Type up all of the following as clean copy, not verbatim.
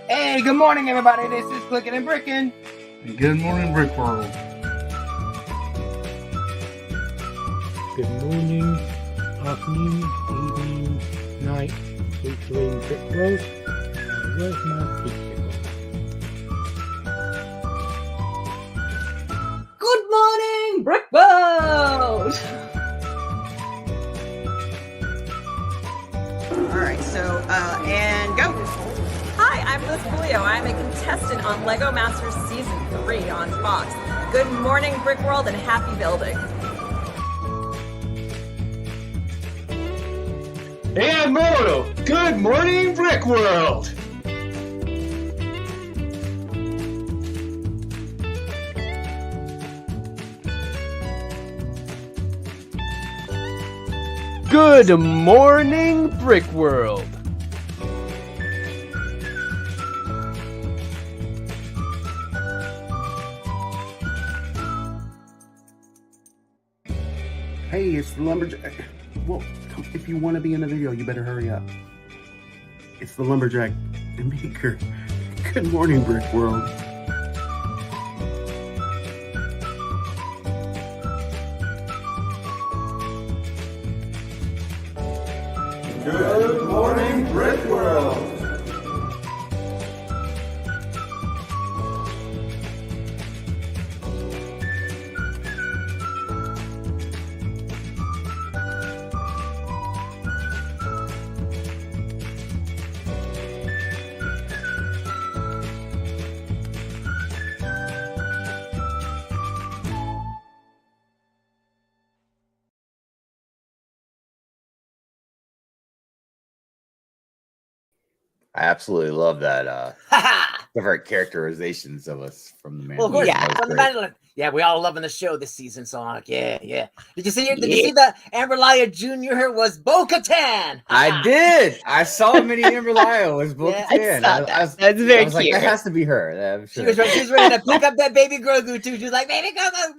Hey, good morning, everybody. This is Clicking and Bricking. And good morning, Brick World. Good morning, afternoon, evening, night, featuring Brick World. Where's my pizza gone? Good morning, Brick World! Alright, so, and go. Hi, I'm Liz Polio. I'm a contestant on LEGO Masters Season 3 on Fox. Good morning, Brick World, and happy building. Hey, I'm Moto. Good morning, Brick World. Good morning, Brick World. Hey, it's the Lumberjack. Well, if you want to be in the video, you better hurry up. It's the Lumberjack and Maker. Good morning, Brick World. Good morning, Brick World. I absolutely love that. Different characterizations of us from the man. Well, of course, yeah, from the Mandalorian. Yeah, we all loving the show this season. So, yeah. Did you see? Did you see that Amberlia Jr. was Bo-Katan? I did. I saw Mini Amberlia was Bo-Katan. That's very cute. Like, that has to be her. I'm sure. She was ready to pick up that baby Grogu too. She was like, "Baby Grogu."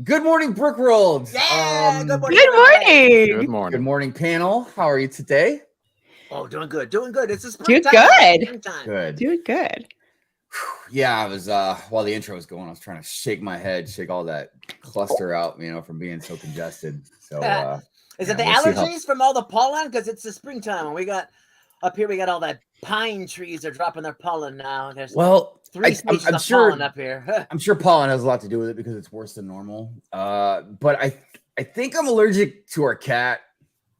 Good morning, Brick World. Yeah. Good morning. Good morning. Good morning. Good morning, panel. How are you today? Oh, doing good. It's a Doing springtime. good. Doing good. Yeah, I was while the intro was going, I was trying to shake my head, shake all that cluster out, from being so congested. So is it the allergies from all the pollen? Because it's the springtime, and we got up here. We got all that pine trees are dropping their pollen now. There's three species of pollen up here. I'm sure pollen has a lot to do with it because it's worse than normal. But I think I'm allergic to our cat.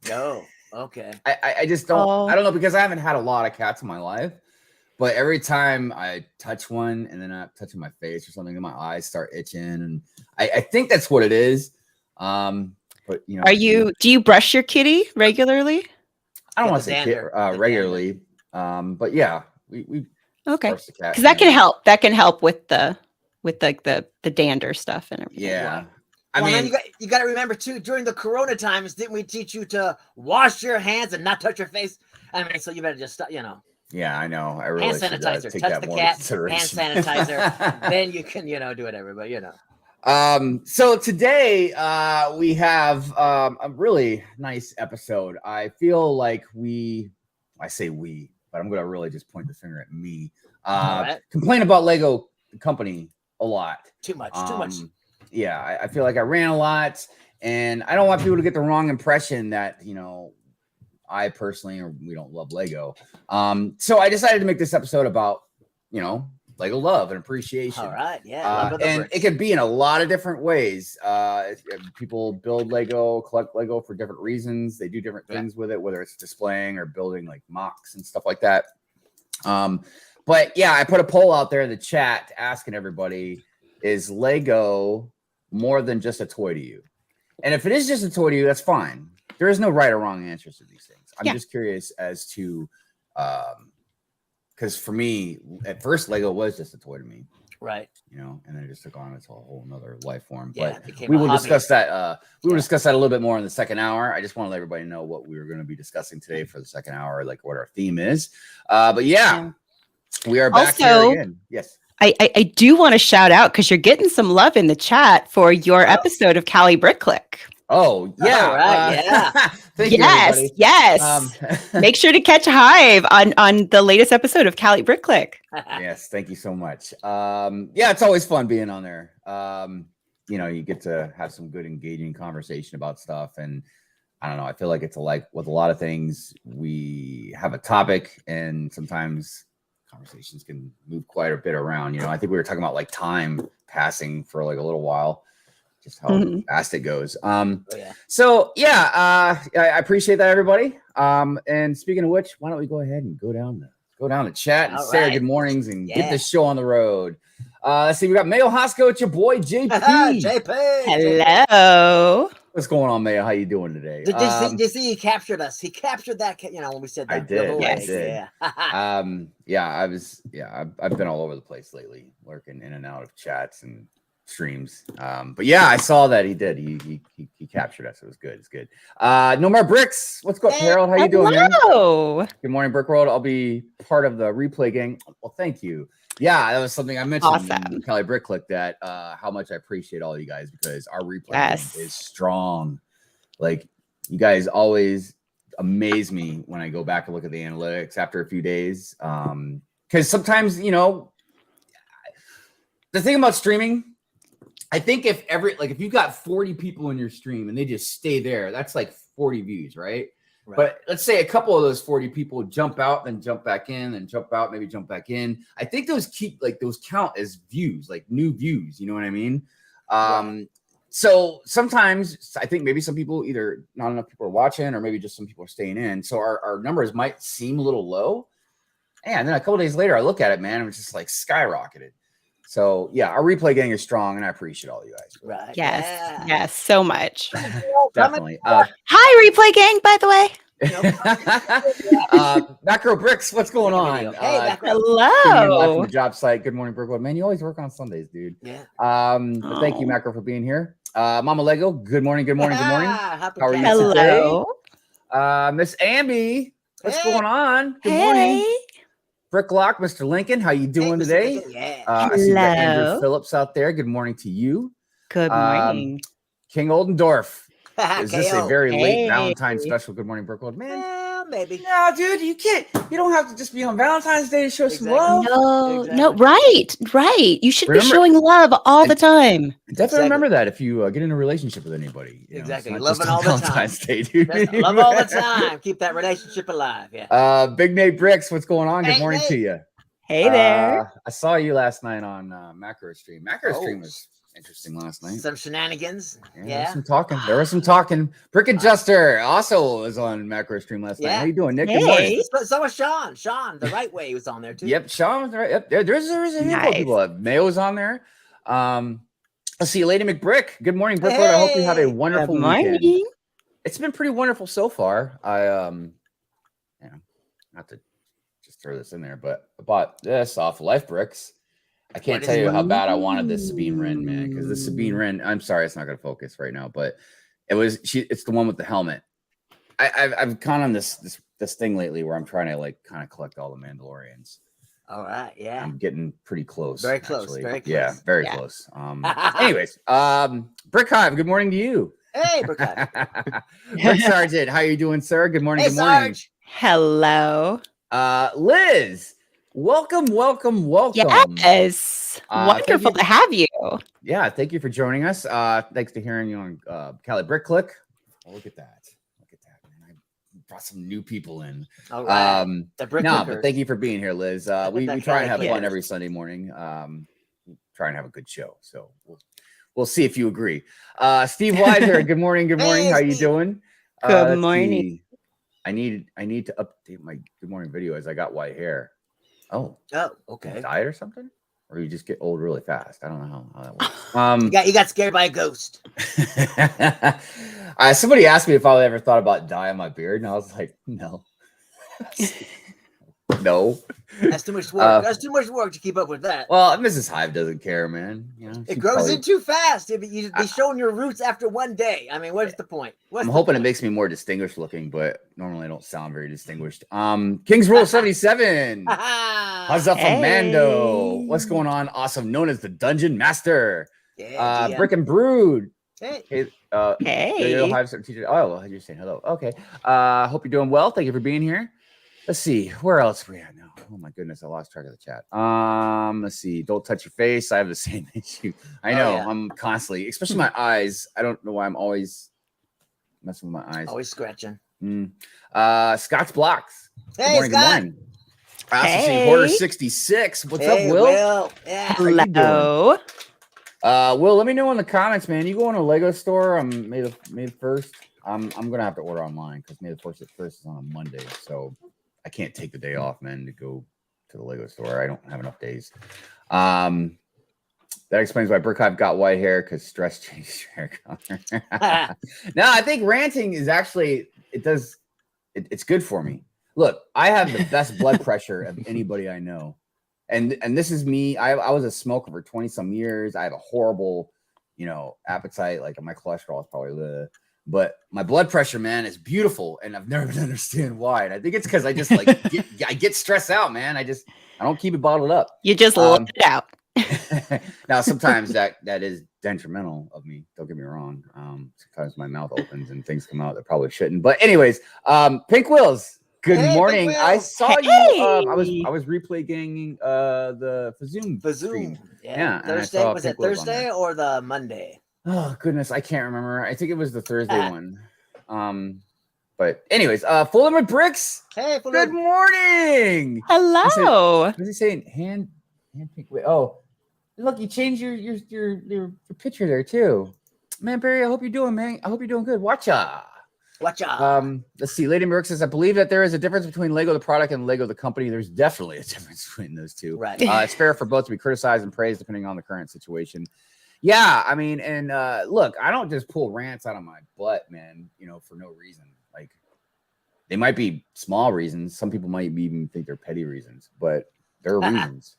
No, okay. I just don't. I don't know because I haven't had a lot of cats in my life. But every time I touch one and then I'm touching my face or something, and my eyes start itching, and I think that's what it is. But do you brush your kitty regularly? I don't want to say regularly. But yeah, we okay, because that can help. That can help with the dander stuff and everything. Yeah. I mean, you got to remember too. During the Corona times, didn't we teach you to wash your hands and not touch your face? I mean, so you better just Yeah, I know. I really hand sanitizer. Touch the cat. Hand sanitizer. Then you can, do whatever. But So today we have a really nice episode. I feel like I say we, but I'm gonna really just point the finger at me. Complain about Lego Company a lot. Too much. Yeah, I feel like I ran a lot, and I don't want people to get the wrong impression that I personally, or we don't love Lego. So I decided to make this episode about, Lego love and appreciation. All right. Yeah. And it could be in a lot of different ways. People build Lego, collect Lego for different reasons. They do different things with it, whether it's displaying or building like mocks and stuff like that. But yeah, I put a poll out there in the chat asking everybody, is Lego more than just a toy to you? And if it is just a toy to you, that's fine. There is no right or wrong answers to these things. I'm just curious as to, because for me, at first, Lego was just a toy to me. Right. And then it just took on its whole nother life form. Yeah, but we will discuss that. We will discuss that a little bit more in the second hour. I just want to let everybody know what we were going to be discussing today for the second hour, like what our theme is. But we are back here again. Yes. I do want to shout out because you're getting some love in the chat for your episode of Cali Brick Click. Oh yeah, All right, yeah. Thank you, Yes, everybody. yes. Make sure to catch Hive on the latest episode of Cali Brick Click. Yes, thank you so much. Yeah, it's always fun being on there. You know, you get to have some good engaging conversation about stuff, and I don't know, I feel like it's like with a lot of things, we have a topic and sometimes conversations can move quite a bit around. You know, I think we were talking about like time passing for like a little while, just how fast it goes. So yeah, I appreciate that, everybody. And speaking of which, why don't we go ahead and go down the chat and say our good mornings and get this show on the road. Let's see, we got Mayo Hosco. It's your boy JP. JP. Hello. What's going on, Mayo? How you doing today? Did you see he captured us? He captured that, you know, when we said that. I did. Yes. I did. Yeah. I've been all over the place lately, lurking in and out of chats and streams. But yeah, I saw that he did. He captured us. It was good. It's good. No more bricks. What's going on, Harold? How you doing, man? Hello. Good morning, Brick World. I'll be part of the replay gang. Well, thank you. Yeah, that was something I mentioned in Cali Brick Click, that how much I appreciate all you guys, because our replay game is strong. Like, you guys always amaze me when I go back and look at the analytics after a few days. Because sometimes, you know, the thing about streaming, I think if you got 40 people in your stream and they just stay there, that's like 40 views, right? But let's say a couple of those 40 people jump out, then jump back in, then jump out, maybe jump back in. I think those count as views, like new views. You know what I mean? So sometimes I think maybe some people, either not enough people are watching, or maybe just some people are staying in. So our numbers might seem a little low. And then a couple of days later, I look at it, man, and it's just like skyrocketed. So yeah, our replay gang is strong, and I appreciate all you guys. Right. Yes. Yes. So much. Definitely. Hi, replay gang, by the way. Macro Bricks, what's going on? Hey, hello. From the job site. Good morning, Brookwood. Man, you always work on Sundays, dude. Yeah. But thank you, Macro, for being here. Mama Lego, good morning, good morning, good morning. How are you hello. today? Miss Amby, what's going on? Good morning. Bricklock, Mr. Lincoln, how you doing today? I see that Andrew Phillips out there. Good morning to you. Good morning. King Oldendorf. Is this a very late Valentine's special? Good morning, Brookwood. Man, maybe. No, dude, you don't have to just be on Valentine's Day to show some love. No, right. You should be showing love all the time. Definitely remember that if you get in a relationship with anybody. Exactly. Loving all the time. Day, dude. Love all the time. Keep that relationship alive. Yeah. Big Nate Bricks, what's going on? Good morning to you. Hey there. I saw you last night on Macro Stream. Macro Stream was interesting last night. Some shenanigans. There was some talking. Brick Adjuster also was on Macro Stream last night. How you doing, Nick? Hey. So was Sean. Sean, the right way, he was on there too. Yep, Sean was right. Yep, there's a handful of people. Mayo's on there. Let's see, Lady McBrick. Good morning, Brick. I hope you have a wonderful weekend. It's been pretty wonderful so far. Not to just throw this in there, but I bought this off Life Bricks. I can't tell you how bad I wanted this Sabine Wren, man, because the Sabine Wren, I'm sorry, it's not going to focus right now, but it's the one with the helmet. I've kind of on this thing lately where I'm trying to like kind of collect all the Mandalorians. All right, yeah. I'm getting pretty close. Very close. Actually. Very close. Yeah, very close. Anyways, Brick Hive, good morning to you. Hey, Brick Hive. Brick Sergeant, how you doing, sir? Good morning. Hey, good morning. Sarge. Hello. Liz, welcome. Yes. Wonderful to have you. Yeah, thank you for joining us. Thanks to hearing you on Cali Brick Click. Oh, look at that, man. I brought some new people in. All right. But thank you for being here, Liz. We try and have fun every Sunday morning. Try and have a good show. So we'll see if you agree. Steve Weiser, good morning. Good morning. How you doing? Good morning. I need to update my good morning video as I got white hair. Oh, okay. Diet or something? Or you just get old really fast? I don't know how that works. You got scared by a ghost. Somebody asked me if I ever thought about dyeing my beard, and I was like, no. No. That's too much work. That's too much work to keep up with that. Well, Mrs. Hive doesn't care, man. You know, it grows in too fast. You'd be showing your roots after one day. I mean, what's the point? I'm hoping it makes me more distinguished looking, but normally I don't sound very distinguished. King's Rule 77. How's up from Mando? What's going on? Awesome. Known as the Dungeon Master. Brick and Brood. Hey. Hey. Hive teacher. Oh, well, you're saying hello. Okay. Hope you're doing well. Thank you for being here. Let's see. Where else are we at now? Oh my goodness, I lost track of the chat. Let's see. Don't touch your face. I have the same issue. I know. I'm constantly, especially my eyes. I don't know why I'm always messing with my eyes. Always scratching. Scott's Blocks. Hey, good morning. Hey. Quarter 66. What's up, Will? Yeah. Hello. Will, let me know in the comments, man. You go in a Lego store on May the 1st. I'm gonna have to order online because May the 1st is on a Monday, so I can't take the day off, man, to go to the Lego store. I don't have enough days. That explains why Brick Hive got white hair, because stress changed hair color. No, I think ranting is actually it's good for me. Look, I have the best blood pressure of anybody I know. And this is me. I was a smoker for 20 some years. I have a horrible, appetite. Like my cholesterol is probably low. But my blood pressure, man, is beautiful, and I've never been understand why. And I think it's because I just I get stressed out, man. I don't keep it bottled up. You just let it out. Now sometimes that is detrimental of me. Don't get me wrong. Sometimes my mouth opens and things come out that probably shouldn't. But anyways, Pink Wills. Good morning. I saw you. I was replay ganging the Fazoom. Yeah. Thursday, was it Thursday or the Monday? Oh goodness, I can't remember. I think it was the Thursday one. But anyways, Full Limit Bricks. Hey, good morning. Hello. What is he saying? Hand pink. Oh, look, you changed your picture there too. Man, Barry, I hope you're doing, man. I hope you're doing good. Watch out. Let's see. Lady Merrick says, I believe that there is a difference between Lego the product and Lego the company. There's definitely a difference between those two. Right. It's fair for both to be criticized and praised depending on the current situation. Yeah, I mean, and look, I don't just pull rants out of my butt, man, for no reason. Like, they might be small reasons. Some people might even think they're petty reasons, but there are reasons.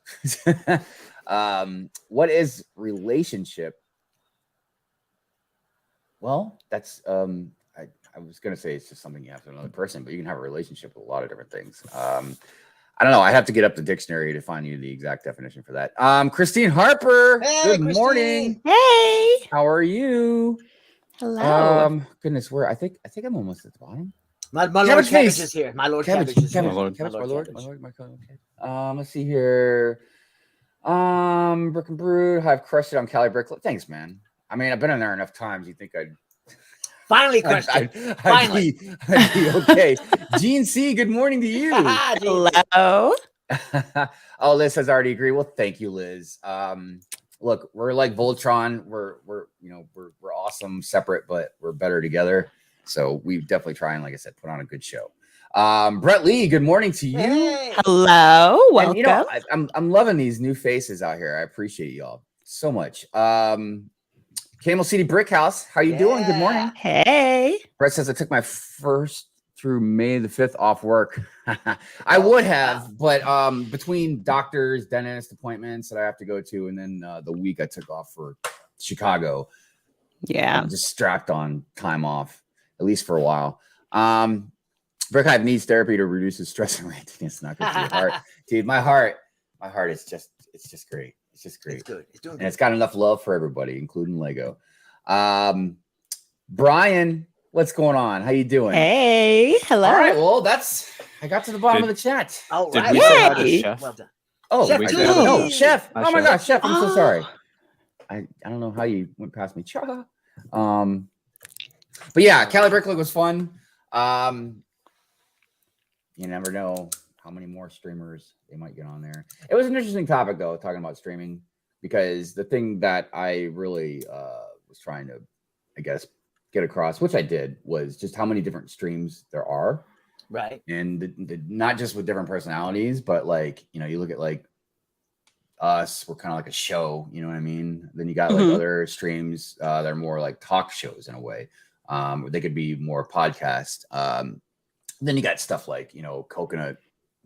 What is relationship? Well, that's I was gonna say it's just something you have to another person, but you can have a relationship with a lot of different things. I don't know. I have to get up the dictionary to find you the exact definition for that. Christine Harper. Hey, good Christine. morning. Hey. How are you? Hello. Goodness, where I think I'm almost at the bottom. My Lord Cabbage is here. My Lord Cabbage is here. My Lord. Let's see here. Brick and Brood. I've crushed it on Cali Brick. Thanks, man. I mean, I've been in there enough times. You think I'd finally crushed it. Finally. I'd be okay. Gene C, good morning to you. Hello. Oh, Liz has already agreed. Well, thank you, Liz. Look, we're like Voltron. We're awesome separate, but we're better together. So we definitely try and, like I said, put on a good show. Brett Lee, good morning to you. Hey. Hello. Welcome. And, I'm loving these new faces out here. I appreciate y'all so much. Camel City Brick House, how you doing? Good morning. Hey. Brett says I took my first through May the 5th off work. I would have, but between doctors, dentist appointments that I have to go to, and then the week I took off for Chicago. Yeah. I'm just strapped on time off, at least for a while. Brick Hive needs therapy to reduce his stress and ranting. It's not good for your heart. Dude, my heart is just great. It's just great. It's good. It's doing good. And it's got enough love for everybody, including Lego. Brian, what's going on? How you doing? Hey. Hello. All right. Well, I got to the bottom of the chat. All Did right. we say hi to Yay. Chef? Well done. Oh, Chef, no, Chef. Hi, Oh my Chef. gosh, Chef. I'm so sorry. Oh. I don't know how you went past me. Cha. But yeah, Cali Bricklook was fun. You never know how many more streamers they might get on there. It was an interesting topic, though, talking about streaming, because the thing that I really was trying to, I guess, get across, which I did, was just how many different streams there are. Right. And not just with different personalities, but like, you look at like us, we're kind of like a show, you know what I mean? Then you got like other streams that are more like talk shows in a way. They could be more podcast. Then you got stuff like, Coconut,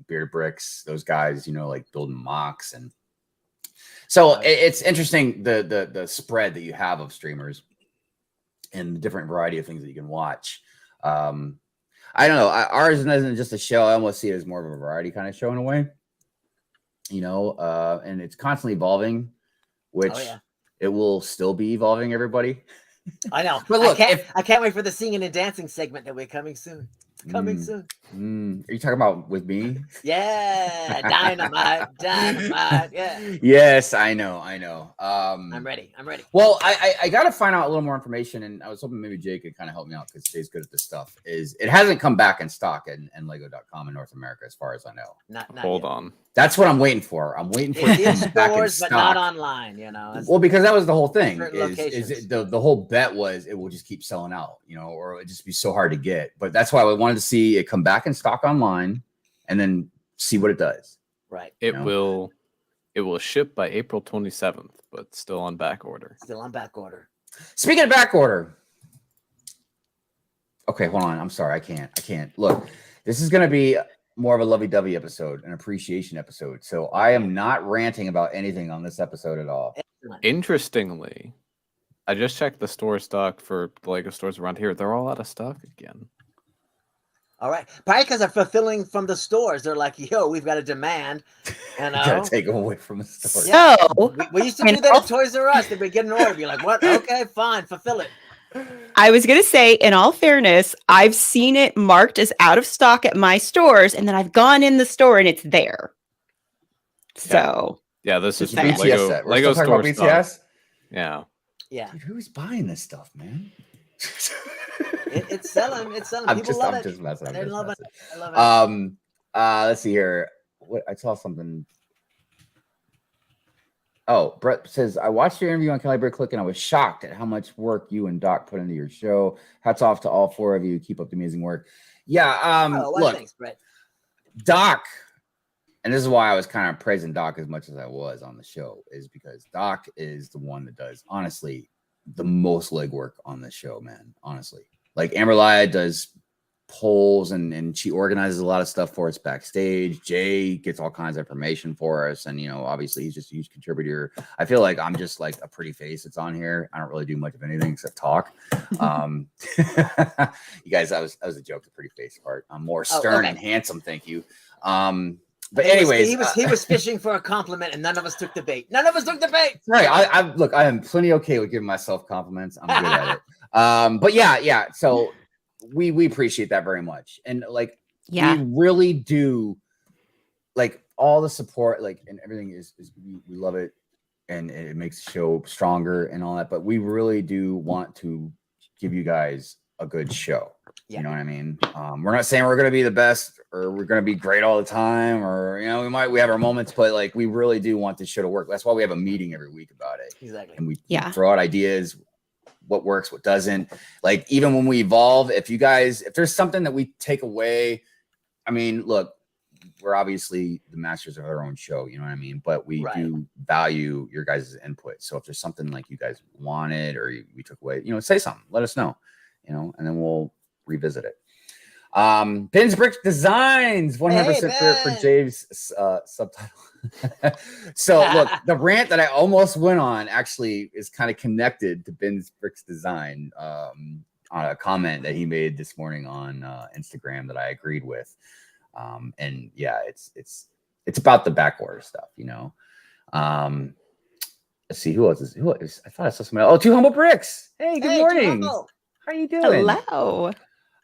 Bearded Bricks, those guys, like building mocks. And so it's interesting, the spread that you have of streamers and the different variety of things that you can watch. I don't know. Ours isn't just a show. I almost see it as more of a variety kind of show in a way, and it's constantly evolving, which it will still be evolving, everybody. I know. But look, I can't wait for the singing and dancing segment that we're coming soon. Coming soon. Are you talking about with me? Yeah, dynamite. Yeah. Yes, I know. I'm ready. Well, I got to find out a little more information, and I was hoping maybe Jay could kind of help me out because Jay's good at this stuff. It hasn't come back in stock in Lego.com in North America, as far as I know. Not Hold yet. on. That's what I'm waiting for. I'm waiting for it to come back in stores, but not stock. online. You know. Well, because that was the whole thing. The whole bet was it will just keep selling out, or it would just be so hard to get. But that's why I wanted to see it come back in stock online, and then see what it does. Right. It will ship by April 27th, but still on back order. Speaking of back order. Okay, hold on. I'm sorry. I can't. Look, this is going to be more of a lovey-dovey episode, an appreciation episode. So I am not ranting about anything on this episode at all. Interestingly, I just checked the store stock for the Lego stores around here. They're all out of stock again. All right. Probably because they're fulfilling from the stores. They're like, yo, we've got a demand. Gotta take them away from the store. Yeah. We used to do that at Toys R Us. They'd get an order, be like, what? Okay, fine, fulfill it. I was going to say, in all fairness, I've seen it marked as out of stock at my stores, and then I've gone in the store and it's there. So, yeah, this is BTS Lego. set. We're Lego still store talking about BTS. stock. Yeah. Dude, who's buying this stuff, man? It's selling. People love it. I'm just messing. They love it. I love it. Let's see here. What I saw something. Oh, Brett says, I watched your interview on Kelly Brick Click and I was shocked at how much work you and Doc put into your show. Hats off to all four of you. Keep up the amazing work. Yeah. Look, thanks, Brett. Doc, and this is why I was kind of praising Doc as much as I was on the show, is because Doc is the one that does, honestly, the most legwork on this show, man. Honestly. Like Amberlia does polls and she organizes a lot of stuff for us backstage. Jay gets all kinds of information for us, and obviously he's just a huge contributor. I feel like I'm just like a pretty face that's on here. I don't really do much of anything except talk. You guys, that was a joke, the pretty face part. I'm more stern and handsome, thank you. But anyways, he was fishing for a compliment, and none of us took the bait. Right. I am plenty okay with giving myself compliments. I'm good at it. But yeah. So we appreciate that very much, and we really do, like, all the support, like, and everything is we love it, and it makes the show stronger and all that. But we really do want to give you guys a good show. You know what I mean? We're not saying we're going to be the best or we're going to be great all the time, or we have our moments, but like we really do want this show to work. That's why we have a meeting every week about it. Exactly. And we throw out ideas, what works, what doesn't. Like, even when we evolve, if there's something that we take away, I mean, look, we're obviously the masters of our own show, you know what I mean? But we do value your guys' input. So if there's something like you guys wanted or we took away, say something, let us know, and then we'll revisit it. Pins, Bricks, Designs, 100% for James subtitle. So look, the rant that I almost went on actually is kind of connected to Pins, Bricks, Design on a comment that he made this morning on Instagram that I agreed with. And yeah, it's about the back order stuff, Let's see, who else is I thought I saw somebody else. Oh, Two Humble Bricks. Hey, good morning. How are you doing? Hello.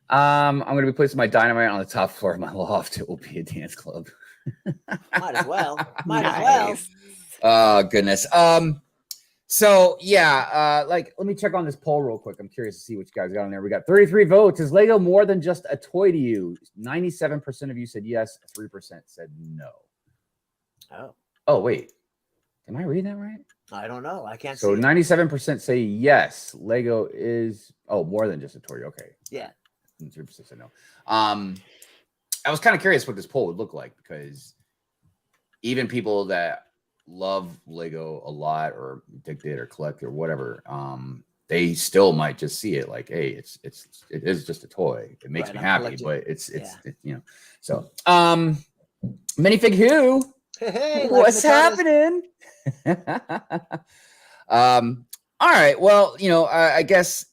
I'm going to be placing my dynamite on the top floor of my loft. It will be a dance club. Might as well. As well. Oh, goodness. So yeah, let me check on this poll real quick. I'm curious to see what you guys got on there. We got 33 votes. Is Lego more than just a toy to you? 97% of you said yes. 3% said no. Oh, wait. Am I reading that right? I don't know. I can't see. So 97% say yes. Lego is more than just a toy. Okay. Yeah. 3% said no. I was kind of curious what this poll would look like, because even people that love Lego a lot or addicted or collect or whatever, they still might just see it like, hey, it is just a toy. It makes me happy, but it's so minifig who? Hey, what's happening? All right. Well, I guess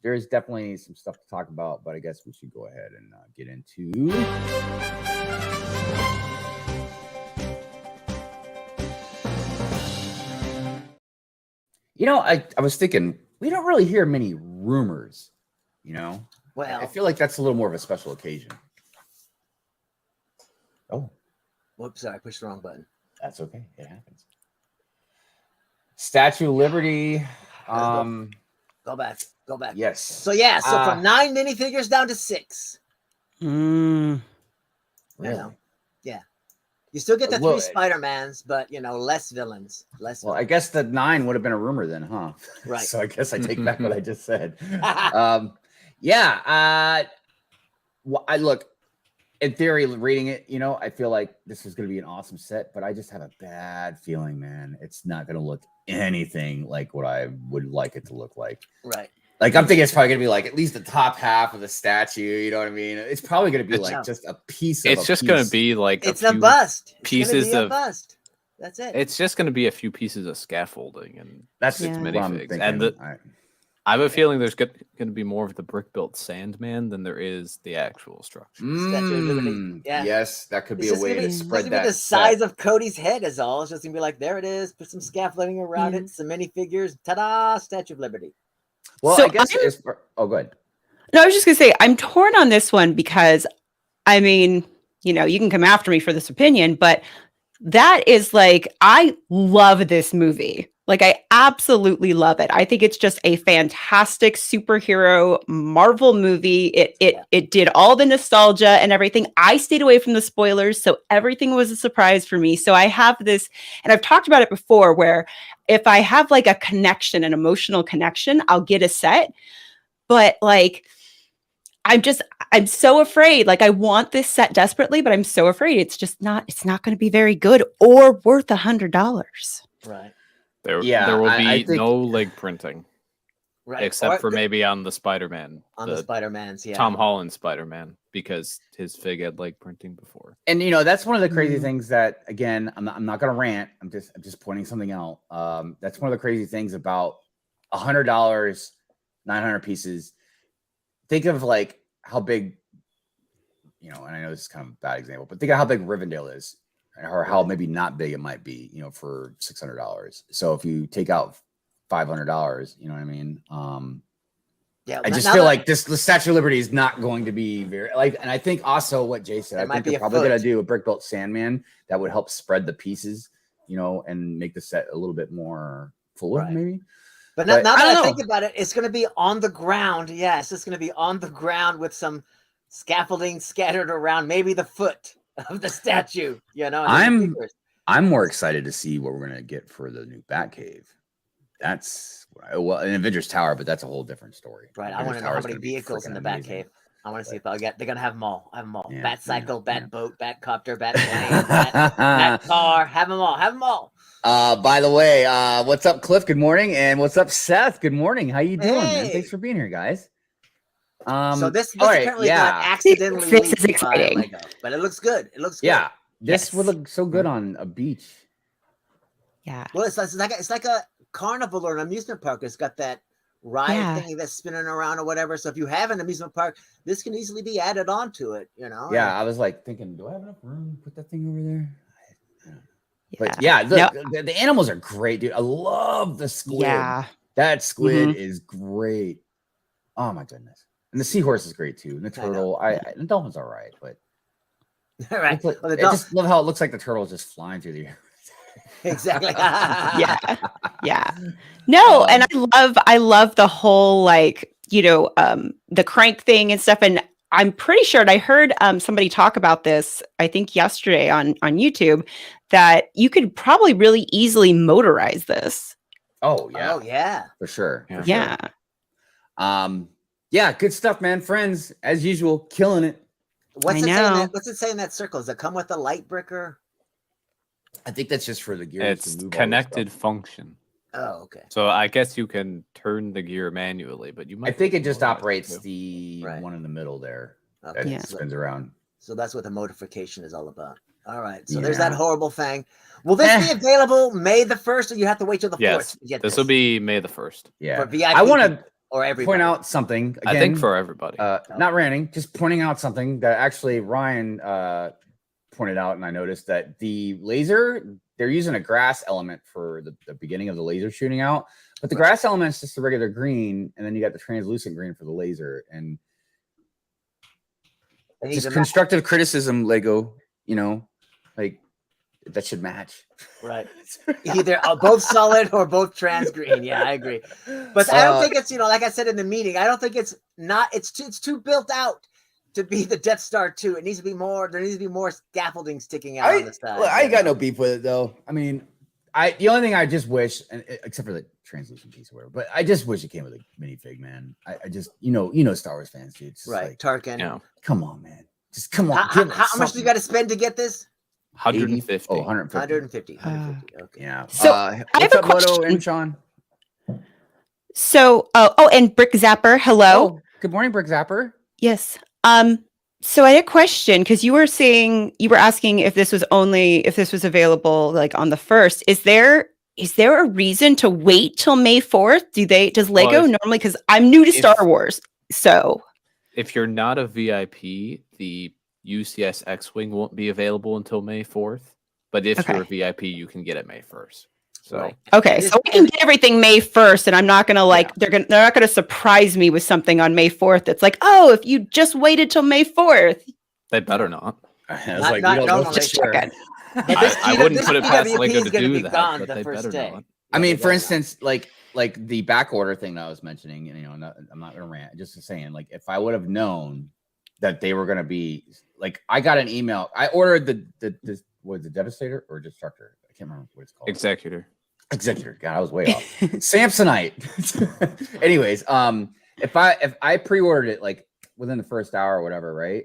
there's definitely some stuff to talk about, but I guess we should go ahead and get into. I was thinking we don't really hear many rumors, you know? Well, I feel like that's a little more of a special occasion. Oh. Whoops, sorry, I pushed the wrong button. That's okay. It happens. Statue of Liberty. Go back. Go back. Yes. So yeah, so from 9 minifigures down to 6. Really? You know, yeah. You still get the 3 Spider-Mans, but you know, less villains. Well, I guess the 9 would have been a rumor then, huh? Right. So I guess I take back what I just said. Yeah. Well, I look, in theory, reading it, you know, I feel like this is going to be an awesome set, but I just have a bad feeling, man. It's not going to look anything like what I would like it to look like. Right. Like, I'm thinking it's probably going to be like at least the top half of the statue. You know what I mean? It's probably going to be like just a piece of It's just going to be like it's a bust. Pieces of bust. That's it. It's just going to be a few pieces of scaffolding, and that's its what I'm minifigs. thinking. And I have a feeling there's going to be more of the brick-built Sandman than there is the actual structure. Yeah. Yes, that could be a way to spread that. The size of Cody's head is all. It's just going to be like, there it is. Put some scaffolding around it, some minifigures. Ta-da! Statue of Liberty. Well, So I guess it's... Oh, go ahead. No, I was just going to say, I'm torn on this one because, I mean, you know, you can come after me for this opinion, but that is like, I love this movie. Like, I absolutely love it. I think it's just a fantastic superhero Marvel movie. It did all the nostalgia and everything. I stayed away from the spoilers, so everything was a surprise for me. So I have this, and I've talked about it before, where if I have like a connection, an emotional connection, I'll get a set. But like, I'm so afraid. Like, I want this set desperately, but I'm so afraid it's not going to be very good or worth $100. Right. There will be no leg printing, right? Except for maybe on the Spider-Man, on the Spider-Mans, yeah, Tom Holland Spider-Man, because his fig had leg printing before. And you know, that's one of the crazy things that, again, I'm not going to rant. I'm just pointing something out. That's one of the crazy things about $100, 900 pieces. Think of like how big, you know, and I know this is kind of a bad example, but think of how big Rivendell is. Or how maybe not big it might be, you know, for $600. So if you take out $500, you know what I mean? Yeah, I just feel like the Statue of Liberty is not going to be very like, and I think also what Jay said, I think they're probably going to do a brick built Sandman that would help spread the pieces, you know, and make the set a little bit more fuller, maybe. But now that I think about it, it's going to be on the ground. Yes, it's going to be on the ground with some scaffolding scattered around, maybe the foot of the statue, you know. I'm more excited to see what we're gonna get for the new Batcave. That's an Avengers Tower, but that's a whole different story. Right. I want to know how many vehicles in the Batcave. I want to see if they're gonna have them all. Yeah, Bat cycle, Bat boat, Bat copter, Bat plane, Bat car. Have them all. Have them all. By the way, what's up, Cliff? Good morning, and what's up, Seth? Good morning. How you doing, man? Thanks for being here, guys. So this apparently got accidentally this is exciting, Lego, but it looks good. It looks good. Yeah, this would look so good on a beach. Yeah. Well, it's like a carnival or an amusement park. It's got that ride thing that's spinning around or whatever. So if you have an amusement park, this can easily be added onto it. You know. Yeah, I was like thinking, do I have enough room to put that thing over there? But yeah, look, the animals are great, dude. I love the squid. Yeah, that squid is great. Oh my goodness. And the seahorse is great too. And the turtle, the dolphin's all right, but right. I just love how it looks like the turtle is just flying through the air. Exactly. yeah. No, and I love the whole, like, you know, the crank thing and stuff. And I'm pretty sure, and I heard somebody talk about this, I think yesterday on YouTube, that you could probably really easily motorize this. Oh yeah. Oh yeah. For sure. Yeah. Yeah, good stuff, man. Friends, as usual, killing it. What's it say in that circle? Does it come with a light bricker? I think that's just for the gear. It's connected function. Oh, okay. So I guess you can turn the gear manually, but you might. I think it just operates the one in the middle there. Okay. That spins around. So that's what the motorification is all about. All right. So there's that horrible thing. Will this be available May the 1st, or you have to wait till the 4th to get this will be May the 1st. Yeah. For VIP I want to or everybody. Point out something. Again, I think for everybody. Not ranting, just pointing out something that actually Ryan pointed out, and I noticed that the laser, they're using a grass element for the beginning of the laser shooting out, but the grass element is just the regular green, and then you got the translucent green for the laser. And just constructive criticism, Lego, you know, like that should match. Right. Either both solid or both trans green. Yeah, I agree. But I don't think it's, you know, like I said in the meeting, I don't think it's too built out to be the Death Star 2. It needs to be more, there needs to be more scaffolding sticking out on the side. Look, I ain't got no beef with it though. I mean, the only thing I just wish, and except for the translucent piece or whatever, but I just wish it came with a minifig, man. I just, you know, Star Wars fans, dude. Right. Like, Tarkin. you know, come on, man. Just come on. How much do you got to spend to get this? 150. Oh, 150. 150. Okay. Yeah. So I have a question. And Sean. So, and Brick Zapper, hello. Oh, good morning, Brick Zapper. Yes. So I had a question because you were asking if this was available like on the 1st. Is there a reason to wait till May 4th? Does Lego normally, because I'm new to Star Wars, so if you're not a VIP, the UCS X-Wing won't be available until May 4th. But if you're a VIP, you can get it May 1st. So okay, so we can get everything May 1st, and I'm not gonna they're not gonna surprise me with something on May 4th. It's like, oh, if you just waited till May 4th. They better not. I was like, we don't know for sure. I wouldn't put it past Lego to do that, but they better not. I mean, for instance, like the back order thing that I was mentioning, and I'm not gonna rant, just saying, like, if I would have known that they were gonna be like, I got an email. I ordered the Devastator or Destructor. I can't remember what it's called. Executor. God, I was way off. Samsonite. Anyways, if I pre-ordered it like within the first hour or whatever, right?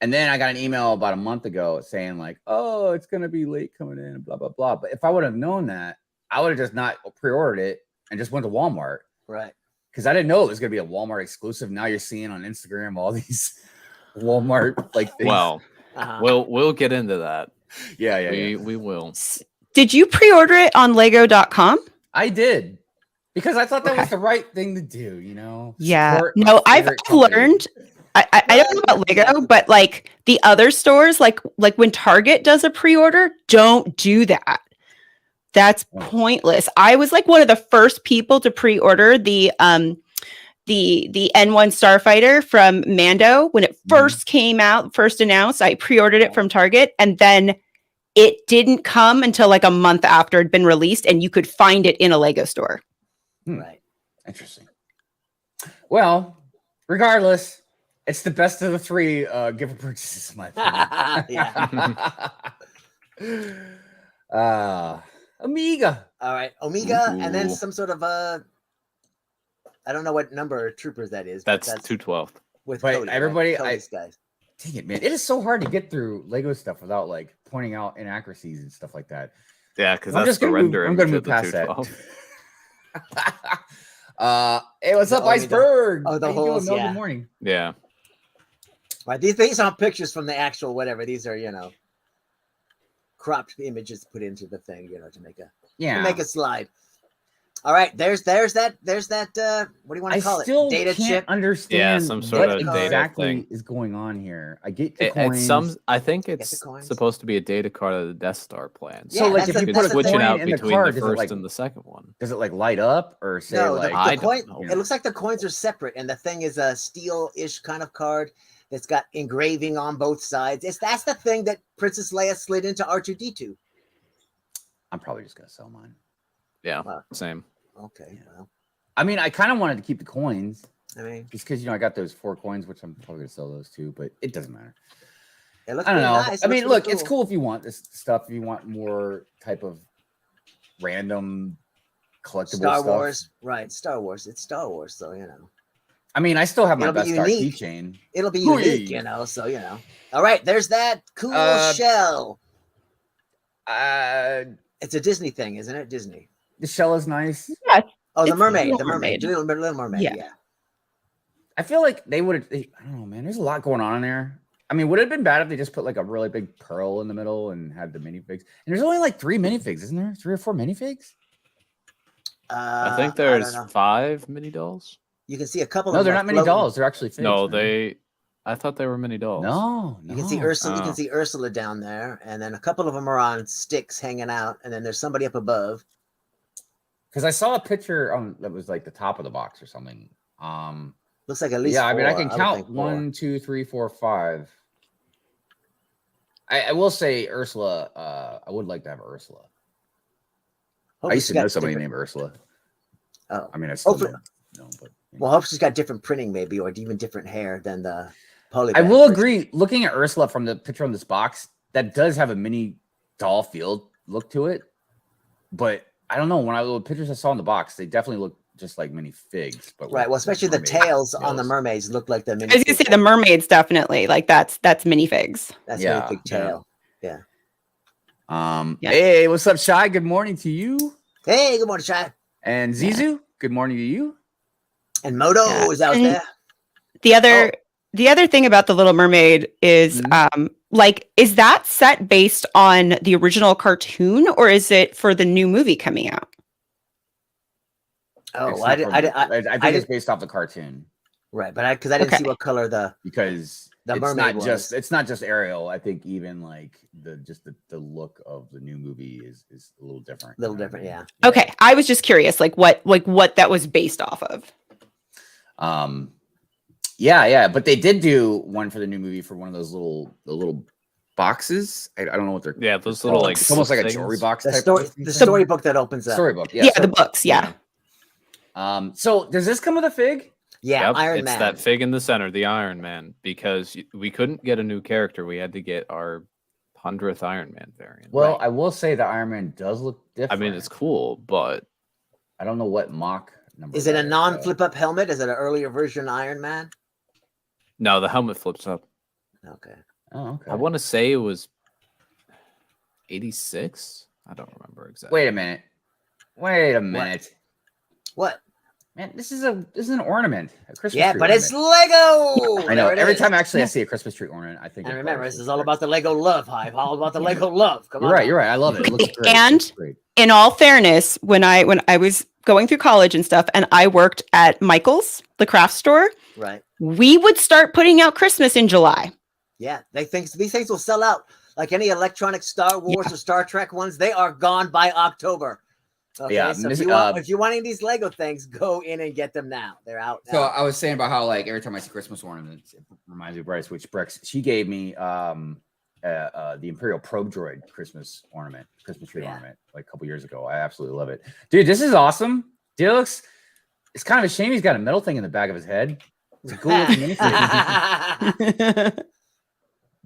And then I got an email about a month ago saying like, oh, it's gonna be late coming in and blah blah blah. But if I would have known that, I would have just not pre-ordered it and just went to Walmart. Right. Because I didn't know it was gonna be a Walmart exclusive. Now you're seeing on Instagram all these Walmart like things. Well, we'll get into that. Yeah. We will. Did you pre-order it on Lego.com? I did. Because I thought that was the right thing to do, you know? Yeah. No, I've learned. I don't know about Lego, but like the other stores, like when Target does a pre-order, don't do that. That's pointless. I was like one of the first people to pre-order the N1 Starfighter from Mando when it first came out, first announced. I pre-ordered it from Target, and then it didn't come until like a month after it'd been released, and you could find it in a Lego store. Right. Interesting. Well, regardless, it's the best of the 3 gift purchases, my opinion. Yeah. Amiga. All right, Omega, and then some sort of I don't know what number troopers that is. That's 212. With but Cody, everybody, Cody's guys. Dang it, man! It is so hard to get through Lego stuff without like pointing out inaccuracies and stuff like that. Yeah, because that's the render. I'm gonna move past that. Hey, what's up, Iceberg? The holes. Good morning. Yeah. Right, these aren't pictures from the actual whatever. These are cropped images put into the thing, to make a slide. All right, there's that what do you want to call it? Data chip. Understand some sort of data exactly thing is going on here. I get the coins. I think it's supposed to be a data card of the Death Star plan. So like if you put a switch it coin out in the between card, the first and the second one. Does it like light up or say no, like the coin? It looks like the coins are separate, and the thing is a steel-ish kind of card that's got engraving on both sides. That's the thing that Princess Leia slid into R2-D2. I'm probably just gonna sell mine. Yeah, same. Okay. Well, I mean, I kind of wanted to keep the coins. I mean, just because I got those 4 coins, which I'm probably gonna sell those too, but it doesn't matter. It looks I don't know. nice. I mean, look, it's cool if you want this stuff. If you want more type of random collectible Star stuff. Wars, right? Star Wars. It's Star Wars, so I mean, I still have my It'll be best Star unique. keychain. It'll be unique, so All right, there's that cool shell. It's a Disney thing, isn't it? Disney. The shell is nice. Yeah. Oh, the It's mermaid. Little The mermaid. Mermaid. Little Mermaid. Yeah. Yeah. I feel like they would have. I don't know, man. There's a lot going on in there. I mean, would it have been bad if they just put like a really big pearl in the middle and had the minifigs? And there's only like 3 minifigs, isn't there? 3 or 4 minifigs? I think there's 5 mini dolls. You can see a couple. No, of they're them not mini dolls. They're actually figs. No, man. they I thought they were mini dolls. No, You can see Ursula. You can see Ursula down there, and then a couple of them are on sticks hanging out, and then there's somebody up above. Because I saw a picture on that was like the top of the box or something. Looks like at least. Yeah, I mean, I four. can would count think 1, 2, 3, 4, 5. I will say Ursula. I would like to have Ursula. Hope I used she's to know got somebody different- named Ursula. Oh, I mean, I still Hopefully- know, but well, I hope she's got different printing, maybe, or even different hair than the poly. I will agree. Looking at Ursula from the picture on this box, that does have a mini doll field look to it. But I don't know. When the pictures I saw in the box, they definitely look just like mini figs. But Right. Well, especially the tails on the mermaids look like the mini. I was gonna say the mermaids definitely like that's minifigs. That's Yeah, a big tail. Yeah. Hey, what's up, Shy? Good morning to you. Hey, good morning, Shy. And Zizu, good morning to you. And Moto is out there. The other thing about the Little Mermaid is like, is that set based on the original cartoon or is it for the new movie coming out? Oh, I think it's based off the cartoon. Right, but because I didn't see what color the mermaid was. It's not just Ariel. I think even like the look of the new movie is a little different. A little different, yeah. Okay, I was just curious, like what that was based off of. Yeah, but they did do one for the new movie for one of those little boxes. I don't know what they're those little like it's almost like a things. jewelry box. The storybook that opens up. Storybook, Yeah, the books, yeah. So does this come with a fig? Yeah, Yep, Iron it's Man. that fig in the center, the Iron Man, because we couldn't get a new character. We had to get our 100th Iron Man variant. Well, I will say the Iron Man does look different. I mean, it's cool, but I don't know what mock number. Is it a non-flip up helmet? Is it an earlier version Iron Man? no, the helmet flips up. Okay. Oh, okay. I want to say it was 86. I don't remember exactly. Wait a minute. What? Man, this is an ornament. A Christmas tree but it's ornament. Lego. I know. There it Every is. time actually I see a Christmas tree ornament, I think. And of remember, Christmas this is all about the Lego love, Hive. All about the Lego love. Come on. You're right. I love it. It looks great. And in all fairness, when I was going through college and stuff, and I worked at Michael's, the craft store, Right. we would start putting out Christmas in July. Yeah, these things will sell out like any electronic Star Wars or Star Trek ones. They are gone by October. Okay, Yeah, so Miss- if you're wanting these Lego things, go in and get them now. They're out now. So I was saying about how like every time I see Christmas ornaments, it reminds me of Bryce Witch Bricks. She gave me the Imperial Probe Droid Christmas tree ornament like a couple years ago. I absolutely love it, dude. This is awesome. Dude, it's kind of a shame he's got a metal thing in the back of his head. It's a cool looking minifig.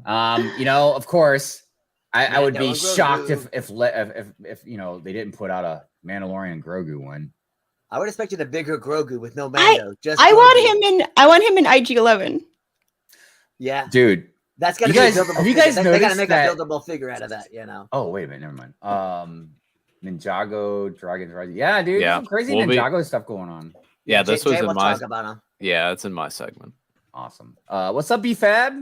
Of course, I would be shocked if you know they didn't put out a Mandalorian Grogu one. I would expect a bigger Grogu with no Mando. I want him in IG-11. Yeah, dude. That's gotta You be guys- a buildable have you figure. guys They gotta noticed make that- a buildable figure out of that, you know. Oh wait a minute, never mind. Ninjago, Dragons Rising. Yeah, dude, Yeah, there's some crazy we'll be- Ninjago stuff going on. Yeah, this was Jay in will my. talk about 'em. Yeah, it's in my segment. Awesome. What's up, B-Fab?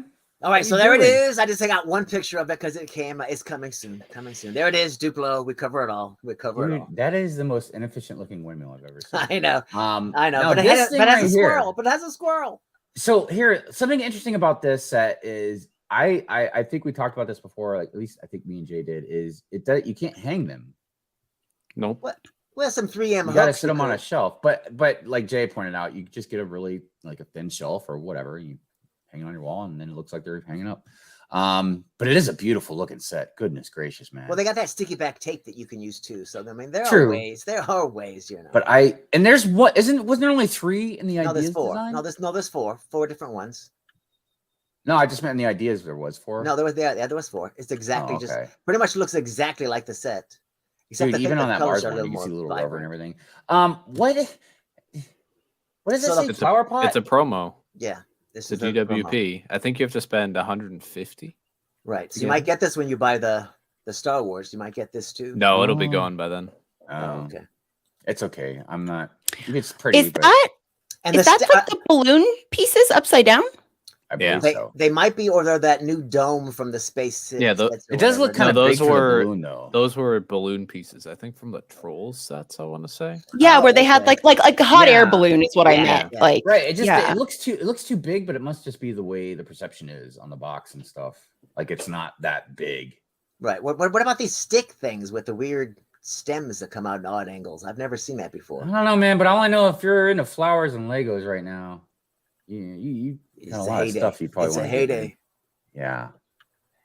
All right, What so you there it doing? is. I just got one picture of it because it came. It's coming soon. There it is, Duplo. We cover it all. Dude, that is the most inefficient looking windmill I've ever seen. I know. I know. now But it this has, thing but it has right a here- squirrel. But it has a squirrel. So here, something interesting about this set is I think we talked about this before. Like at least I think me and Jay did. Is it does you can't hang them. Nope. What? Well, some 3M. You gotta hooks sit them on a could- shelf. But like Jay pointed out, you just get a really like a thin shelf or whatever. You hang it on your wall, and then it looks like they're hanging up. But it is a beautiful looking set. Goodness gracious, man. Well, they got that sticky back tape that you can use too. So I mean, there True. are ways. There are ways, you know. But there's wasn't there only 3 in the no, ideas there's 4. design? No, there's 4 different ones. No, I just meant in the ideas there was 4. No, there was 4. It's exactly just okay. pretty much looks exactly like the set. Except Dude, I think even the on that colors Mars are a one, you little can see a more little rubber and vibrant. everything. What does So it say? Flower pot? It's a promo. Yeah, this It's is a the promo. GWP. I think you have to spend 150. Right. So Yeah. you might get this when you buy the Star Wars. You might get this too. No, it'll be Oh. gone by then. Okay. It's okay. I'm not. It's pretty. Is but that And is the that like the balloon pieces upside down? I believe They, so. they might be, or they're that new dome from the space. Yeah, It does look kind of those big for the were balloon, though. those were balloon pieces. I think from the Trolls sets. I want to say. Yeah, Oh, where they had okay. like a hot air Yeah. balloon is what I Yeah, meant. yeah. Like Right. It just yeah. it looks too big, but it must just be the way the perception is on the box and stuff. Like it's not that big. Right. What about these stick things with the weird stems that come out in odd angles? I've never seen that I before. don't know, man. But all I know, if you're into flowers and Legos right now, you It's got a a lot of heyday. stuff you probably It's a want to get. heyday. Yeah.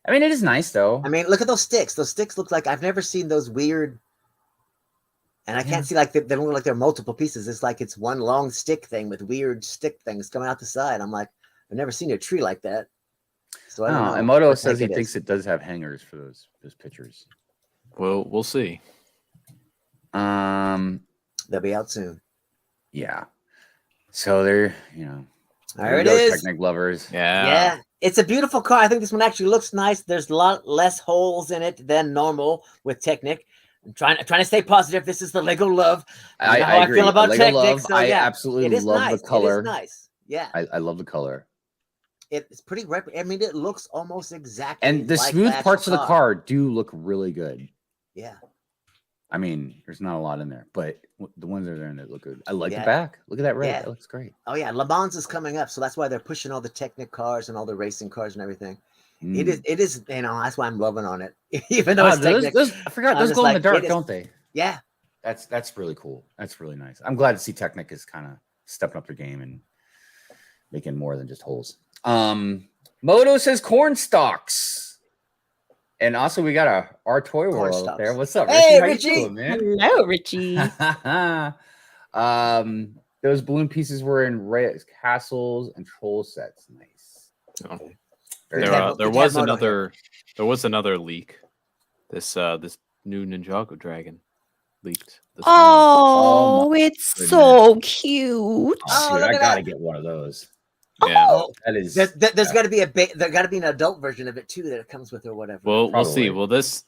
I mean, it is nice though. I mean, look at those sticks. Those sticks look like I've never seen those weird. And I Yeah. can't see like they don't look like they're multiple pieces. It's like it's one long stick thing with weird stick things coming out the side. I'm like, I've never seen a tree like that. So I don't know. Emoto what says he heck thinks is. it does have hangers for those pictures. Well, we'll see. They'll be out soon. Yeah. So they're There it is. Technic lovers. Yeah. It's a beautiful car. I think this one actually looks nice. There's a lot less holes in it than normal with Technic. I'm trying to stay positive. This is the Lego love. You know how I agree. feel about Lego Technic. love, So I yeah, absolutely it is love nice. the color. It is nice. Yeah. I love the color. It's pretty. I mean, it looks almost exactly. And the like smooth that parts of the car do look really good. Yeah. I mean, there's not a lot in there, but the ones that are in it look good. I like Yeah. the back. Look at that red. Yeah. That looks great. Oh yeah, Le Mans is coming up, so that's why they're pushing all the Technic cars and all the racing cars and everything. Mm. It is. You know, that's why I'm loving on it, even though it's Technic. I forgot I'm those just glow in the like, dark, it is- don't they? Yeah. That's really cool. That's really nice. I'm glad to see Technic is kind of stepping up their game and making more than just holes. Moto says corn stalks. And also we got our toy Corn world up there. stalks. What's up, Hey, Richie? How you Richie. doing, man? Hello, Richie. Those balloon pieces were in castles and troll sets. Nice. Oh. Very There, nice. there was another leak. This new Ninjago dragon leaked. this morning. Oh, my it's goodness. so cute. Oh, Dude, look I at gotta that. get one of those. Yeah. Oh, That is. there's got to be there got to be an adult version of it too that it comes with or whatever. Well, we'll see. Probably. Well, this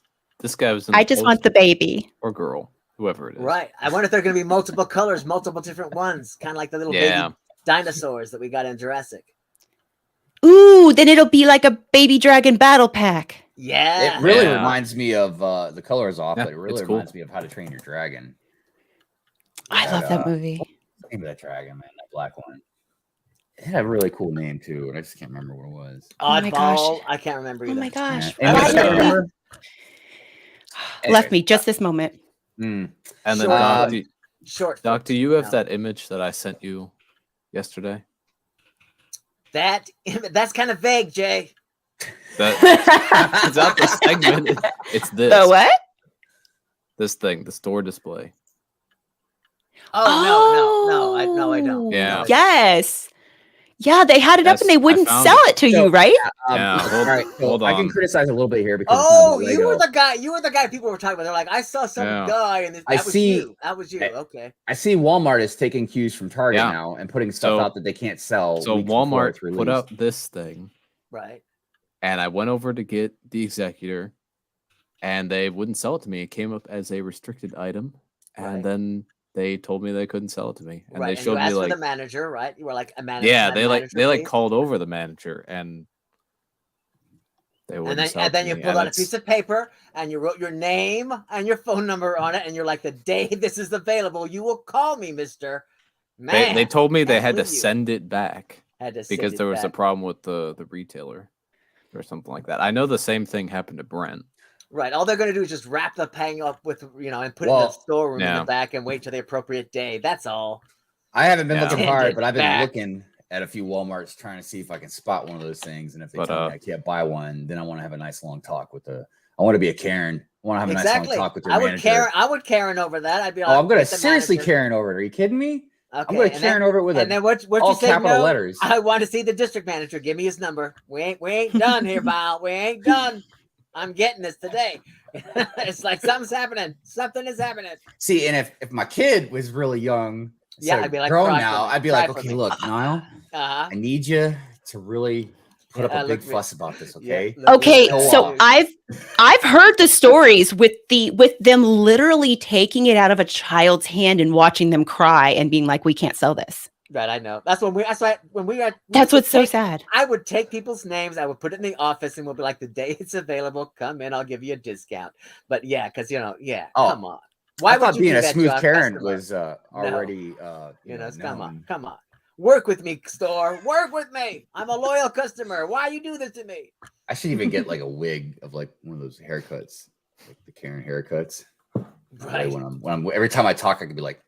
guy was. In I just want the poster, baby. or girl, whoever it is. Right. I wonder if they're going to be multiple colors, multiple different ones, kind of like the little Yeah. baby dinosaurs that we got in Jurassic. Ooh, then it'll be like a baby dragon battle pack. Yeah. It really Yeah. reminds me of the color is off, Yeah, but it really it's cool. reminds me of How to Train Your Dragon. I love that movie. What's the name of that dragon, man? That black one. It had a really cool name too, and I just can't remember what it was. Oh my gosh. Oddball. I can't remember Oh either. my gosh. Yeah. Why Amy, did you that- remember? Left me just this moment. Mm. And then, Sure. Doc, Short. do you have No. that image that I sent you yesterday? That's kind of vague, Jay. That it's not the segment. It's this. The what? This thing, the store display. Oh, no, I don't. Yeah. Yes. Yeah, they had it up Yes, and they I wouldn't found sell it. it to So- you, right? Yeah, all right. So hold I can on. criticize a little bit here because Oh, it's not you were Lego. the guy. You were the guy people were talking about. They're like, I saw some Yeah. guy, and that I was see- you. That was you. Okay. I see Walmart is taking cues from Target Yeah. now and putting stuff So- out that they can't sell. So weeks before Walmart it's put released. out this thing, Right. and I went over to get the executor, and they wouldn't sell it to me. It came up as a restricted item, and Right. then they told me they couldn't sell it to me, and Right. they And showed you me asked for like, the manager, right? You were like a manager. yeah, that they manager, please? called over the manager, and they wouldn't And sell then it to you me, pulled and out a it's- piece of paper and you wrote your name and your phone number on it, and you're like, the day this is available, you will call me, Mister. Man, They told me they can't had to believe you. send it back Had to send because it there was a back. problem with the retailer or something like that. I know the same thing happened to Brent. Right. All they're going to do is just wrap the hang up with, and put it in Well, the storeroom in yeah. the back and wait till the appropriate day. That's all. I haven't been Yeah. looking Send hard, it but I've been back. looking at a few Walmarts trying to see if I can spot one of those things. And if they But, tell me I can't buy one, then I want to have a nice long talk with I want to be a Karen. I want to have a nice Exactly. long talk with their I would manager. Karen over that. I'd be like, Oh, I'm gonna "Get the seriously manager." Karen over it. Are you kidding me? Okay. I'm gonna and Karen over it with and then what you all say? capital No, letters. I want to see the district manager. Give me his number. We ain't done here, pal. We ain't done. I'm getting this today. It's like something's happening. Something is happening. See, and if my kid was really young, Yeah, so I'd be like, grown "Cry for now, me. I'd be Cry like, for okay, me." look, Niall, Uh-huh. I need you to really put up a look big me- fuss about this, Yeah, okay? look Okay, me- Go so off. I've heard the stories with them literally taking it out of a child's hand and watching them cry and being like, "We can't sell this." Right, I know. That's when we. That's why when we got. That's what's so sad. I would take people's names. I would put it in the office, and we'll be like, "The day it's available, come in. I'll give you a discount." But yeah, because come on. Why would you being do a that smooth to our Karen customer? was already come on. Work with me, store. Work with me. I'm a loyal customer. Why you do this to me? I should even get like a wig of like one of those haircuts, like the Karen haircuts. Right. When I'm every time I talk, I could be like,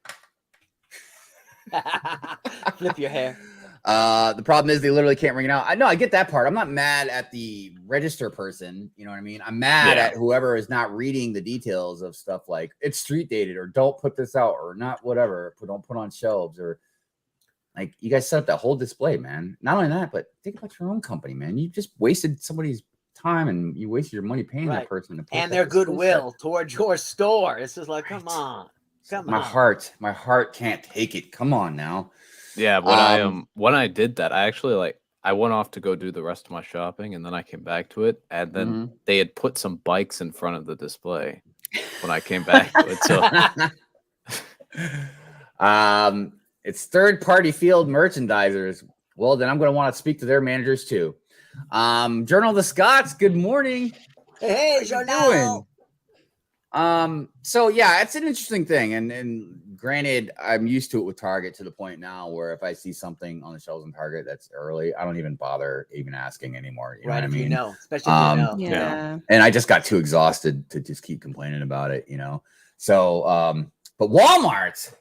flip your hair. The problem is they literally can't ring it out. I know, I get that part. I'm not mad at the register person. You know what I mean? I'm mad at whoever is not reading the details of stuff like it's street dated or don't put this out or not whatever. Don't put on shelves or like you guys set up that whole display, man. Not only that, but think about your own company, man. You just wasted somebody's time and you wasted your money paying that person to and their goodwill towards your store. It's just like, come on. My heart can't take it. Come on now. Yeah, when I did that, I actually I went off to go do the rest of my shopping, and then I came back to it, and then they had put some bikes in front of the display when I came back to it. So, it's third-party field merchandisers. Well, then I'm going to want to speak to their managers too. Journal of the Scots. Good morning. Hey, Journal. So yeah, it's an interesting thing, and granted, I'm used to it with Target to the point now where if I see something on the shelves in Target that's early, I don't even bother even asking anymore. You know what I mean? Especially if you know. Yeah. And I just got too exhausted to just keep complaining about it, So, but Walmart,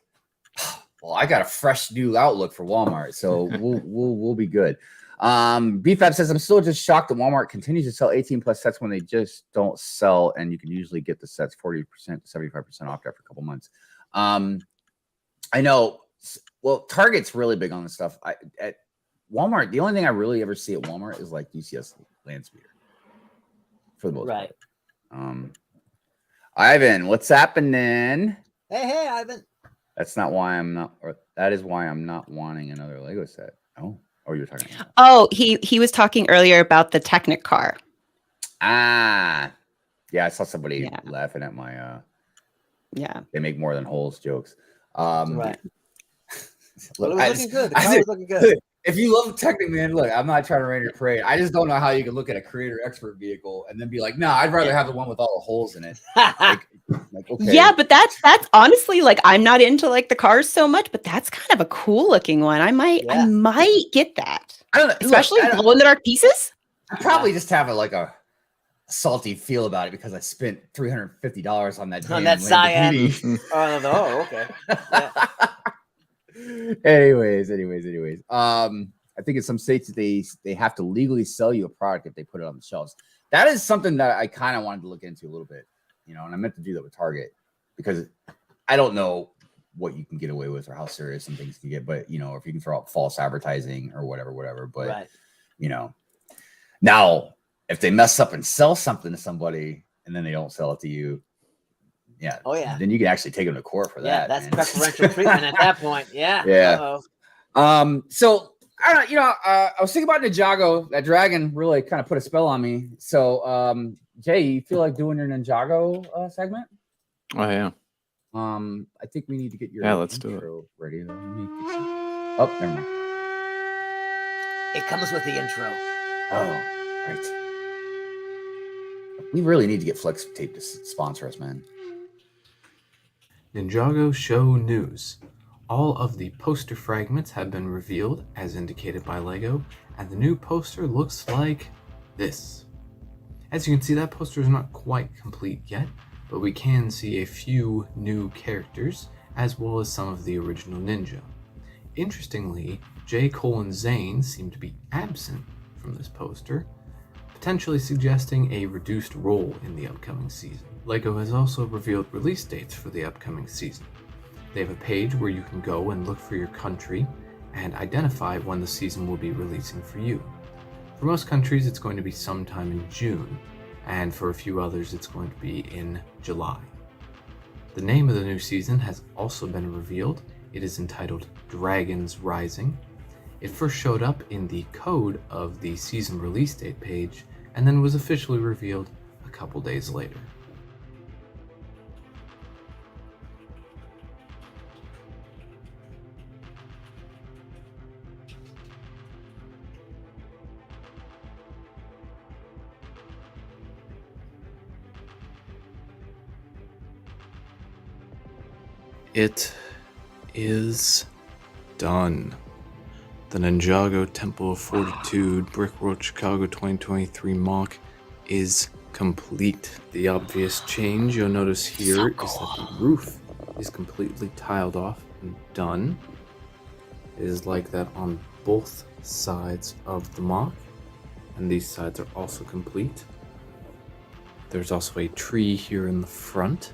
well, I got a fresh new outlook for Walmart, so we'll be good. BFAB says, I'm still just shocked that Walmart continues to sell 18 plus sets when they just don't sell, and you can usually get the sets 40% to 75% off after a couple months. I know. Well, Target's really big on this stuff. At Walmart, the only thing I really ever see at Walmart is like UCS land speeder for the most part. Ivan, what's happening? Hey, Ivan. That's not why I'm not, or that is why I'm not wanting another Lego set. Oh, you're talking about. Oh, he was talking earlier about the Technic car. Yeah, I saw somebody laughing at my they make more than holes jokes. Right. Look, well, it was looking good. The car was looking good. If you love Technic, man, look, I'm not trying to rain your parade. I just don't know how you can look at a creator expert vehicle and then be like, no, I'd rather have the one with all the holes in it. Okay. Yeah, but that's honestly I'm not into the cars so much, but that's kind of a cool looking one. I might get that. I don't know, especially glow in the dark pieces. I probably just have a salty feel about it because I spent $350 on that cyan. Oh, okay. Yeah. Anyways. I think in some states they have to legally sell you a product if they put it on the shelves. That is something that I kind of wanted to look into a little bit, and I meant to do that with Target because I don't know what you can get away with or how serious some things can get, but if you can throw out false advertising or whatever, but now if they mess up and sell something to somebody and then they don't sell it to you, then you can actually take them to court for that. Yeah, that's preferential treatment at that point. Yeah. So I don't know. I was thinking about Ninjago. That dragon really kind of put a spell on me. So, Jay, you feel like doing your Ninjago segment? Oh yeah. I think we need to get your let's do it ready. Oh, never mind. It comes with the intro. Oh, right. We really need to get Flex Tape to sponsor us, man. Ninjago Show News. All of the poster fragments have been revealed as indicated by LEGO, and the new poster looks like this. As you can see, that poster is not quite complete yet, but we can see a few new characters as well as some of the original Ninja. Interestingly, Zane seem to be absent from this poster, potentially suggesting a reduced role in the upcoming season. LEGO has also revealed release dates for the upcoming season. They have a page where you can go and look for your country and identify when the season will be releasing for you. For most countries, it's going to be sometime in June, and for a few others, it's going to be in July. The name of the new season has also been revealed. It is entitled Dragons Rising. It first showed up in the code of the season release date page, and then was officially revealed a couple days later. It is done. The Ninjago Temple of Fortitude Brickworld Chicago 2023 mock is complete. The obvious change you'll notice here is that the roof is completely tiled off and done. It is like that on both sides of the mock, and these sides are also complete. There's also a tree here in the front,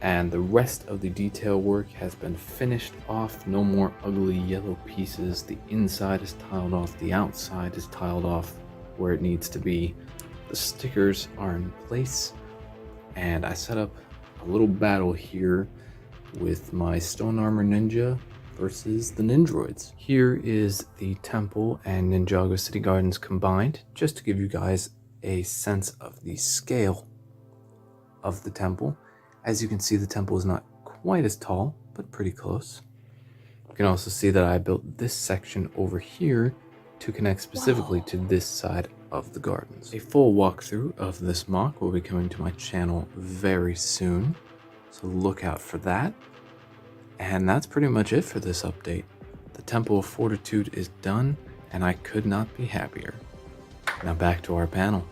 and the rest of the detail work has been finished off. No more ugly yellow pieces. The inside is tiled off, the outside is tiled off where it needs to be. The stickers are in place, and I set up a little battle here with my Stone Armor Ninja versus the Ninjroids. Here is the temple and Ninjago City Gardens combined, just to give you guys a sense of the scale of the temple. As you can see, the temple is not quite as tall, but pretty close. You can also see that I built this section over here to connect specifically to this side of the gardens. A full walkthrough of this mock will be coming to my channel very soon, so look out for that. And that's pretty much it for this update. The Temple of Fortitude is done, and I could not be happier. Now back to our panel.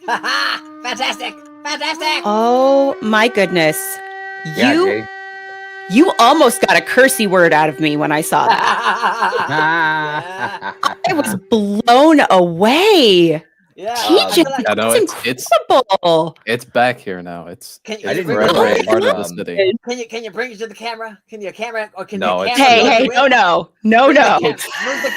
Fantastic! Fantastic! Oh my goodness. Yeah, Jay. You almost got a cursey word out of me when I saw that. I was blown away. Yeah, TJ, I know that's incredible. it's back here now. I It's didn't forever part of the city. Can you bring it to the camera? Can you camera or can No, the it's camera? Hey, no. Move the camera.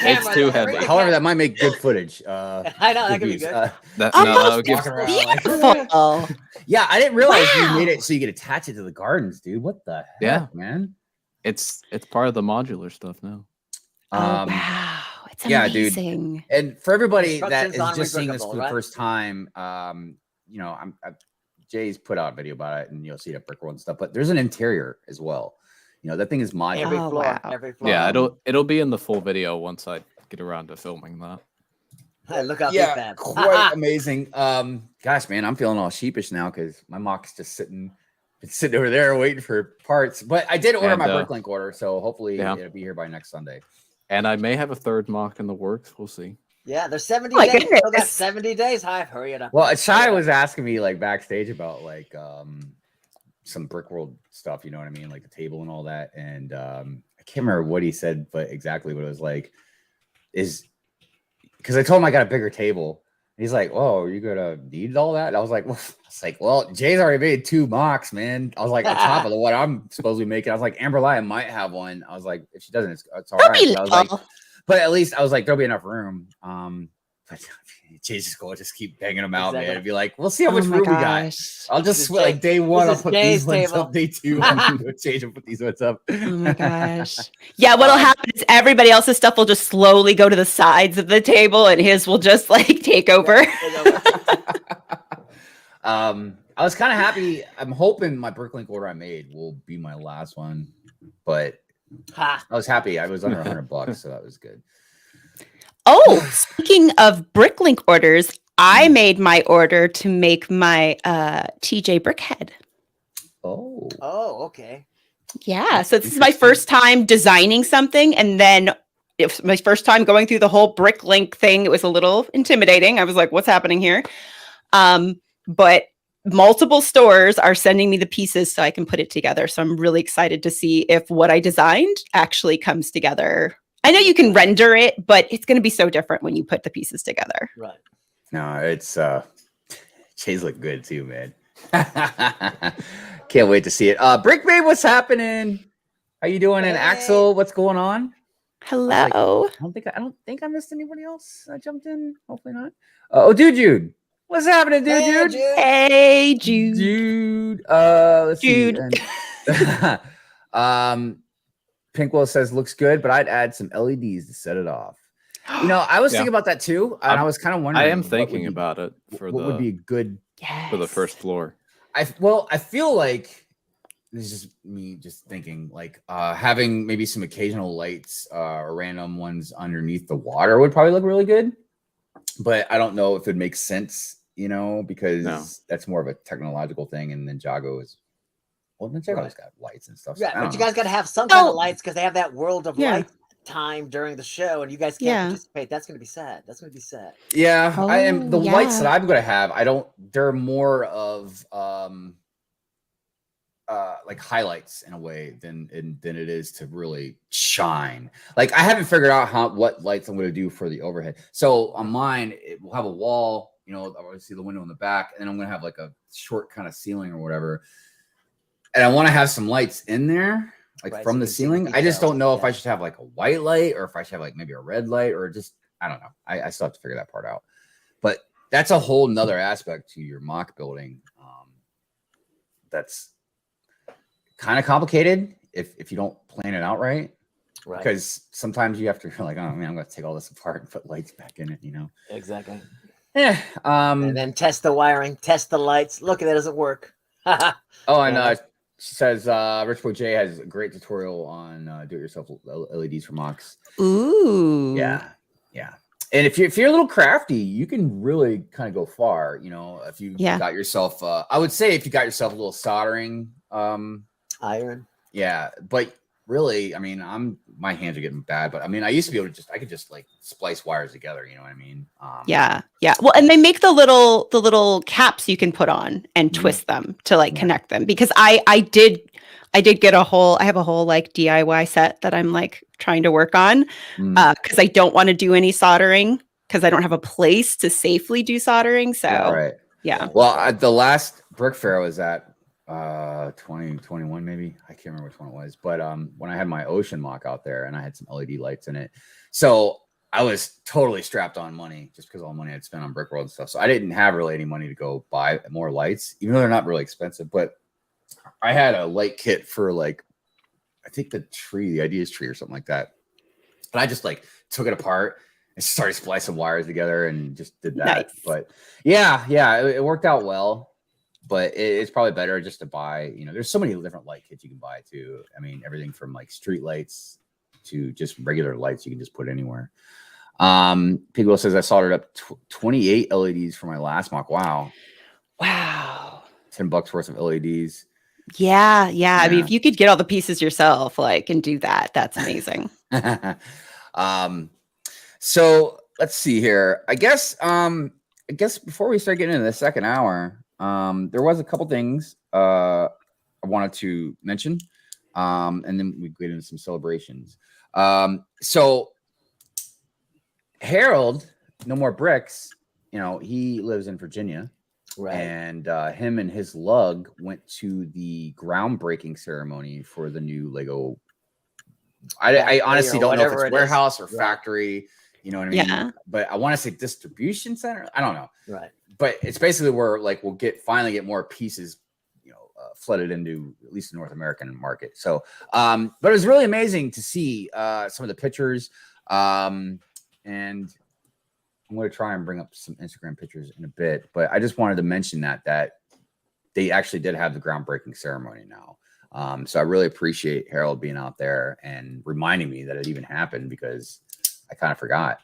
It's too heavy. However, that might make good footage. I know that could be good. Oh, give, beautiful. Yeah, I didn't realize you made it so you could attach it to the gardens, dude. What the heck, man? it's part of the modular stuff now. Oh, wow. It's yeah, amazing. dude. And for everybody that is Instructions just seeing this for the non-replicable, first time, you know, Jay's put out a video about it, and you'll see it at Brickworld and stuff. But there's an interior as well. You know, that thing is modular. Every floor, wow. every floor. Yeah, it'll be in the full video once I get around to filming that. Hey, look out, Yeah, big fan. quite amazing. Gosh, man, I'm feeling all sheepish now because my mock's just sitting over there waiting for parts. But I did order my Bricklink order, so hopefully it'll be here by next Sunday. And I may have a third mock in the works. We'll see. Yeah, there's 70 my days. goodness. Still got 70 days. Hive, hurry it up. Well, Shai was asking me like backstage about like some Brickworld stuff, you know what I mean, like the table and all that. And I can't remember what he said, but exactly what it was like is because I told him I got a bigger table. He's like, "Oh, are you gonna need all that?" And I was like, "Well, Jay's already made 2 mocks, man." I was like, on top of the what I'm supposed to be making. I was like, Amberlia might have one. I was like, if she doesn't, it's all right. I was like, but at least I was like, there'll be enough room. But Jay's just keep banging them out, man. And be like, we'll see how much room we got. I'll just like day 1, I'll put these ones up. Day 2, I'll change and put these ones up. Oh my gosh. Yeah, what'll happen is everybody else's stuff will just slowly go to the sides of the table and his will just like take over. I was kind of happy. I'm hoping my Bricklink order I made will be my last one, but I was happy. I was under $100, so that was good. Oh, speaking of Bricklink orders, I made my order to make my TJ Brickhead. Oh, okay. Yeah, so this is my first time designing something, and then it's my first time going through the whole Bricklink thing. It was a little intimidating. I was like, what's happening here? But multiple stores are sending me the pieces so I can put it together. So I'm really excited to see if what I designed actually comes together. I know you can render it, but it's going to be so different when you put the pieces together. Right. No, it's Jay's look good too, man. Can't wait to see it. Brick Babe, what's happening? How you doing? And Axel, what's going on? Hello. I don't think I missed anybody else. I jumped in. Hopefully not. Oh, Jude. What's happening, Jude? Hey, Jude. Jude. Let's Jude. See. Pinkwell says looks good, but I'd add some LEDs to set it off. You know, I was thinking about that too, and I was kind of wondering. I am thinking about it for what would be good for the first floor. I feel like this is just me just thinking like having maybe some occasional lights or random ones underneath the water would probably look really good. But I don't know if it makes sense, you know, because that's more of a technological thing, and Ninjago is Well, Ninjago's got lights and stuff. So Yeah, I but don't you know. guys got to have some kind of lights because they have that world of Yeah. light time during the show, and you guys can't participate. That's going to be sad. That's going to be sad. Yeah, I am. The lights that yeah. I'm going to have, I don't. They're more of like highlights in a way than it is to really shine. Like I haven't figured out what lights I'm going to do for the overhead. So on mine, we'll have a wall. You know, I see the window in the back, and I'm going to have like a short kind of ceiling or whatever. And I want to have some lights in there, like from the ceiling. I just don't know if I should have like a white light or if I should have like maybe a red light or just, I don't know. I still have to figure that part out. But that's a whole nother aspect to your mock building. That's kind of complicated if you don't plan it out right. Right. Because sometimes you have to like, oh man, I'm going to take all this apart and put lights back in it, you know? Exactly. Yeah. And then test the wiring, test the lights. Look, it doesn't work. Oh, and she says Rich Boy J has a great tutorial on do-it-yourself LEDs for mocks. Ooh. Yeah. And if you're a little crafty, you can really kind of go far. You know, if you got yourself, I would say if you got yourself a little soldering iron. Yeah, but really, I mean, my hands are getting bad, but I mean, I used to be able to I could just like splice wires together. You know what I mean? Yeah. Well, and they make the little caps you can put on and twist them to like connect them, because I did get I have a whole like DIY set that I'm like trying to work on because I don't want to do any soldering because I don't have a place to safely do soldering. So yeah. Well, the last Brick Fair I was at 2021 maybe, I can't remember which one it was, but when I had my ocean mock out there and I had some LED lights in it, so I was totally strapped on money just because all the money I'd spent on Brickworld and stuff. So I didn't have really any money to go buy more lights, even though they're not really expensive. But I had a light kit for like, I think the Ideas Tree or something like that. And I just like took it apart and started splicing wires together and just did that. Nice. But yeah, it worked out well. But it's probably better just to buy, you know, there's so many different light kits you can buy too. I mean, everything from like street lights to just regular lights you can just put anywhere. Pigwell says I soldered up 28 LEDs for my last mock. Wow. $10 worth of LEDs. Yeah. I mean, if you could get all the pieces yourself, like, and do that, that's amazing. So let's see here. I guess before we start getting into the second hour, there was a couple things I wanted to mention, and then we get into some celebrations. So Harold, No More Bricks, you know, he lives in Virginia, right? And him and his lug went to the groundbreaking ceremony for the new Lego. I honestly don't know if it's warehouse or factory. You know what I mean? Yeah. But I want to say distribution center. I don't know. Right. But it's basically where like we'll finally get more pieces, you know, flooded into at least the North American market. So, but it was really amazing to see some of the pictures. And I'm going to try and bring up some Instagram pictures in a bit. But I just wanted to mention that they actually did have the groundbreaking ceremony now. So I really appreciate Harold being out there and reminding me that it even happened because I kind of forgot.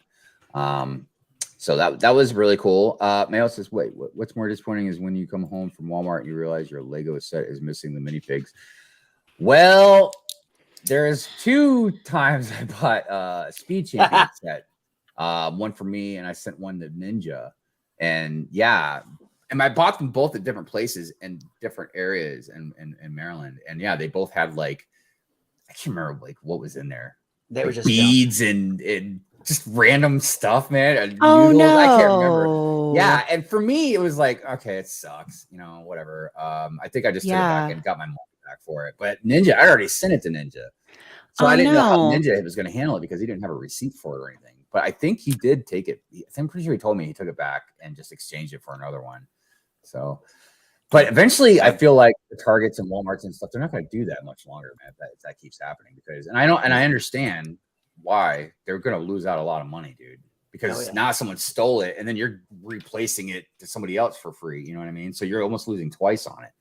So that was really cool. Mayo says, wait, what's more disappointing is when you come home from Walmart and you realize your Lego set is missing the minifigs. Well, there's 2 times I bought a Speed Champion set. One for me, and I sent one to Ninja. And yeah, and I bought them both at different places and different areas in Maryland. And yeah, they both had like, I can't remember like what was in there. They were just beads and just random stuff, man. And noodles. No. I can't remember. Yeah. And for me, it was like, okay, it sucks, you know, whatever. I think I just took it back and got my money back for it. But Ninja, I already sent it to Ninja. So I didn't know how Ninja was going to handle it because he didn't have a receipt for it or anything. But I think he did take it. I'm pretty sure he told me he took it back and just exchanged it for another one. So, but eventually I feel like the Targets and Walmarts and stuff, they're not going to do that much longer, man, if that keeps happening. Because, and I understand why they're going to lose out a lot of money, dude, because now someone stole it and then you're replacing it to somebody else for free. You know what I mean? So you're almost losing twice on it.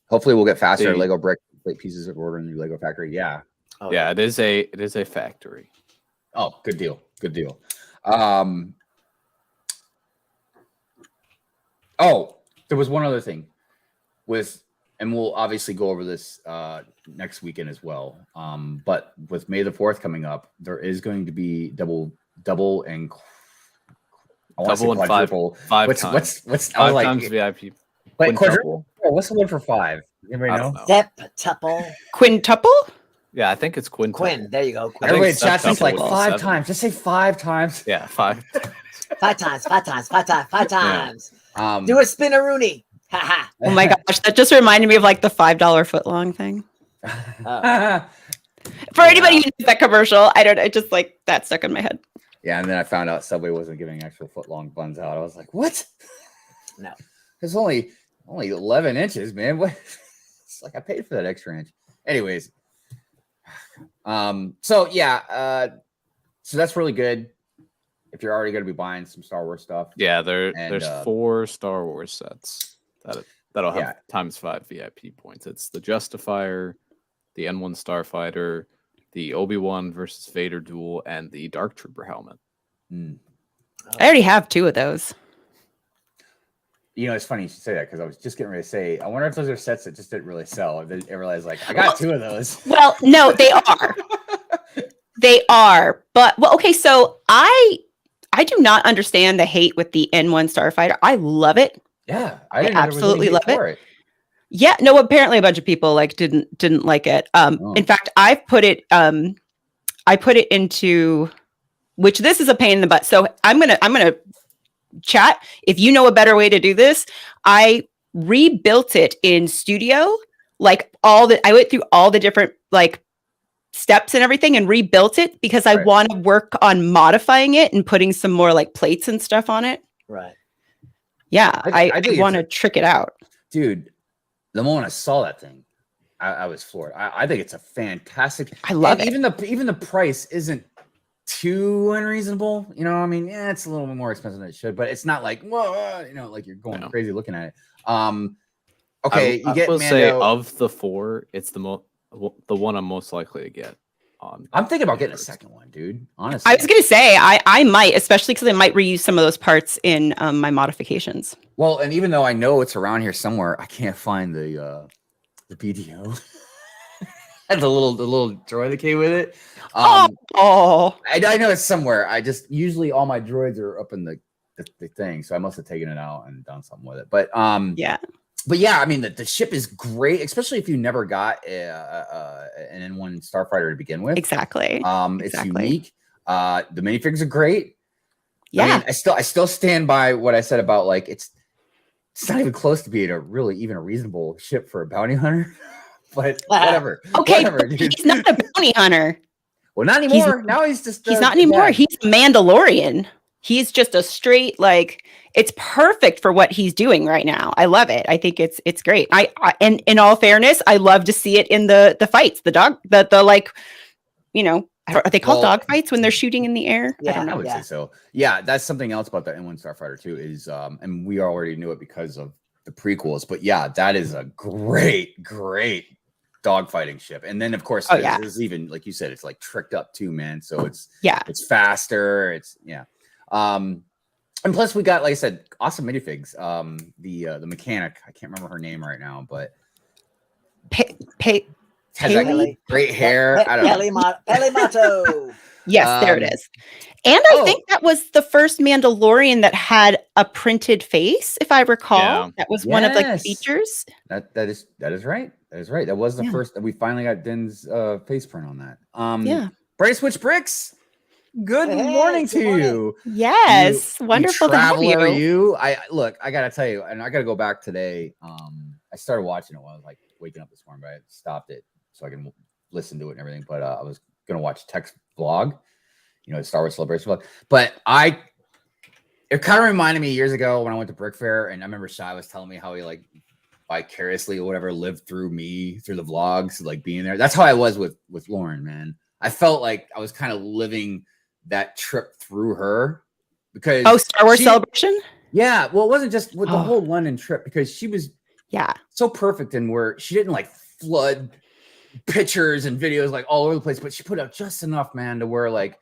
Hopefully we'll get faster Lego brick pieces of order in the Lego factory. Yeah. Yeah, it is a factory. Oh, good deal. Good deal. Oh, there was one other thing. and we'll obviously go over this next weekend as well. But with May the 4th coming up, there is going to be double and five times. What's five like, times VIP? Wait, Quintuple? what's the one for 5? Anybody know? Septuple. Quintuple? Yeah, I think it's quintuple. Quinn. There you go. Quinn. Everybody chat's just like septuple 5 7. times. Just say 5 times. Yeah, 5. 5 times. 5 times. 5 times. 5 times. Yeah. Do a spin-a-rooney. Ha ha. Oh my gosh, that just reminded me of like the $5 footlong thing. For anybody who knows that commercial, I don't know, it just like that stuck in my head. Yeah, and then I found out Subway wasn't giving actual foot-long buns out. I was like, what? No. It's only 11 inches, man. What? It's like I paid for that extra inch. Anyways. So yeah, so that's really good. If you're already going to be buying some Star Wars stuff. Yeah, there's 4 Star Wars sets that'll have ×5 VIP points. It's the Justifier, the N1 Starfighter, the Obi-Wan versus Vader duel, and the Dark Trooper helmet. I already have 2 of those. You know, it's funny you should say that because I was just getting ready to say, I wonder if those are sets that just didn't really sell. I realized, like, I got 2 of those. Well, no, they are. They are. But, well, okay, so I do not understand the hate with the N1 Starfighter. I love it. Yeah, I absolutely love it. Yeah, no, apparently a bunch of people like didn't like it. In fact, I put it into, which this is a pain in the butt. So I'm gonna chat. If you know a better way to do this, I rebuilt it in Studio. Like I went through all the different like steps and everything and rebuilt it because I want to work on modifying it and putting some more like plates and stuff on it. Right. Yeah, I want to trick it out. Dude, the moment I saw that thing, I was floored. I think it's a fantastic. I love it. Even the price isn't too unreasonable. You know, I mean, yeah, it's a little bit more expensive than it should, but it's not like, whoa, you know, like you're going crazy looking at it. Okay, I will say of the 4, it's the one I'm most likely to get. I'm thinking about getting a second one, dude. Honestly, I was gonna say I might, especially because I might reuse some of those parts in my modifications. Well, and even though I know it's around here somewhere, I can't find the BDO. the little droid that came with it. I know it's somewhere. I just usually all my droids are up in the thing, so I must have taken it out and done something with it. But yeah, I mean the ship is great, especially if you never got an N1 Starfighter to begin with. Exactly. It's unique. The minifigs are great. Yeah. I mean, I still stand by what I said about like it's not even close to being a reasonable ship for a bounty hunter. But whatever. Okay, whatever, dude. He's not a bounty hunter. Well, not anymore. Now he's just he's not anymore. He's a Mandalorian. He's just a straight like. It's perfect for what he's doing right now. I love it. I think it's great. And in all fairness, I love to see it in the fights. The like, you know, are they called dog fights when they're shooting in the air? Yeah, I don't know. I would say so. Yeah, that's something else about the N1 Starfighter too. Is and we already knew it because of the prequels. But yeah, that is a great dogfighting ship. And then of course, there's even like you said, it's like tricked up too, man. So it's faster. It's and plus we got, like I said, awesome minifigs. The mechanic, I can't remember her name right now, but has that great hair. I don't know. Pelimato. Yes, there it is. And I think that was the first Mandalorian that had a printed face, if I recall. Yeah. That was one of like the features. That is right. That is right. That was the first that we finally got Din's face print on that. Bright Switch Bricks. Good morning to you. Yes, wonderful to have you. I gotta tell you, and I gotta go back today. I started watching it while I was like waking up this morning, but I stopped it so I can listen to it and everything. But I was gonna watch Tech's vlog, you know, Star Wars Celebration vlog. But it kind of reminded me years ago when I went to Brick Fair, and I remember Shai was telling me how he like vicariously or whatever lived through me through the vlogs, like being there. That's how I was with Lauren, man. I felt like I was kind of living that trip through her because Star Wars Celebration. Yeah, well, it wasn't just with the whole London trip because she was so perfect and where she didn't like flood pictures and videos like all over the place, but she put out just enough, man, to where like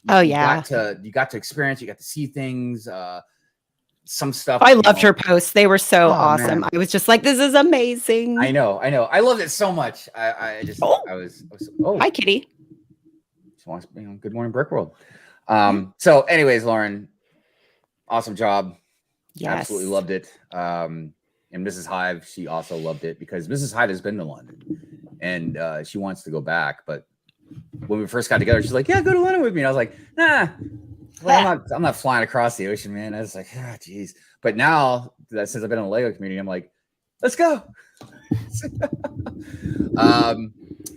you got to experience, you got to see things. some stuff. I loved her posts. They were so awesome. Man. I was just like, this is amazing. I know. I loved it so much. I was Hi, Kitty. Good morning, Brick World. So anyways, Lauren, awesome job. Yes. Absolutely loved it. And Mrs. Hive, she also loved it because Mrs. Hive has been to London and she wants to go back. But when we first got together, she's like, yeah, go to London with me. And I was like, nah, well, I'm not flying across the ocean, man. I was like, geez. But now that since I've been in the Lego community, I'm like, let's go.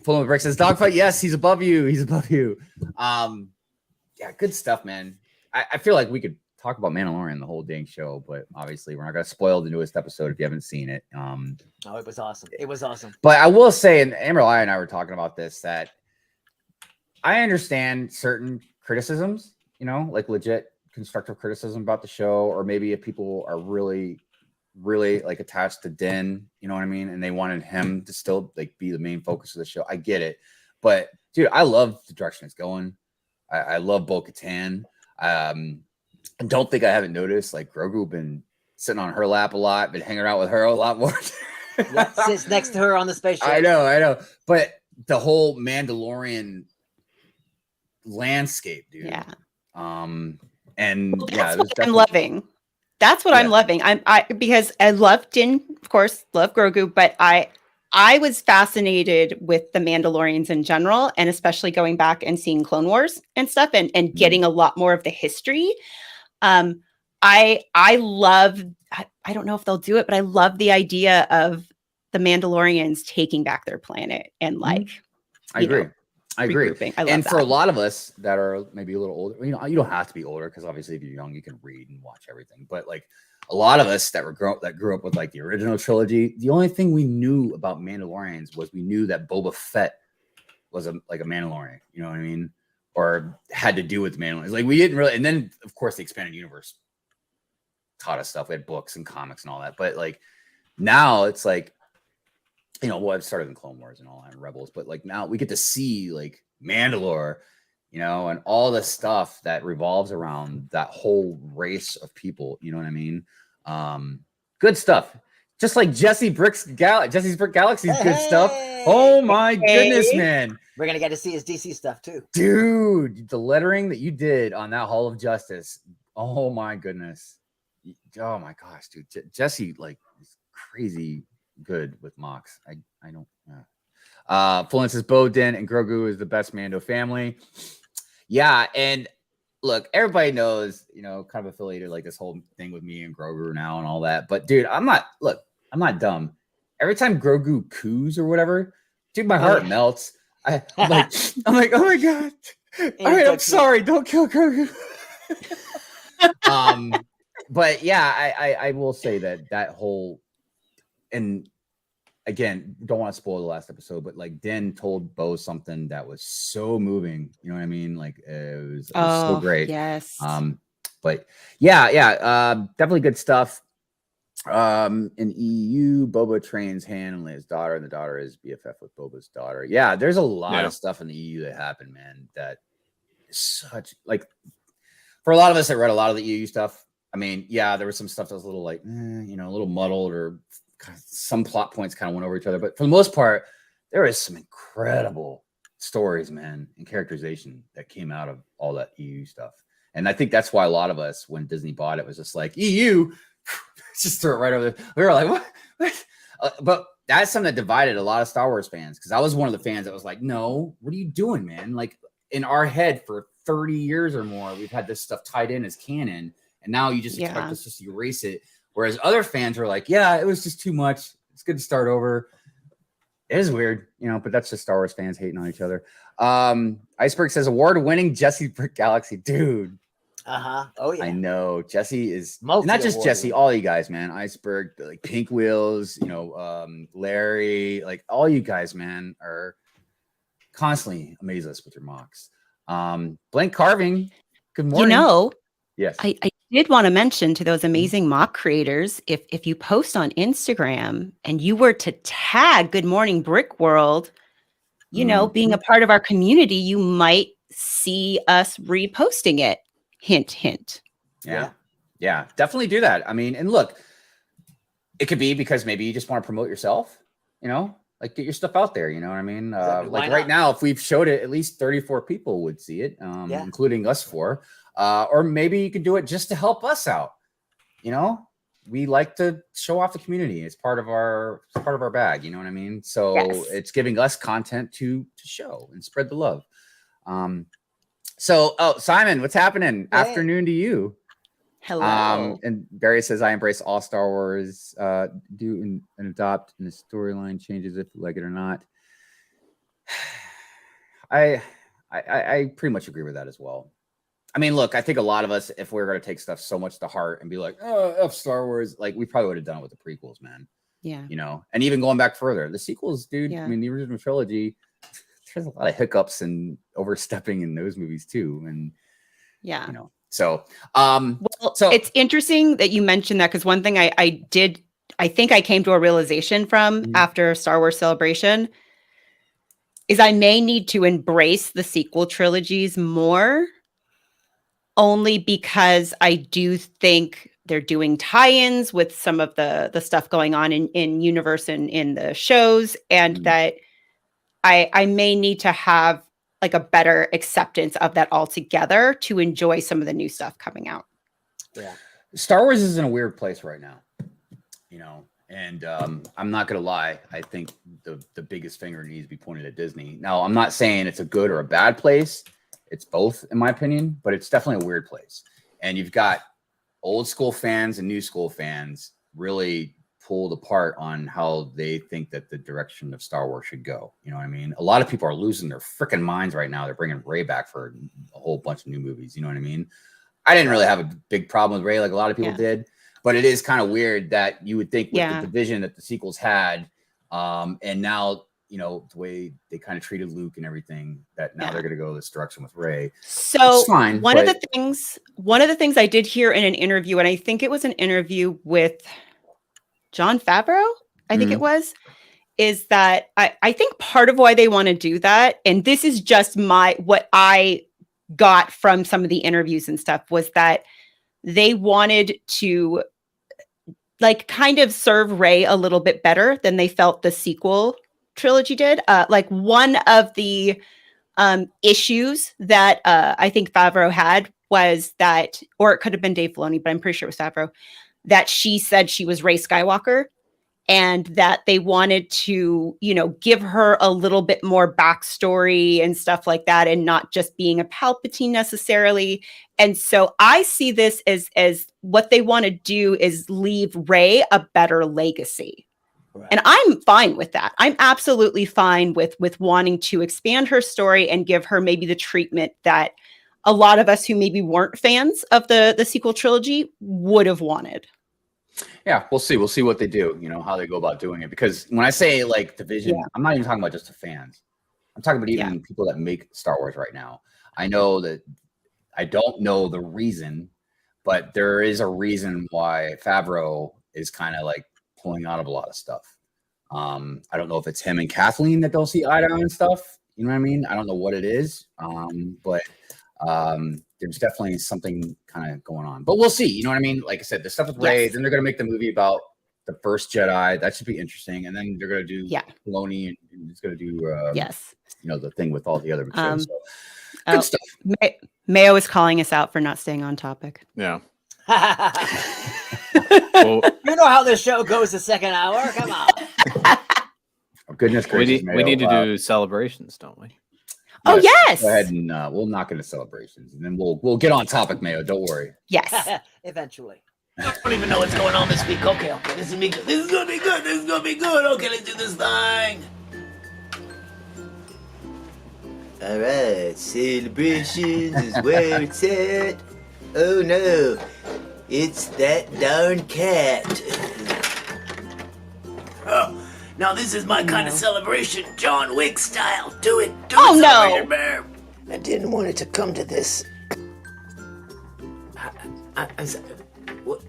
Full of Brick says, dogfight, yes, he's above you. He's above you. Yeah, good stuff, man. I feel like we could talk about Mandalorian the whole dang show, but obviously we're not going to spoil the newest episode if you haven't seen it. Oh, it was awesome. It was awesome. But I will say, and Amberlia and I were talking about this, that I understand certain criticisms, you know, like legit constructive criticism about the show, or maybe if people are really like attached to Din, you know what I mean, and they wanted him to still like be the main focus of the show. I get it, but dude, I love the direction it's going. I love Bo-Katan. I don't think I haven't noticed like Grogu been sitting on her lap a lot, been hanging out with her a lot more. Yeah, sits next to her on the spaceship. I know, but the whole Mandalorian landscape, dude. Yeah. And that's what I'm loving. That's what I'm loving. Because I love Din, of course, love Grogu, but I was fascinated with the Mandalorians in general, and especially going back and seeing Clone Wars and stuff and getting a lot more of the history. I love, I don't know if they'll do it, but I love the idea of the Mandalorians taking back their planet and like, I agree. I agree. I love and that. for a lot of us that are maybe a little older, you know, you don't have to be older because obviously if you're young, you can read and watch everything. But like a lot of us that grew up with like the original trilogy, the only thing we knew about Mandalorians was we knew that Boba Fett was like a Mandalorian, you know what I mean? Or had to do with the Mandalorians. Like we didn't really, and then of course the expanded universe taught us stuff. We had books and comics and all that. But like now it's like, you know, well, I've started in Clone Wars and all that and Rebels, but like now we get to see like Mandalore, you know, and all the stuff that revolves around that whole race of people. You know what I mean? Good stuff. Just like Jesse's Brick Galaxy's good stuff. Oh my goodness, man. We're going to get to see his DC stuff too. Dude, the lettering that you did on that Hall of Justice. Oh my goodness. Oh my gosh, dude. Jesse like is crazy good with Mox. I don't Fullen says Bo, Din, and Grogu is the best Mando family. Yeah, and look, everybody knows, you know, kind of affiliated like this whole thing with me and Grogu now and all that. But dude, I'm not dumb. Every time Grogu coos or whatever, dude, my heart melts. I'm like, oh my god. All right, I'm sorry. Don't kill Grogu. But yeah, I will say that whole, and again, don't want to spoil the last episode, but like Din told Bo something that was so moving. You know what I mean? Like it was so great. Yes. But yeah, definitely good stuff. In EU, Boba trains Han and his daughter, and the daughter is BFF with Boba's daughter. Yeah, there's a lot of stuff in the EU that happened, man. That is such like for a lot of us that read a lot of the EU stuff. I mean, yeah, there was some stuff that was a little like, you know, a little muddled, or some plot points kind of went over each other. But for the most part, there is some incredible stories, man, and characterization that came out of all that EU stuff. And I think that's why a lot of us, when Disney bought it, was just like, EU, just throw it right over there. We were like, what? But that's something that divided a lot of Star Wars fans, because I was one of the fans that was like, no, what are you doing, man? Like in our head for 30 years or more, we've had this stuff tied in as canon. And now you just expect us just to erase it. Whereas other fans were like, yeah, it was just too much. It's good to start over. It is weird, you know, but that's just Star Wars fans hating on each other. Iceberg says award-winning Jesse's Brick Galaxy. Dude. Oh, yeah. I know. Jesse is not just Jesse, all you guys, man. Iceberg, like Pink Wheels, you know, Larry, like all you guys, man, are constantly amaze us with your mocks. Blank Carving. Good morning. You know, yes. I did want to mention to those amazing mock creators, if you post on Instagram and you were to tag Good Morning Brick World, you know, being a part of our community, you might see us reposting it. Hint, hint. Yeah. Yeah, definitely do that. I mean, and look, it could be because maybe you just want to promote yourself, you know, like get your stuff out there. You know what I mean? Like right now, if we've showed it, at least 34 people would see it, including us 4. Or maybe you could do it just to help us out. You know, we like to show off the community. It's part of our bag. You know what I mean? So it's giving us content to show and spread the love. So, Simon, what's happening? Hey. Afternoon to you. Hello. And Barry says, I embrace all Star Wars, do and adopt, and the storyline changes if you like it or not. I pretty much agree with that as well. I mean, look, I think a lot of us, if we were going to take stuff so much to heart and be like, oh, F Star Wars, like we probably would have done it with the prequels, man. Yeah. You know, and even going back further, the sequels, dude, I mean, the original trilogy, there's a lot of hiccups and overstepping in those movies too. And, you know, so, so it's interesting that you mentioned that, because one thing I think I came to a realization from after Star Wars Celebration is I may need to embrace the sequel trilogies more, only because I do think they're doing tie-ins with some of the stuff going on in universe and in the shows, and that I may need to have like a better acceptance of that altogether to enjoy some of the new stuff coming out. Yeah. Star Wars is in a weird place right now, you know, and I'm not going to lie. I think the biggest finger needs to be pointed at Disney. Now, I'm not saying it's a good or a bad place. It's both, in my opinion, but it's definitely a weird place. And you've got old school fans and new school fans really pulled apart on how they think that the direction of Star Wars should go. You know what I mean? A lot of people are losing their freaking minds right now. They're bringing Rey back for a whole bunch of new movies. You know what I mean? I didn't really have a big problem with Rey like a lot of people did, but it is kind of weird that you would think with the division that the sequels had, and now, you know, the way they kind of treated Luke and everything, that now they're going to go this direction with Rey. So one of the things I did hear in an interview, and I think it was an interview with Jon Favreau, I think it was, is that I think part of why they want to do that, and this is just what I got from some of the interviews and stuff, was that they wanted to like kind of serve Rey a little bit better than they felt the sequel trilogy did. Like one of the issues that I think Favreau had was that, or it could have been Dave Filoni, but I'm pretty sure it was Favreau, that she said she was Rey Skywalker, and that they wanted to, you know, give her a little bit more backstory and stuff like that, and not just being a Palpatine necessarily. And so I see this as what they want to do is leave Rey a better legacy. Right. And I'm fine with that. I'm absolutely fine with wanting to expand her story and give her maybe the treatment that a lot of us who maybe weren't fans of the sequel trilogy would have wanted. Yeah, we'll see. We'll see what they do, you know, how they go about doing it. Because when I say like division, I'm not even talking about just the fans. I'm talking about even people that make Star Wars right now. I know that I don't know the reason, but there is a reason why Favreau is kind of like pulling out of a lot of stuff. I don't know if it's him and Kathleen that don't see eye to eye and stuff. You know what I mean? I don't know what it is, but there's definitely something kind of going on. But we'll see. You know what I mean? Like I said, the stuff with Rey, then they're going to make the movie about the first Jedi. That should be interesting. And then they're going to do Filoni, and it's going to do you know, the thing with all the other materials. So, good stuff. Mayo is calling us out for not staying on topic. Yeah. Well, you know how this show goes the second hour. Come on. Oh, goodness gracious, we need to do celebrations, don't we? Oh yes. Go ahead and we'll knock into celebrations, and then we'll get on topic, Mayo. Don't worry. Yes. Eventually. I don't even know what's going on this week. Okay. This is gonna be good. This is gonna be good. This is gonna be good. Okay, let's do this thing. All right, celebrations is where it's at. Oh no, it's that darn cat. Oh, now this is my kind of celebration, John Wick style. Do it. Oh no, bear. I didn't want it to come to this. What?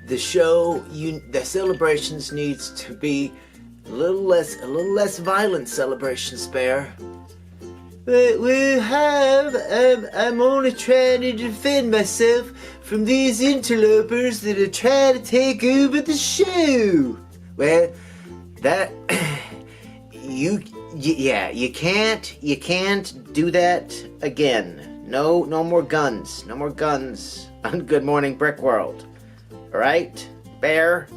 The show, the celebrations needs to be a little less violent celebrations, Bear. I'm only trying to defend myself from these interlopers that are trying to take over the show. Well, that you can't do that again. No more guns. No more guns on Good Morning Brick World. All right, Bear.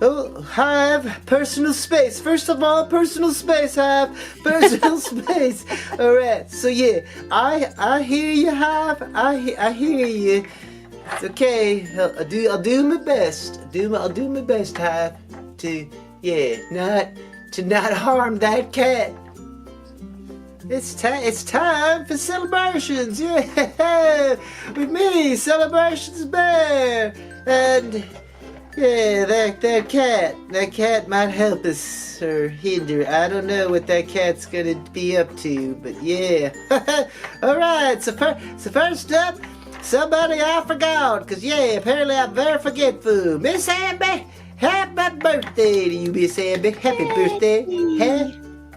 Oh, Hive, personal space. First of all, personal space, Hive. Personal space. All right. So yeah, I hear you, Hive. I hear you. It's okay. I'll do my best. I'll do my best, Hive. To not harm that cat. It's time for celebrations. Yeah, with me, Celebrations Bear, and. Yeah, that cat might help us or hinder. I don't know what that cat's gonna be up to, but yeah. All right, so first up, somebody I forgot, cause yeah, apparently I'm very forgetful. Miss Amber, happy birthday to you, Miss Amber. Happy birthday.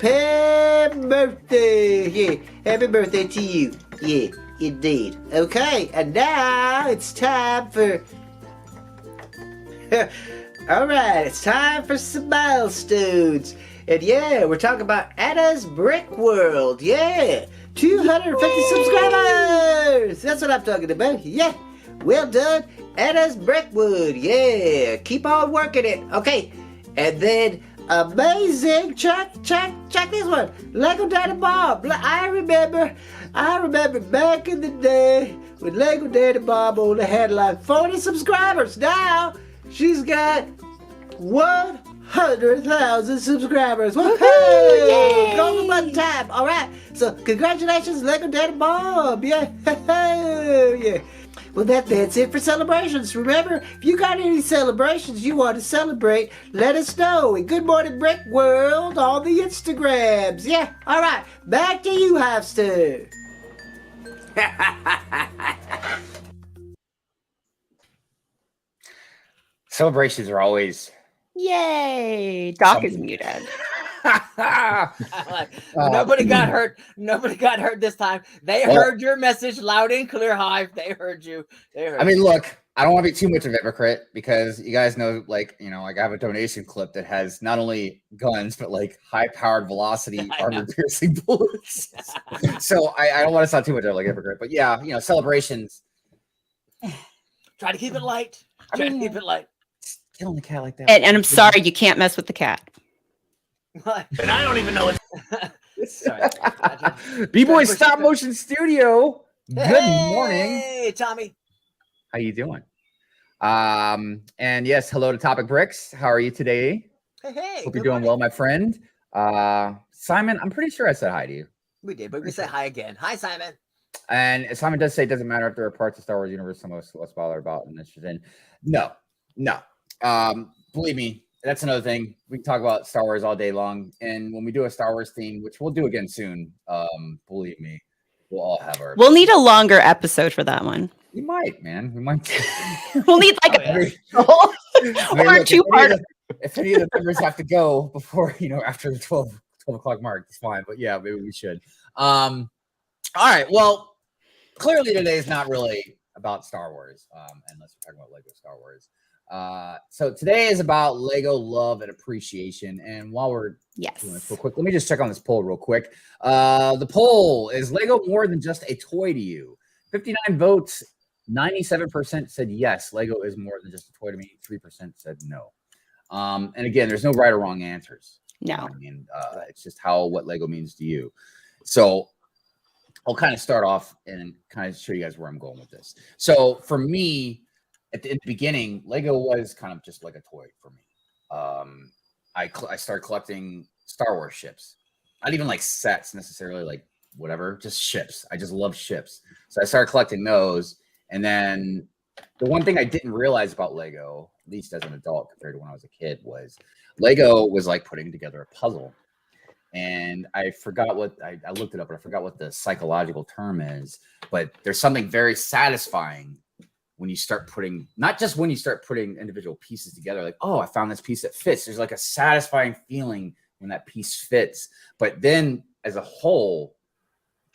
Happy birthday. Yeah, happy birthday to you. Yeah, indeed. Okay, and now it's time for. All right, it's time for some milestones. And yeah, we're talking about Anna's Brick World. Yeah, 250 subscribers. That's what I'm talking about. Yeah, well done, Anna's Brickwood. Yeah, keep on working it. Okay, and then amazing. Check this one. Lego Daddy Bob. I remember back in the day when Lego Daddy Bob only had like 40 subscribers. Now she's got 100,000 subscribers. Woohoo! Golden button time. All right. So congratulations, Lego Daddy Bob. Yeah. Yeah. Well, that's it for celebrations. Remember, if you got any celebrations you want to celebrate, let us know. And Good Morning Brick World on the Instagrams. Yeah. All right. Back to you, Hivester. Celebrations are always. Yay! Doc is muted. Nobody got hurt. Nobody got hurt this time. They heard your message loud and clear, Hive. They heard you. I mean, look, I don't want to be too much of a hypocrite because you guys know, like I have a donation clip that has not only guns but like high-powered velocity armor-piercing bullets. So I don't want to sound too much like a hypocrite, but yeah, celebrations. Try to keep it light. Try to keep it light. Killing the cat like that. And I'm sorry, you can't mess with the cat. What? And I don't even know it. B-Boy Stop Motion Studio. Good morning. Hey, Tommy. How you doing? And yes, hello to Topic Bricks. How are you today? Hey. Hope you're doing well, my friend. Simon, I'm pretty sure I said hi to you. We did, but we said hi again. Hi, Simon. And Simon does say it doesn't matter if there are parts of Star Wars universe I'm most bothered about and interested in. No. Believe me, that's another thing. We can talk about Star Wars all day long. And when we do a Star Wars theme, which we'll do again soon, believe me, we'll all have our. We'll need a longer episode for that one. We might, man. We might. We'll need like a or two-part. If any of the members have to go before, after the 12 o'clock mark, it's fine. But yeah, maybe we should. All right. Well, clearly today is not really about Star Wars, unless we're talking about Lego Star Wars. So today is about Lego love and appreciation. And while we're doing this real quick, let me just check on this poll real quick. The poll is Lego more than just a toy to you? 59 votes, 97% said yes, Lego is more than just a toy to me. 3% said no. And again, there's no right or wrong answers. No. It's just what Lego means to you. So I'll kind of start off and kind of show you guys where I'm going with this. So for me, in the beginning, Lego was kind of just like a toy for me. I started collecting Star Wars ships. Not even like sets necessarily, like whatever, just ships. I just love ships. So I started collecting those. And then the one thing I didn't realize about Lego, at least as an adult compared to when I was a kid, was Lego was like putting together a puzzle. And I forgot I looked it up, but I forgot what the psychological term is. But there's something very satisfying when you start putting, not just when you start putting individual pieces together, like, oh, I found this piece that fits. There's like a satisfying feeling when that piece fits. But then as a whole,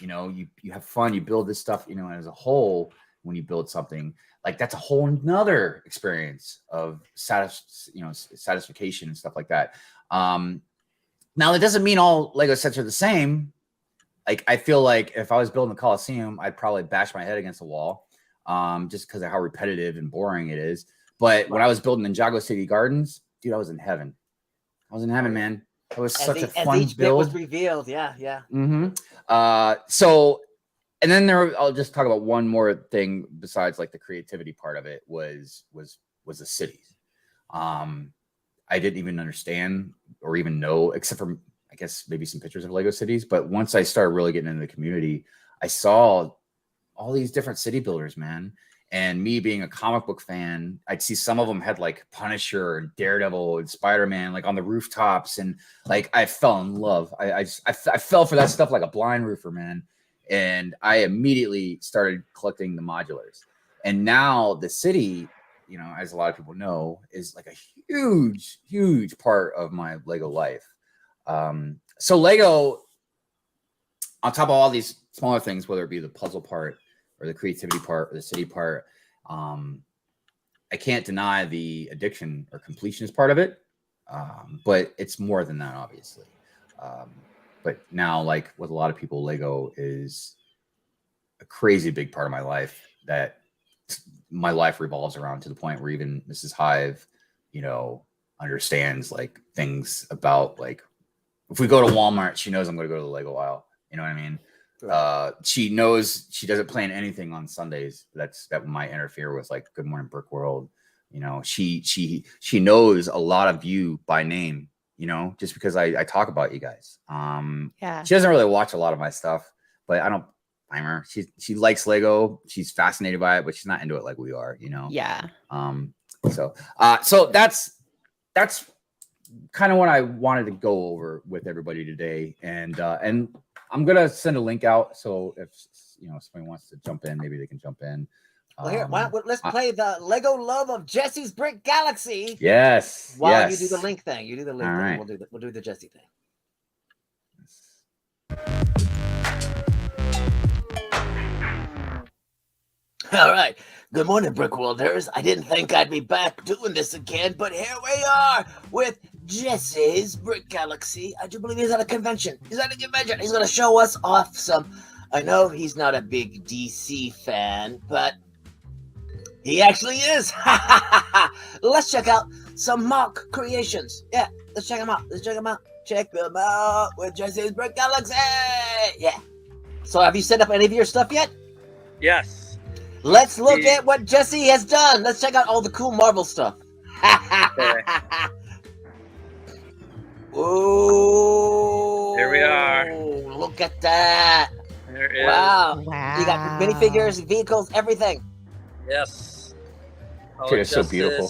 you know, you have fun, you build this stuff, you know, and as a whole, when you build something, like that's a whole nother experience of satisfaction and stuff like that. Now that doesn't mean all Lego sets are the same. Like, I feel like if I was building the Coliseum, I'd probably bash my head against the wall, just because of how repetitive and boring it is. But when I was building Ninjago City Gardens, dude, I was in heaven. I was in heaven, man. It was such a fun each build. bit was revealed. Yeah. So, and then I'll just talk about one more thing besides like the creativity part of it was the cities. I didn't even understand or even know, except for I guess maybe some pictures of Lego cities. But once I started really getting into the community, I saw all these different city builders, man. And me being a comic book fan, I'd see some of them had like Punisher and Daredevil and Spider-Man like on the rooftops, and like I fell in love. I fell for that stuff like a blind roofer, man. And I immediately started collecting the modulars. And now the city, you know, as a lot of people know, is like a huge part of my Lego life. So Lego, on top of all these smaller things, whether it be the puzzle part or the creativity part or the city part, I can't deny the addiction or completionist part of it. But it's more than that, obviously. But now, like with a lot of people, Lego is a crazy big part of my life that my life revolves around, to the point where even Mrs. Hive, you know, understands like things about, like, if we go to Walmart, she knows I'm going to go to the Lego aisle. You know what I mean? She knows she doesn't plan anything on Sundays that might interfere with like Good Morning Brick World. You know, she knows a lot of you by name, you know, just because I talk about you guys. Yeah. She doesn't really watch a lot of my stuff, but I don't blame her. She likes Lego. She's fascinated by it, but she's not into it like we are, you know? Yeah. So that's kind of what I wanted to go over with everybody today. And I'm going to send a link out. So if, you know, somebody wants to jump in, maybe they can jump in. Well, here, let's play the Lego Love of Jesse's Brick Galaxy. Yes. While you do the link thing, you do the link All thing. right. We'll do the Jesse thing. All right. Good morning, Brick Worlders. I didn't think I'd be back doing this again, but here we are with Jesse's Brick Galaxy. I do believe he's at a convention. He's going to show us off some. I know he's not a big DC fan, but he actually is. Let's check out some mock creations. Yeah, let's check them out. Check them out with Jesse's Brick Galaxy. Yeah. So have you set up any of your stuff yet? Yes. Let's look at what Jesse has done. Let's check out all the cool Marvel stuff. Ooh. Here we are. Look at that. There is. Wow. You got minifigures, vehicles, everything. Yes. Dude, it's so beautiful.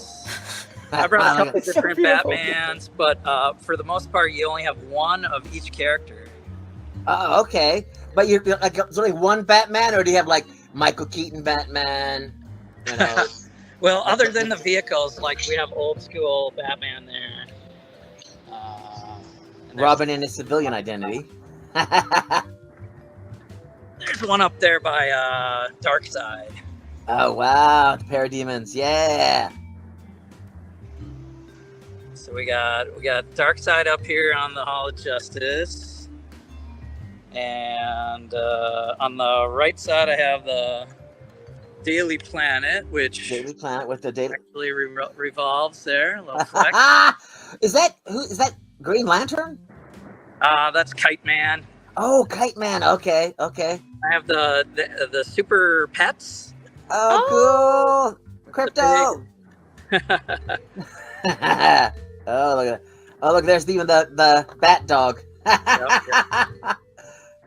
I brought a couple It's so different beautiful. Batmans, but for the most part, you only have one of each character. Oh, okay. But you're like, there's only one Batman, or do you have like Michael Keaton Batman? You know? Well, other than the vehicles, like we have old school Batman there. Robin in his civilian identity. There's one up there by Darkseid. Oh wow, the Parademons, yeah. So we got Darkseid up here on the Hall of Justice, and on the right side I have the Daily Planet, which Daily Planet with the Daily actually revolves there. A little flex. Is that Green Lantern? That's Kite Man. Oh, Kite Man. Okay. I have the Super Pets. Oh, cool. Crypto. Oh, look at that. Oh, look, there's even the Bat Dog. Yep.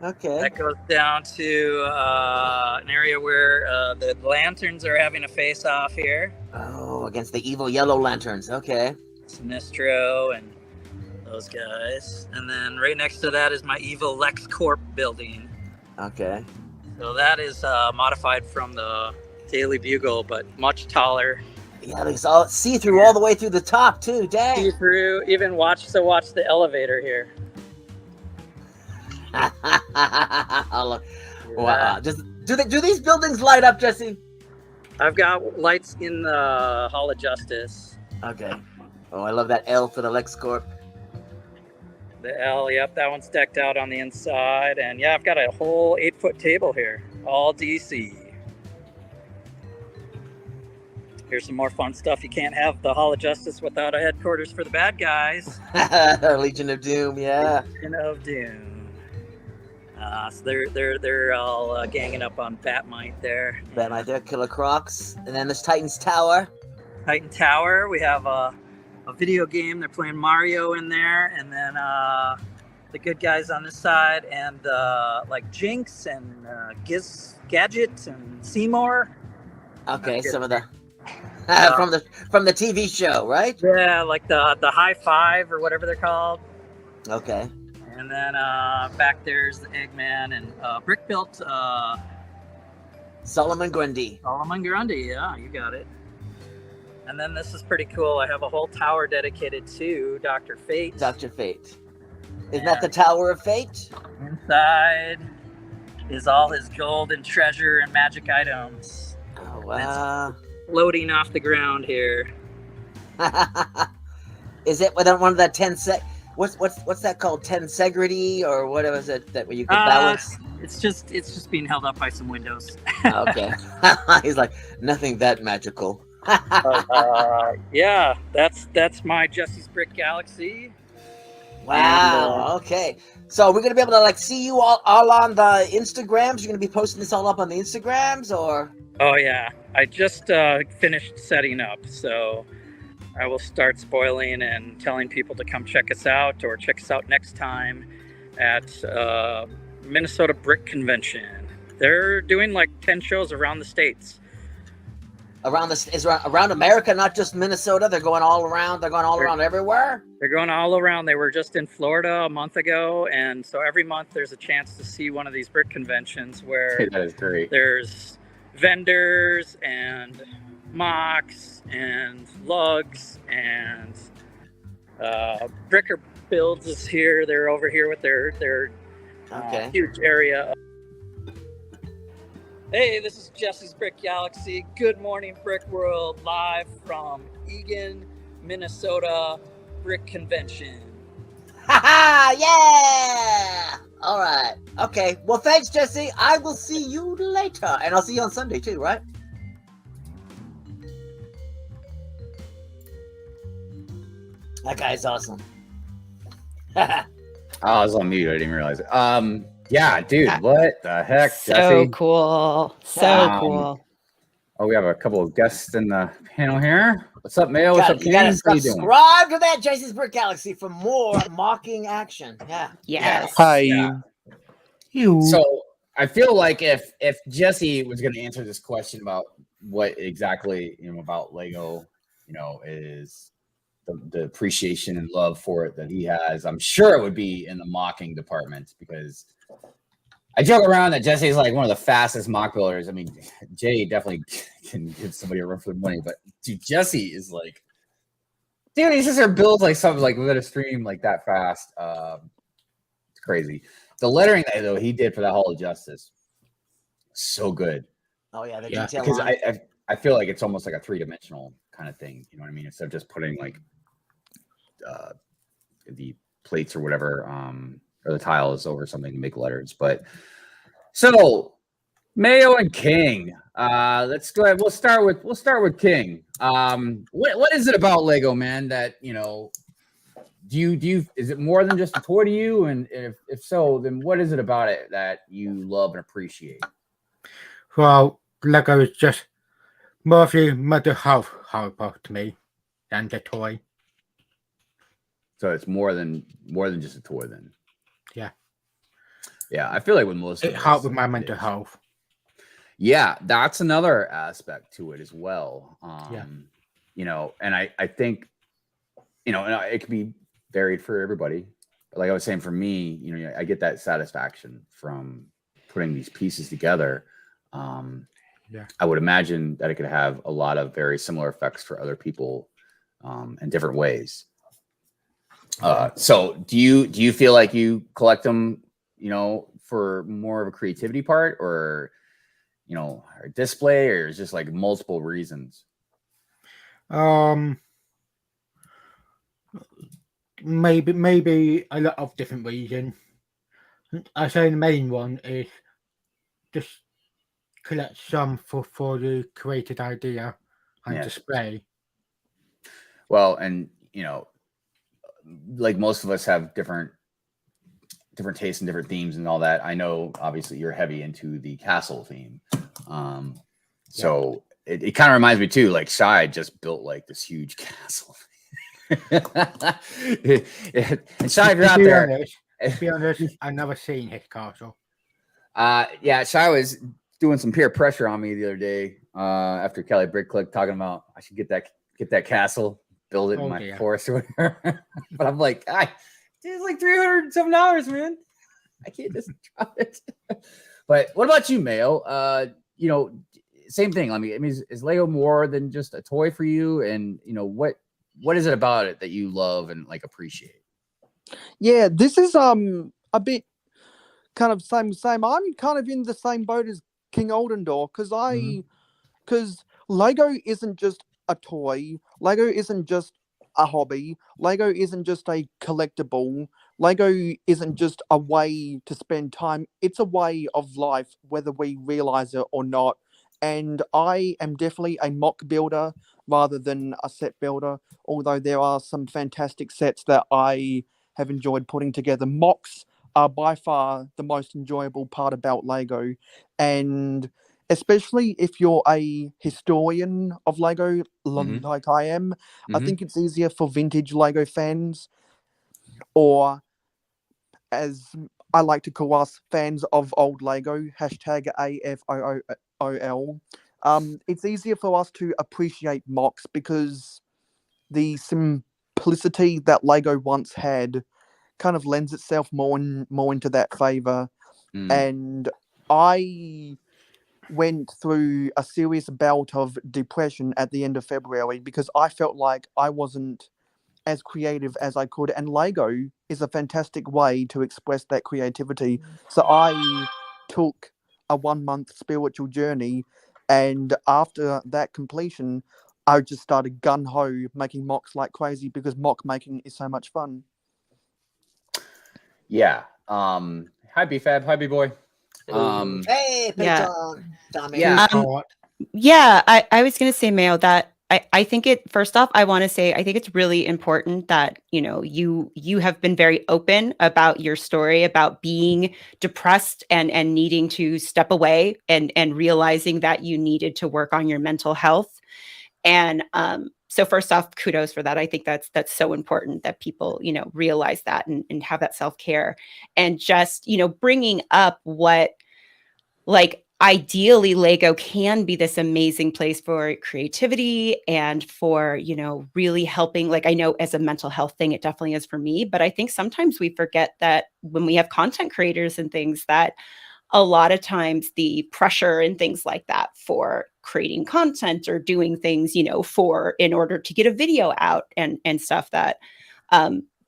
Okay. That goes down to an area where the lanterns are having a face-off here. Oh, against the evil Yellow Lanterns. Okay. Sinestro and those guys. And then right next to that is my evil LexCorp building. Okay. So that is modified from the Daily Bugle, but much taller. Yeah, it's all see-through all the way through the top too. Dang. See through. Even watch the elevator here. Wow. Do these buildings light up, Jesse? I've got lights in the Hall of Justice. Okay. Oh, I love that L for the LexCorp. The L, yep, that one's decked out on the inside. And yeah, I've got a whole 8-foot table here, all DC. Here's some more fun stuff. You can't have the Hall of Justice without a headquarters for the bad guys. Legion of Doom, yeah. Legion of Doom. So they're all ganging up on Batmite there. Batmite there, Killer Crocs. And then there's Titan's Tower. Titan Tower. We have a video game. They're playing Mario in there. And then the good guys on this side. And like Jinx and Gadget and Seymour. Okay, some of the... from the TV show, right? Yeah, like the High Five or whatever they're called. Okay. And then back there's the Eggman and Brick Built. Solomon Grundy. Solomon Grundy, yeah, you got it. And then this is pretty cool. I have a whole tower dedicated to Dr. Fate. Dr. Fate. Isn't that the Tower of Fate? Inside is all his gold and treasure and magic items. Oh, wow. Floating off the ground here. Is it one of the 10 what's that called? Tensegrity or what was it that you can balance? It's just being held up by some windows. Okay. He's like, nothing that magical. Yeah, that's my Jesse's Brick Galaxy. Wow. And, okay. So we're gonna be able to like see you all on the Instagrams. You're gonna be posting this all up on the Instagrams, or? Oh yeah, I just finished setting up, so I will start spoiling and telling people to come check us out or check us out next time at Minnesota Brick Convention. They're doing like 10 shows around the states. Around America, not just Minnesota. They're going all around. They're going all around everywhere. They're going all around. They were just in Florida a month ago, and so every month there's a chance to see one of these brick conventions where That is great. There's vendors and mocks and lugs and Bricker Builds is here. They're over here with their huge area. Hey, this is Jesse's Brick Galaxy. Good morning, Brick World, live from Eagan, Minnesota Brick Convention. Ha yeah! All right. Okay. Well, thanks, Jesse. I will see you later, and I'll see you on Sunday too, right? That guy's awesome. I was on mute. I didn't realize it. Yeah, dude, what the heck, So Jesse? cool. So cool. Oh, we have a couple of guests in the panel here. What's up, Mayo? What's up, You gotta King? How you doing? subscribe to that Jesse's Brick Galaxy for more mocking action. Yeah. Yes. Hi. Yeah. So I feel like if Jesse was going to answer this question about what exactly about Lego, is the appreciation and love for it that he has, I'm sure it would be in the mocking department, because I joke around that Jesse's like one of the fastest mock builders. I mean, Jay definitely can give somebody a run for the money, but dude, Jesse is like, dude, he just builds like something like within a stream like that fast. It's crazy. The lettering though he did for that Hall of Justice, so good. Oh yeah, the detail. Because I feel like it's almost like a 3-dimensional kind of thing. You know what I mean? Instead of just putting like the plates or whatever, or the tiles over something to make letters. But so Mayo and King, let's go ahead. We'll start with King. What is it about Lego, man, that do you is it more than just a toy to you? And if so, then what is it about it that you love and appreciate? Well, Lego is just mostly mental health to me than the toy. So it's more than just a toy then. Yeah, I feel like with most it helped with my mental health. Yeah, that's another aspect to it as well. And I think and it can be varied for everybody. But like I was saying, for me, I get that satisfaction from putting these pieces together. I would imagine that it could have a lot of very similar effects for other people in different ways. So do you feel like you collect them you know, for more of a creativity part, or you know, or display, or is just like multiple reasons? Maybe a lot of different reasons. I say the main one is just collect some for the created idea and display. Well, and you know, like most of us have different tastes and different themes and all that. I know obviously you're heavy into the castle theme. So it kind of reminds me too, like Shy just built like this huge castle. And Shy, if you're out there, to be honest, I've never seen his castle. Yeah, Shy was doing some peer pressure on me the other day after Kelly Brick Click talking about I should get that castle, build it in my forest or whatever. But I'm like, it's like $300 man. I can't just try it. But what about you, Mayo? You know, same thing. I mean, is Lego more than just a toy for you? And you know, what is it about it that you love and like appreciate? Yeah, this is a bit kind of same. I'm kind of in the same boat as King Oldendor because Lego isn't just a toy. Lego isn't just a hobby. Lego isn't just a collectible. Lego isn't just a way to spend time. It's a way of life, whether we realize it or not. And I am definitely a mock builder rather than a set builder, although there are some fantastic sets that I have enjoyed putting together. Mocks are by far the most enjoyable part about Lego, and especially if you're a historian of Lego like I am, I think it's easier for vintage Lego fans, or as I like to call us, fans of old Lego, #AFOOL. It's easier for us to appreciate mocks because the simplicity that Lego once had kind of lends itself more into that favor. And I went through a serious bout of depression at the end of February because I felt like I wasn't as creative as I could, and Lego is a fantastic way to express that creativity. So I took a 1-month spiritual journey, and after that completion, I just started gun-ho making mocks like crazy because mock making is so much fun. Yeah. Hi B-Fab, hi B-Boy. Hey, Peyton. Tommy. Yeah, I was going to say, Mayo, that I think first off, I want to say, I think it's really important that, you know, you have been very open about your story, about being depressed and needing to step away and realizing that you needed to work on your mental health. And so first off, kudos for that. I think that's so important that people, you know, realize that and have that self-care, and just, you know, bringing up what, like, ideally Lego can be this amazing place for creativity and for, you know, really helping. Like, I know as a mental health thing, it definitely is for me, but I think sometimes we forget that when we have content creators and things, that a lot of times the pressure and things like that for creating content or doing things, you know, in order to get a video out and stuff, that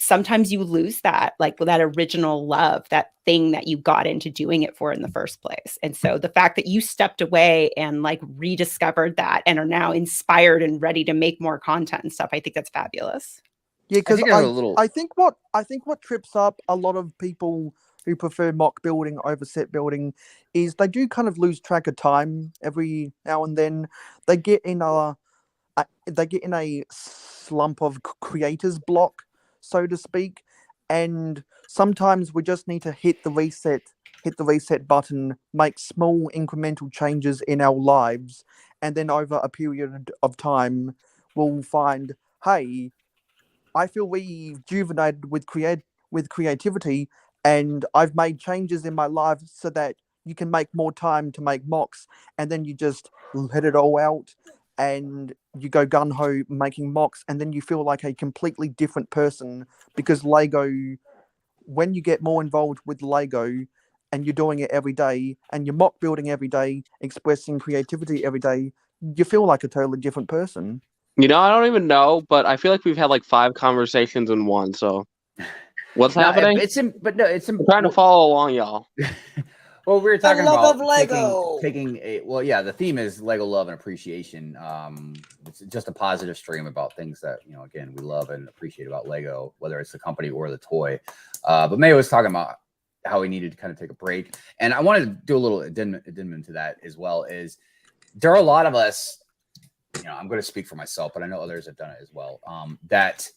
sometimes you lose that, like, that original love, that thing that you got into doing it for in the first place. And so the fact that you stepped away and like rediscovered that and are now inspired and ready to make more content and stuff, I think that's fabulous. Yeah, because I think what trips up a lot of people who prefer mock building over set building is they do kind of lose track of time every now and then. They get in a slump of creator's block, so to speak, and sometimes we just need to hit the reset button, make small incremental changes in our lives, and then over a period of time we'll find, hey, I feel rejuvenated with creativity, and I've made changes in my life so that you can make more time to make mocks, and then you just let it all out and you go gun-ho making mocks, and then you feel like a completely different person, because Lego, when you get more involved with Lego and you're doing it every day and you're mock building every day, expressing creativity every day, you feel like a totally different person. You know, I don't even know, but I feel like we've had like 5 conversations in one, so. What's No, happening? I'm trying to follow along, y'all. Well, we were talking love about of Lego. The theme is Lego love and appreciation. It's just a positive stream about things that, again, we love and appreciate about Lego, whether it's the company or the toy. But May was talking about how we needed to kind of take a break. And I wanted to do a little addendum to that as well. Is there are a lot of us, I'm going to speak for myself, but I know others have done it as well, that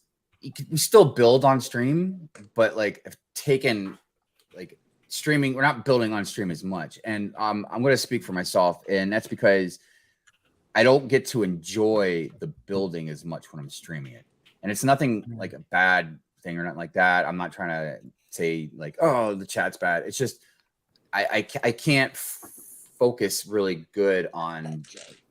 we still build on stream, but have taken streaming, we're not building on stream as much. And I'm going to speak for myself, and that's because I don't get to enjoy the building as much when I'm streaming it. And it's nothing like a bad thing or nothing like that. I'm not trying to say oh, the chat's bad. It's just I can't focus really good on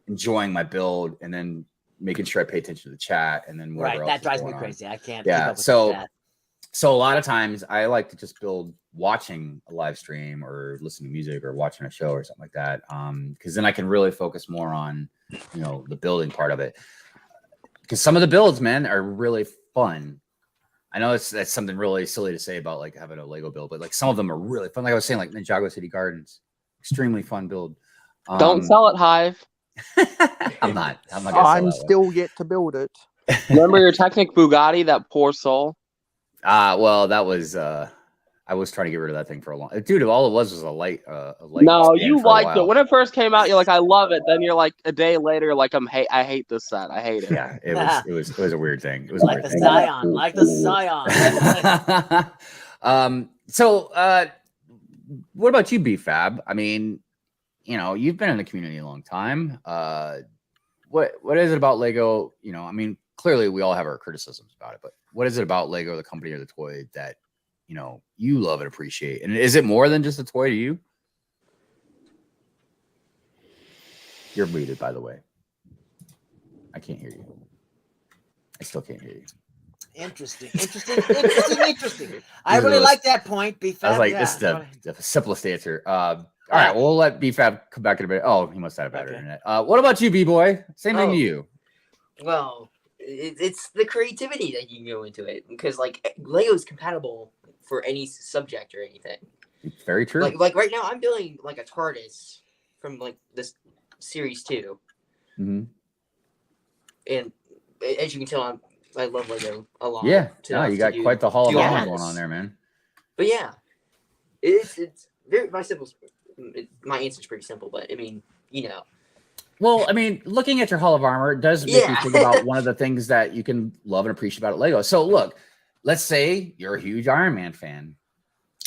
enjoying my build and then making sure I pay attention to the chat and then whatever else that drives is me going crazy. on. I can't. keep up with the So chat. a lot of times I like to just build watching a live stream or listening to music or watching a show or something like that. Because then I can really focus more on, the building part of it. Because some of the builds, man, are really fun. I know that's something really silly to say about having a Lego build, but some of them are really fun. Like I was saying, Ninjago City Gardens, extremely fun build. Don't sell it, Hive. I'm not. I'm still yet to build it. Remember your Technic Bugatti, that poor soul? Well, that was I was trying to get rid of that thing for a long dude. All it was a light. No, you liked it when it first came out. You're like, I love it. Then you're like, a day later, you're like, I hate this set. I hate it. Yeah, it was a weird thing. It was like the Scion, like the Scion. So, what about you, B-Fab? I mean, you've been in the community a long time. What is it about Lego? I mean, clearly we all have our criticisms about it, but what is it about Lego, the company or the toy, that you love and appreciate? And is it more than just a toy to you? You're muted, by the way. I can't hear you. I still can't hear you. Interesting. I really like that point, B-Fab. I was like, this is the simplest answer. All right, well, we'll let B-Fab come back in a bit. Oh, he must have better internet. What about you, B-Boy? Same thing to you. Well, it's the creativity that you can go into it, because Lego is compatible for any subject or anything. It's very true. Like right now, I'm building a TARDIS from this series 2. Mm-hmm. And as you can tell, I love Lego a lot. Yeah, you got quite the Hall of Honor going on there, man. But yeah, it's very my simple. My answer is pretty simple, but I mean, Well, I mean, looking at your Hall of Armor does make you think about one of the things that you can love and appreciate about Lego. So look, let's say you're a huge Iron Man fan.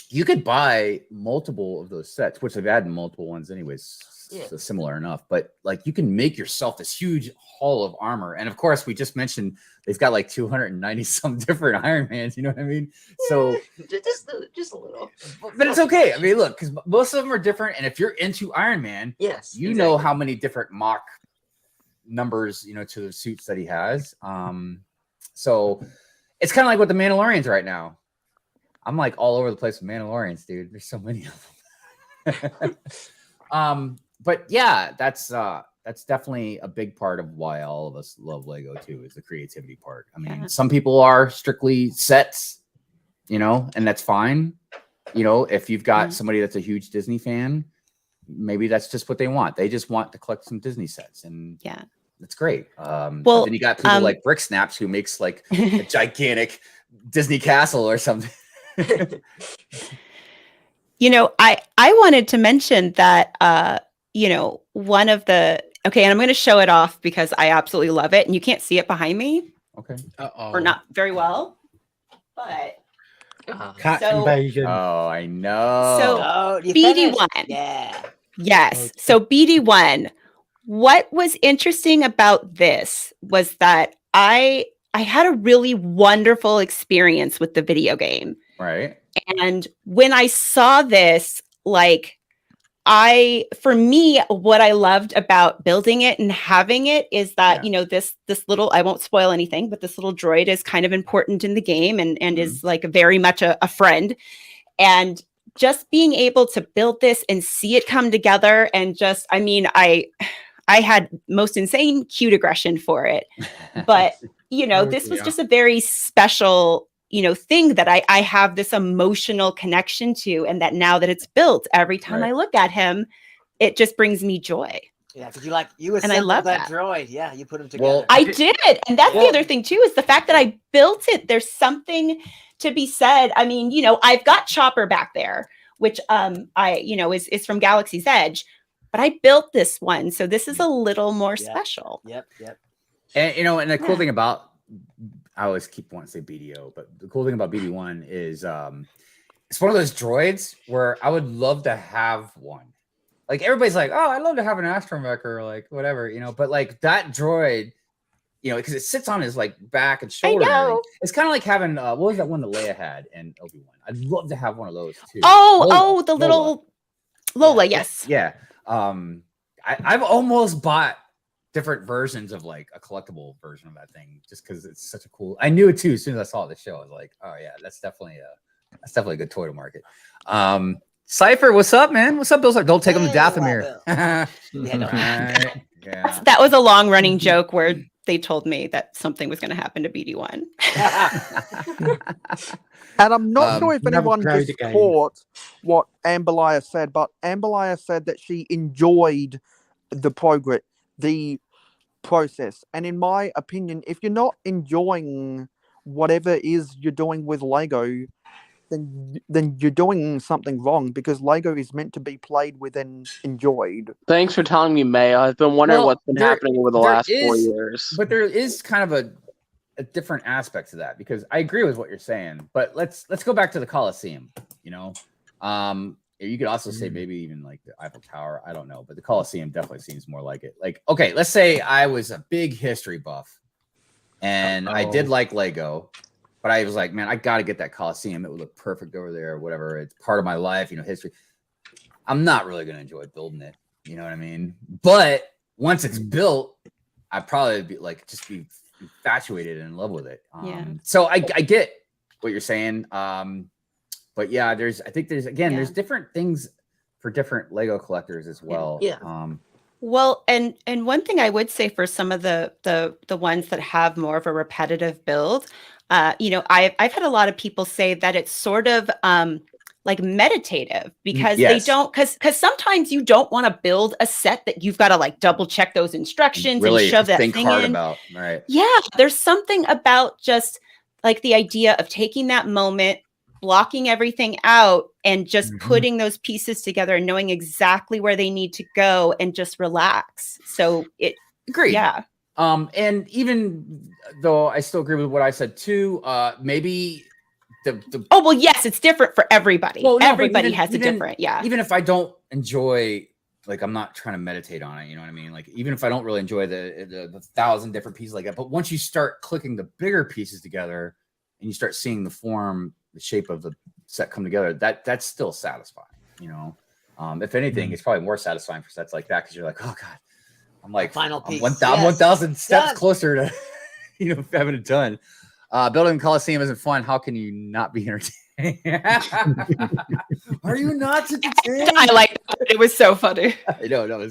You could buy multiple of those sets, which they've had multiple ones anyways, so similar enough. But you can make yourself this huge Hall of Armor. And of course, we just mentioned they've got 290 some different Iron Mans. You know what I mean? So just a little. But it's okay. I mean, look, because most of them are different. And if you're into Iron Man, you know how many different mock numbers, to the suits that he has. So it's kind of like with the Mandalorians right now. I'm all over the place with Mandalorians, dude. There's so many of them. But yeah, that's definitely a big part of why all of us love Lego too, is the creativity part. I mean, some people are strictly sets, and that's fine. If you've got somebody that's a huge Disney fan, maybe that's just what they want. They just want to collect some Disney sets, and that's great. Well, then you got people like Brick Snaps who makes a gigantic Disney castle or something. I wanted to mention that one of the and I'm going to show it off because I absolutely love it, and you can't see it behind me. Okay. Or not very well, but cat invasion. Oh, I know. So BD1. Yeah. Yes. So BD1. What was interesting about this was that I had a really wonderful experience with the video game. Right. And when I saw this, for me, what I loved about building it and having it is that, this little, I won't spoil anything, but this little droid is kind of important in the game and is very much a friend. And just being able to build this and see it come together and I had most insane cute aggression for it, but this was just a very special thing that I have this emotional connection to, and that now that it's built, every time I look at him, it just brings me joy. Yeah, because you and I assembled love that that. droid. Yeah, you put them together. Well, I did. And that's the other thing too, is the fact that I built it. There's something to be said. I mean, I've got Chopper back there, which is from Galaxy's Edge, but I built this one. So this is a little more special. Yep. And and the cool thing about, I always keep wanting to say BDO, but the cool thing about BD1 is it's one of those droids where I would love to have one. Like everybody's like, oh, I'd love to have an astromech or like whatever, but like that droid, because it sits on his like back and shoulder. It's kind of like having what was that one that Leia had in Obi-Wan? I'd love to have one of those too. The little Lola, yes. Yeah. I've almost bought different versions of like a collectible version of that thing just because it's such a cool. I knew it too as soon as I saw the show. I was like, oh yeah, that's definitely a good toy to market. Cypher, what's up, man? What's up, Bill? Don't take him to Dathomir. That was a long running joke where they told me that something was going to happen to BD1. And I'm not sure if anyone played just the game. caught what Amberlia said, but Amberlia said that she enjoyed the process. And in my opinion, if you're not enjoying whatever it is you're doing with Lego, then you're doing something wrong, because Lego is meant to be played with and enjoyed. Thanks for telling me, May. I've been wondering what's been happening over the last 4 years. But there is kind of a different aspect to that, because I agree with what you're saying. But let's go back to the Coliseum. You could also say maybe even like the Eiffel Tower. I don't know, but the Coliseum definitely seems more like it. Like, okay, let's say I was a big history buff, and I did like Lego. But I was like, man, I got to get that Coliseum. It would look perfect over there, whatever. It's part of my life, history. I'm not really going to enjoy building it. You know what I mean? But once it's built, I'd probably be infatuated and in love with it. So I get what you're saying. But yeah, there's different things for different Lego collectors as well. Yeah. Well, and one thing I would say for some of the ones that have more of a repetitive build, I've had a lot of people say that it's sort of like meditative, because they don't, because sometimes you don't want to build a set that you've got to like double check those instructions and shove that think thing hard in. About, right? Yeah, there's something about just like the idea of taking that moment, blocking everything out, and just putting those pieces together and knowing exactly where they need to go and just relax. So Agreed. Yeah. And even though I still agree with what I said too, maybe yes, it's different for everybody. Well, everybody has a different, Even if I don't enjoy, like, I'm not trying to meditate on it, you know what I mean? Like, even if I don't really enjoy the 1,000 different pieces like that, but once you start clicking the bigger pieces together and you start seeing the form, the shape of the set come together, that's still satisfying, If anything, it's probably more satisfying for sets like that, because you're like, oh god, I'm like final piece. 1,000 steps closer to having it done. Building Coliseum isn't fun. How can you not be entertained? Are you not entertained? I like that. It was so funny. I know, no,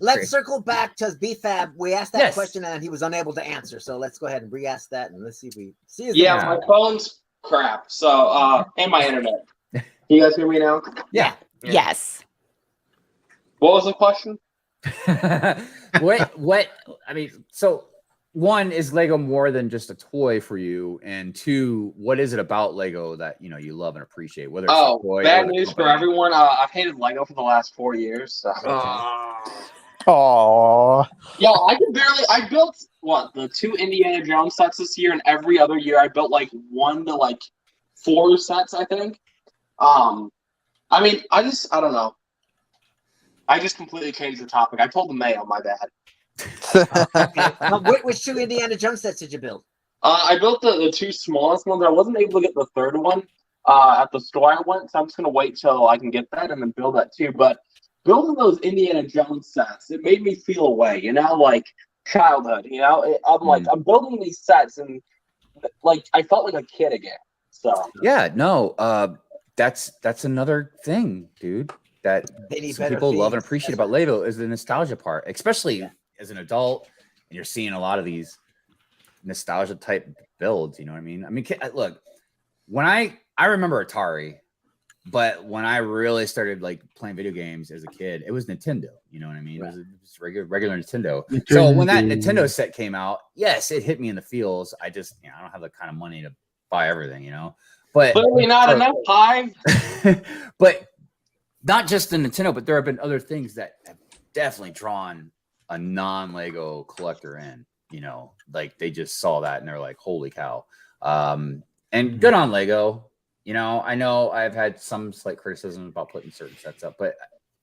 Let's circle back to BFAB. We asked that question and he was unable to answer. So let's go ahead and re-ask that, and let's see if we see his answer. My phone's crap. So and my internet. Can you guys hear me now? Yeah. Yes. What was the question? What I mean, so one, is Lego more than just a toy for you? And two, what is it about Lego that you love and appreciate? Whether it's a toy bad news for everyone. I've hated Lego for the last 4 years. So. Oh. Yo, I built the 2 Indiana Jones sets this year, and every other year I built like 1 to 4 sets, I think. I don't know. I just completely changed the topic. I told the mail, my bad. Which 2 Indiana Jones sets did you build? I built the 2 smallest ones. I wasn't able to get the 3rd one at the store I went, so I'm just going to wait till I can get that and then build that too. But building those Indiana Jones sets, it made me feel a way, like childhood, I'm building these sets, and I felt like a kid again. So yeah, no, that's another thing, dude, that some people love and appreciate about Lego is the nostalgia part, especially as an adult, and you're seeing a lot of these nostalgia type builds. You know what I mean? Look, when I remember Atari, but when I really started like playing video games as a kid, it was Nintendo. You know what I mean? It was just regular Nintendo. So when that Nintendo set came out, yes, it hit me in the feels. I just, I don't have the kind of money to buy everything, But clearly not enough, Hive. But not just the Nintendo, but there have been other things that have definitely drawn a non-Lego collector in. Like they just saw that and they're like, "Holy cow!" And good on Lego. I know I've had some slight criticism about putting certain sets up, but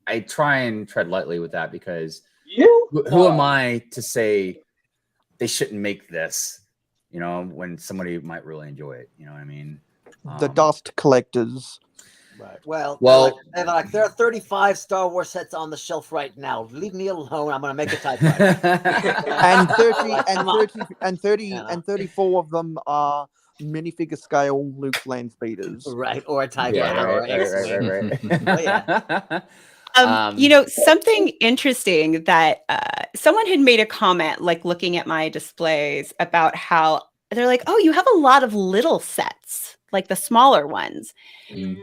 I try and tread lightly with that because who am I to say they shouldn't make this? When somebody might really enjoy it. You know what I mean? The dust collectors. Right. Well, there are 35 Star Wars sets on the shelf right now. Leave me alone. I'm going to make a typewriter. and 34 of them are minifigure scale Luke land speeders. Right, or a typewriter. Something interesting that someone had made a comment, like looking at my displays, about how they're like, "Oh, you have a lot of little sets, like the smaller ones."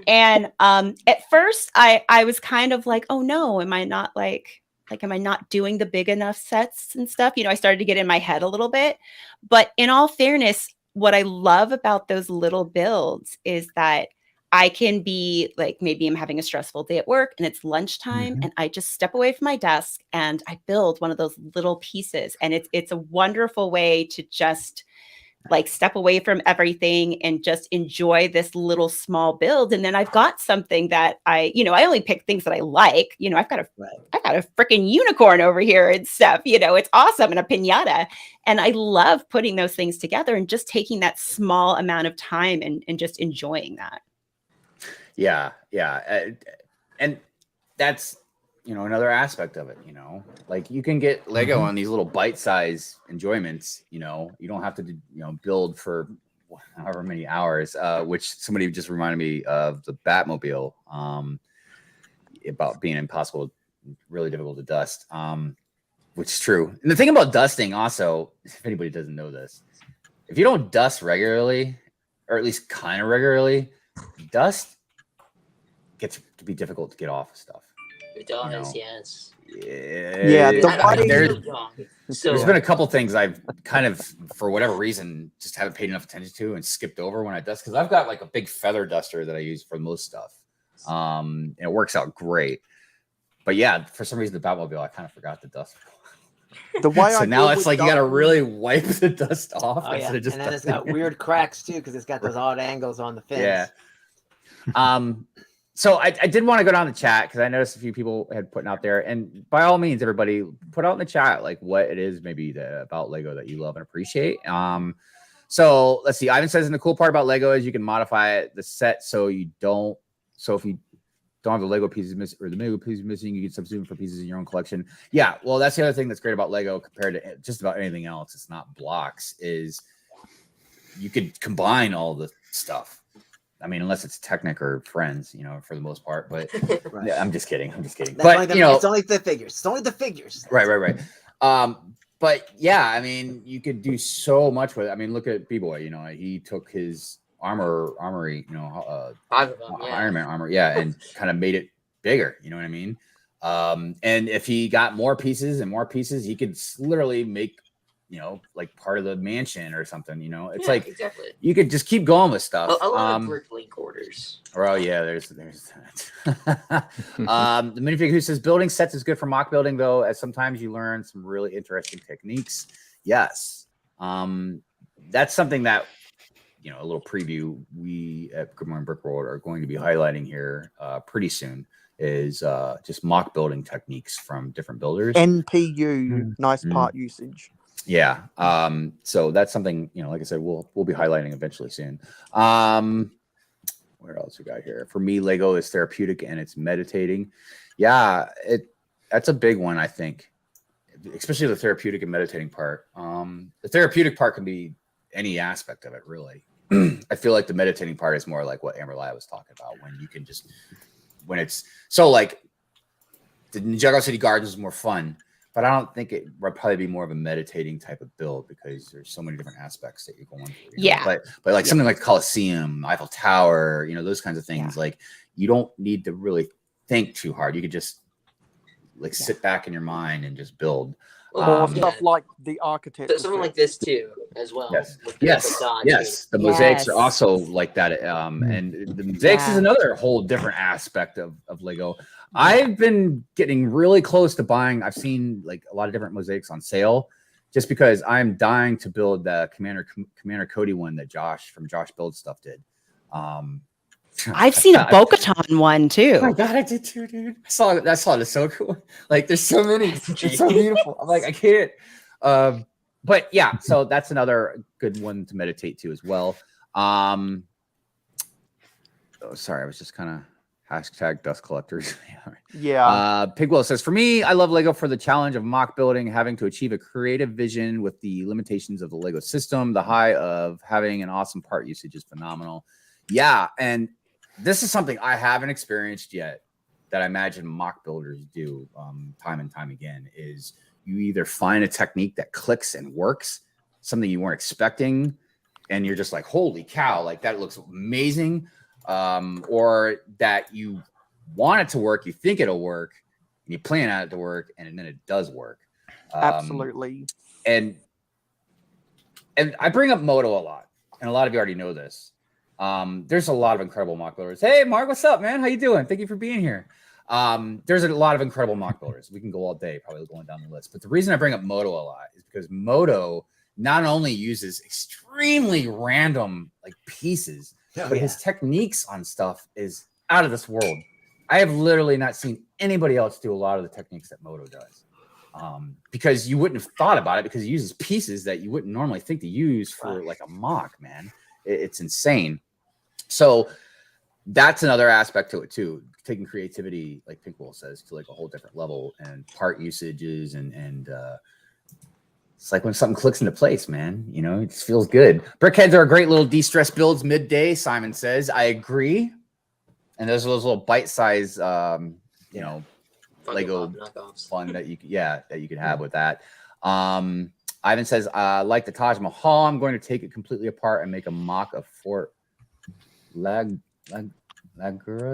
And at first I was kind of like, "Oh no, am I not am I not doing the big enough sets and stuff?" I started to get in my head a little bit. But in all fairness, what I love about those little builds is that I can be like, maybe I'm having a stressful day at work and it's lunchtime and I just step away from my desk and I build one of those little pieces. And it's a wonderful way to just like step away from everything and just enjoy this little small build. And then I've got something that I only pick things that I like. I've got a freaking unicorn over here and stuff, it's awesome, and a piñata. And I love putting those things together and just taking that small amount of time and just enjoying that. Yeah. And that's, another aspect of it, like you can get Lego on these little bite-size enjoyments, you don't have to, build for however many hours, which somebody just reminded me of the Batmobile, about being impossible, really difficult to dust, which is true. And the thing about dusting also, if anybody doesn't know this, if you don't dust regularly, or at least kind of regularly, dust gets to be difficult to get off of stuff. It does, yes. Yeah, there's been a couple things I've kind of, for whatever reason, just haven't paid enough attention to and skipped over when I dust, because I've got like a big feather duster that I use for most stuff, and it works out great. But yeah, for some reason the Batmobile, I kind of forgot to dust. The way so now it's like you got to really wipe the dust off. Oh, yeah. And then it's got weird cracks too, because it's got those odd angles on the fins. Yeah. So I did want to go down the chat because I noticed a few people had putting out there, and by all means, everybody put out in the chat like what it is maybe about Lego that you love and appreciate. So let's see. Ivan says, and the cool part about Lego is you can modify the set so you don't. So if you don't have the Lego pieces missing or the Lego pieces missing, you can substitute for pieces in your own collection. Yeah, well, that's the other thing that's great about Lego compared to just about anything else. It's not blocks. Is you could combine all the stuff. I mean, unless it's Technic or Friends, for the most part. But yeah, I'm just kidding. But it's only the figures. It's only the figures. Right. But yeah, I mean, you could do so much with it. I mean, look at B-Boy. He took his armory, Iron Man armor, and kind of made it bigger. You know what I mean? And if he got more pieces, he could literally make, like part of the mansion or something. It's like exactly. You could just keep going with stuff. A lot of brick quarters. Oh yeah, there's that. The minifig who says building sets is good for mock building though, as sometimes you learn some really interesting techniques. Yes, that's something that a little preview we at Good Morning Brick World are going to be highlighting here pretty soon. Is just mock building techniques from different builders. NPU, nice part usage. Yeah. So that's something, like I said, we'll be highlighting eventually soon. Where else we got here? For me, Lego is therapeutic and it's meditating. Yeah, that's a big one, I think. Especially the therapeutic and meditating part. The therapeutic part can be any aspect of it, really. I feel like the meditating part is more like what Amberlia was talking about, when you can just, when it's so like the Ninjago City Gardens is more fun. but I don't think it would probably be more of a meditating type of build because there's so many different aspects that you're going through. Yeah. But like something like Colosseum, Eiffel Tower, you know, those kinds of things, like you don't need to really think too hard. You could just like sit back in your mind and just build. Or stuff like the architect. Something like this too, as well. Yes, with yes, the dots. yes. The mosaics are also like that. And the mosaics is another whole different aspect of Lego. I've been getting really close to buying. I've seen like a lot of different mosaics on sale, just because I'm dying to build the Commander Cody one that Josh from Josh Builds stuff did. I've seen a Bo-Katan one too. Oh my god, I did too, dude. I saw it. It's so cool. Like, there's so many. It's so beautiful. I'm like, I can't. But yeah, so that's another good one to meditate to as well. Oh, sorry, I was just kind of hashtag dust collectors. Yeah. Pigwell says, for me, I love Lego for the challenge of mock building, having to achieve a creative vision with the limitations of the Lego system. The high of having an awesome part usage is phenomenal. Yeah, and this is something I haven't experienced yet that I imagine mock builders do time and time again, is you either find a technique that clicks and works, something you weren't expecting, and you're just like, holy cow, like that looks amazing, or that you want it to work, you think it'll work, and you plan on it to work, and then it does work. Absolutely. And I bring up Moto a lot, and a lot of you already know this. There's a lot of incredible mock builders. Hey, Mark, what's up, man? How you doing? Thank you for being here. There's a lot of incredible mock builders. We can go all day, probably going down the list. But the reason I bring up Moto a lot is because Moto not only uses extremely random like pieces, but his techniques on stuff is out of this world. I have literally not seen anybody else do a lot of the techniques that Moto does. Because you wouldn't have thought about it, because he uses pieces that you wouldn't normally think to use for like a mock, man. It's insane. So that's another aspect to it too, taking creativity, like Pinkwell says, to like a whole different level, and part usages, and it's like when something clicks into place, man, you know, it just feels good. Brickheads are a great little de-stress builds midday, Simon says. I agree. And there's those little bite-size, you know, Lego fun that you could have with that. Ivan says, like the Taj Mahal, I'm going to take it completely apart and make a mock of Fort Lagura.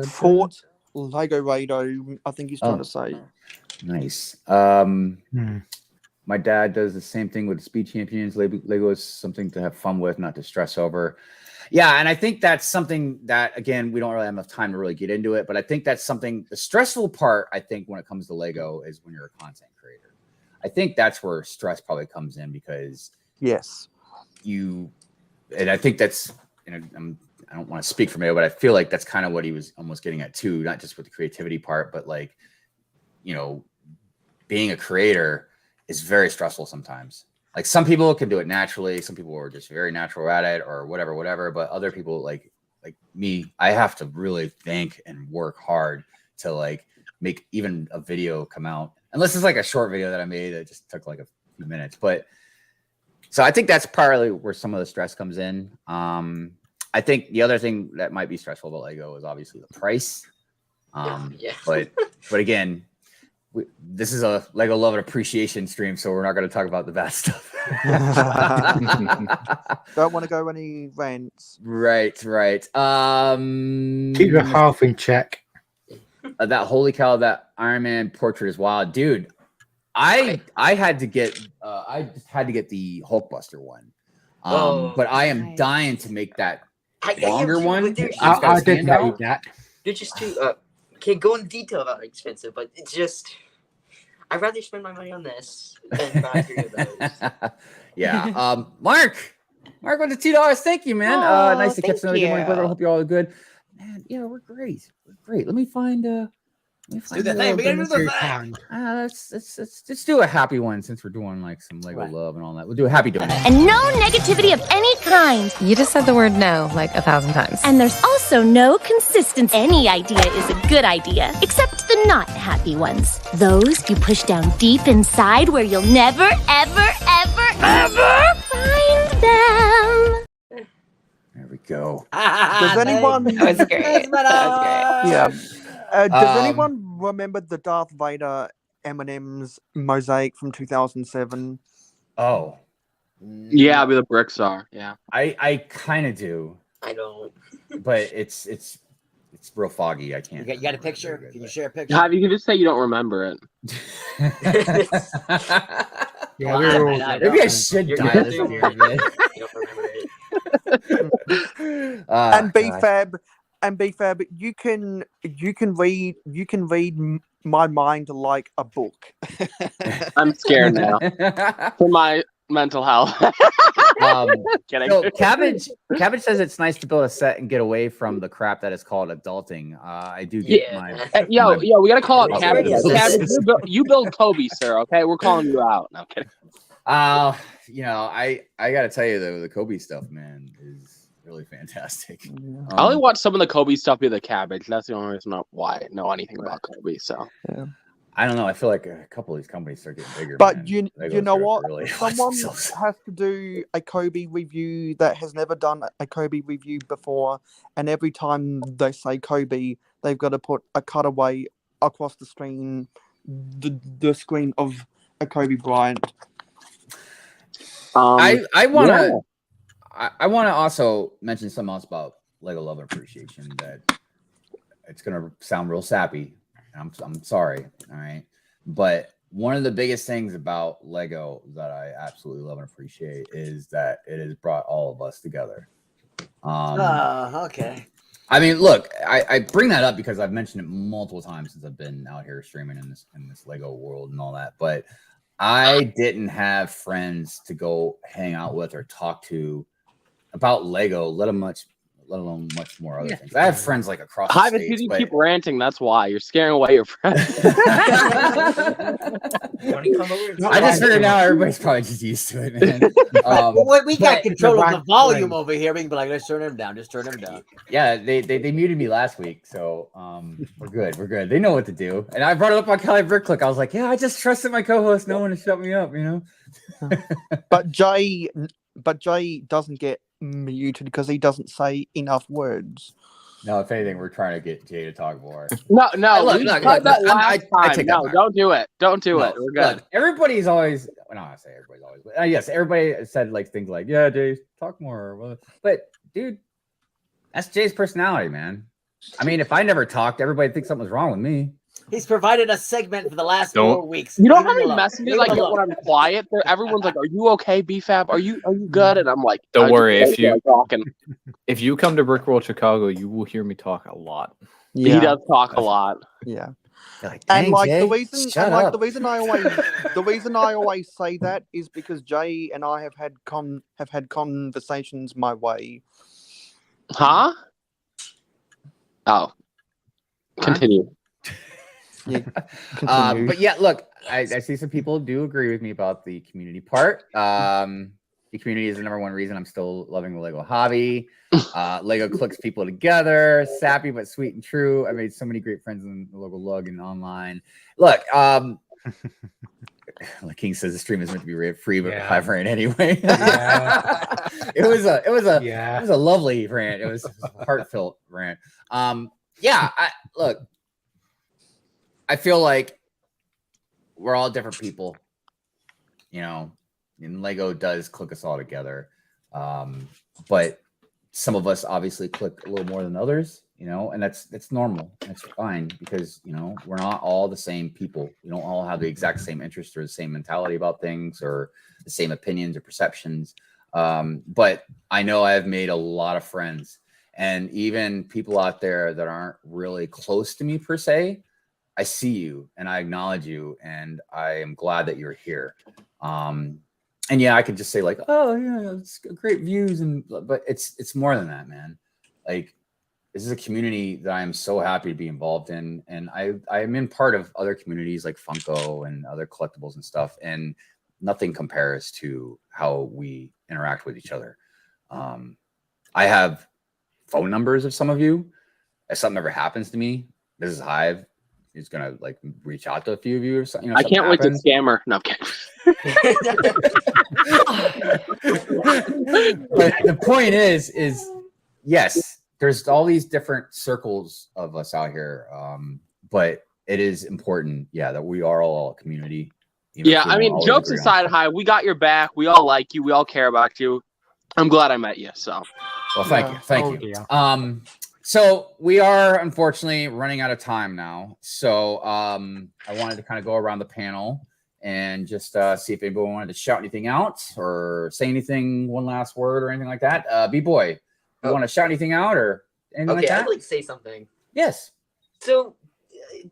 Fort Lego Rado, I think he's trying to say. Nice. My dad does the same thing with Speed Champions. Lego is something to have fun with, not to stress over. Yeah, and I think that's something that, again, we don't really have enough time to really get into it, but I think that's something, the stressful part, I think, when it comes to Lego is when you're a content creator. I think that's where stress probably comes in, because and I think that's, you know, I don't want to speak for Mayo, but I feel like that's kind of what he was almost getting at too, not just with the creativity part, but like, you know, being a creator is very stressful sometimes. Like, some people can do it naturally, some people are just very natural at it, or whatever, but other people like me, I have to really think and work hard to like make even a video come out. Unless it's like a short video that I made that just took like a few minutes. But so I think that's partly where some of the stress comes in. I think the other thing that might be stressful about Lego is obviously the price. But again, this is a Lego love and appreciation stream, so we're not going to talk about the bad stuff. Don't want to go any rants. Right. Keep your health in check. That holy cow, that Iron Man portrait is wild, dude. I had to get I just had to get the Hulkbuster one. But I am dying to make that longer one. I didn't know that. They're just too can't go into detail about how expensive, but it's just I'd rather spend my money on this than buy 3 of those. Yeah. Mark with the $2. Thank you, man. Nice to catch another good morning, brother. I hope you're all good. Man, yeah, we're great. Let me find let's do the thing. We gotta do the thing. Let's do a happy one, since we're doing like some Lego love and all that. We'll do a happy donut. And no negativity of any kind. You just said the word no like 1,000 times. And there's also no consistency. Any idea is a good idea, except the not happy ones. Those you push down deep inside where you'll never, ever, ever, ever find them. There we go. Does anyone? That was great. Yeah. Does anyone remember the Darth Vader Eminem's Mosaic from 2007. Oh, Yeah, I'll be the brick star. Yeah, I kind of do. I don't. But it's real foggy. I can't. You got a picture? Can you share a picture? Have you can just say you don't remember it. Yeah, we were all Maybe I should die this year, man. And BFAB, you can read my mind like a book. I'm scared now for my mental health. Kidding. So Cabbage says it's nice to build a set and get away from the crap that is called adulting. I do get my. Yo, we gotta call out my- Cabbage. Cabbage, you build Kobe, sir. Okay, we're calling you out. No, I'm kidding. I gotta tell you though, the Kobe stuff, man, is really fantastic. I only watch some of the Kobe stuff be the Cabbage. That's the only reason why I know anything about Kobe. So yeah. I don't know. I feel like a couple of these companies start getting bigger. But man. you Legos know are what? really- Someone has to do a Kobe review that has never done a Kobe review before, and every time they say Kobe, they've got to put a cutaway across the screen, the screen of a Kobe Bryant. I want to also mention something else about Lego Love and Appreciation that it's gonna sound real sappy. I'm sorry, all right. But one of the biggest things about Lego that I absolutely love and appreciate is that it has brought all of us together. Okay. I mean, look, I bring that up because I've mentioned it multiple times since I've been out here streaming in this Lego world and all that. But I didn't have friends to go hang out with or talk to about Lego, let alone much more other things. I have friends like across the Hive, states, if you but- keep ranting, that's why you're scaring away your friends. I just figured now everybody's probably just used to it, man. Well, we got but- control of the but- volume over here. We can be like, let's turn him down. Just turn him down. Yeah, they muted me last week, so we're good. We're good. They know what to do. And I brought it up on Kelly Brickclick. I was like, yeah, I just trusted my co-host. No one to shut me up, you know. But Jay doesn't get muted because he doesn't say enough words. No, if anything, we're trying to get Jay to talk more. No, Look, we look, tried look, that I last take time. that No, back. don't do it. Don't do No, it. We're good. look, everybody's always. Well, no, I say everybody's always. But, yes, everybody said like things like, "Yeah, Jay, talk more." Well, but dude, that's Jay's personality, man. I mean, if I never talked, everybody thinks something was wrong with me. He's provided a segment for the last Don't- 4 weeks. You know Leave how him many alone. messages Leave I him get alone. when I'm quiet? Everyone's like, "Are you okay, BFAB? Are you good?" And I'm like, Don't "I worry, just if you like talking." if you come to Brickworld Chicago, you will hear me talk a lot. He does talk a lot. Yeah. Like, And "Dang, like Jay, the reason, shut and like up." the reason I always say that is because Jay and I have had conversations my way. Huh? Oh, continue. Yeah, continue. But yeah, look, I see some people do agree with me about the community part. The community is the number one reason I'm still loving the Lego hobby. Lego clicks people together, sappy but sweet and true. I made so many great friends in the local lug and online. Look, like King says, the stream is meant to be free, but Hive rant anyway. It was a lovely rant. It was a heartfelt rant. Look, I feel like we're all different people, you know, and Lego does click us all together. But some of us obviously click a little more than others, you know, and that's normal. That's fine because, you know, we're not all the same people. We don't all have the exact same interest or the same mentality about things or the same opinions or perceptions. But I know I've made a lot of friends, and even people out there that aren't really close to me per se, I see you and I acknowledge you, and I am glad that you're here. And yeah, I could just say like, oh yeah, it's great views, but it's more than that, man. Like, this is a community that I am so happy to be involved in, and I am in part of other communities like Funko and other collectibles and stuff, and nothing compares to how we interact with each other. I have phone numbers of some of you. If something ever happens to me, this is Hive. He's gonna like reach out to a few of you or something. You know, I can't wait to scammer. No, I'm kidding. But the point is yes, there's all these different circles of us out here. But it is important, that we are all a community. Even Yeah, if we I don't mean, always jokes agree on aside, Hive, we got your back. We all like you. We all care about you. I'm glad I met you. So, well, thank you. So we are unfortunately running out of time now. So I wanted to kind of go around the panel and just see if anybody wanted to shout anything out or say anything, one last word or anything like that. B-Boy, you want to shout anything out or anything like that? I'd like to say something. Yes. So,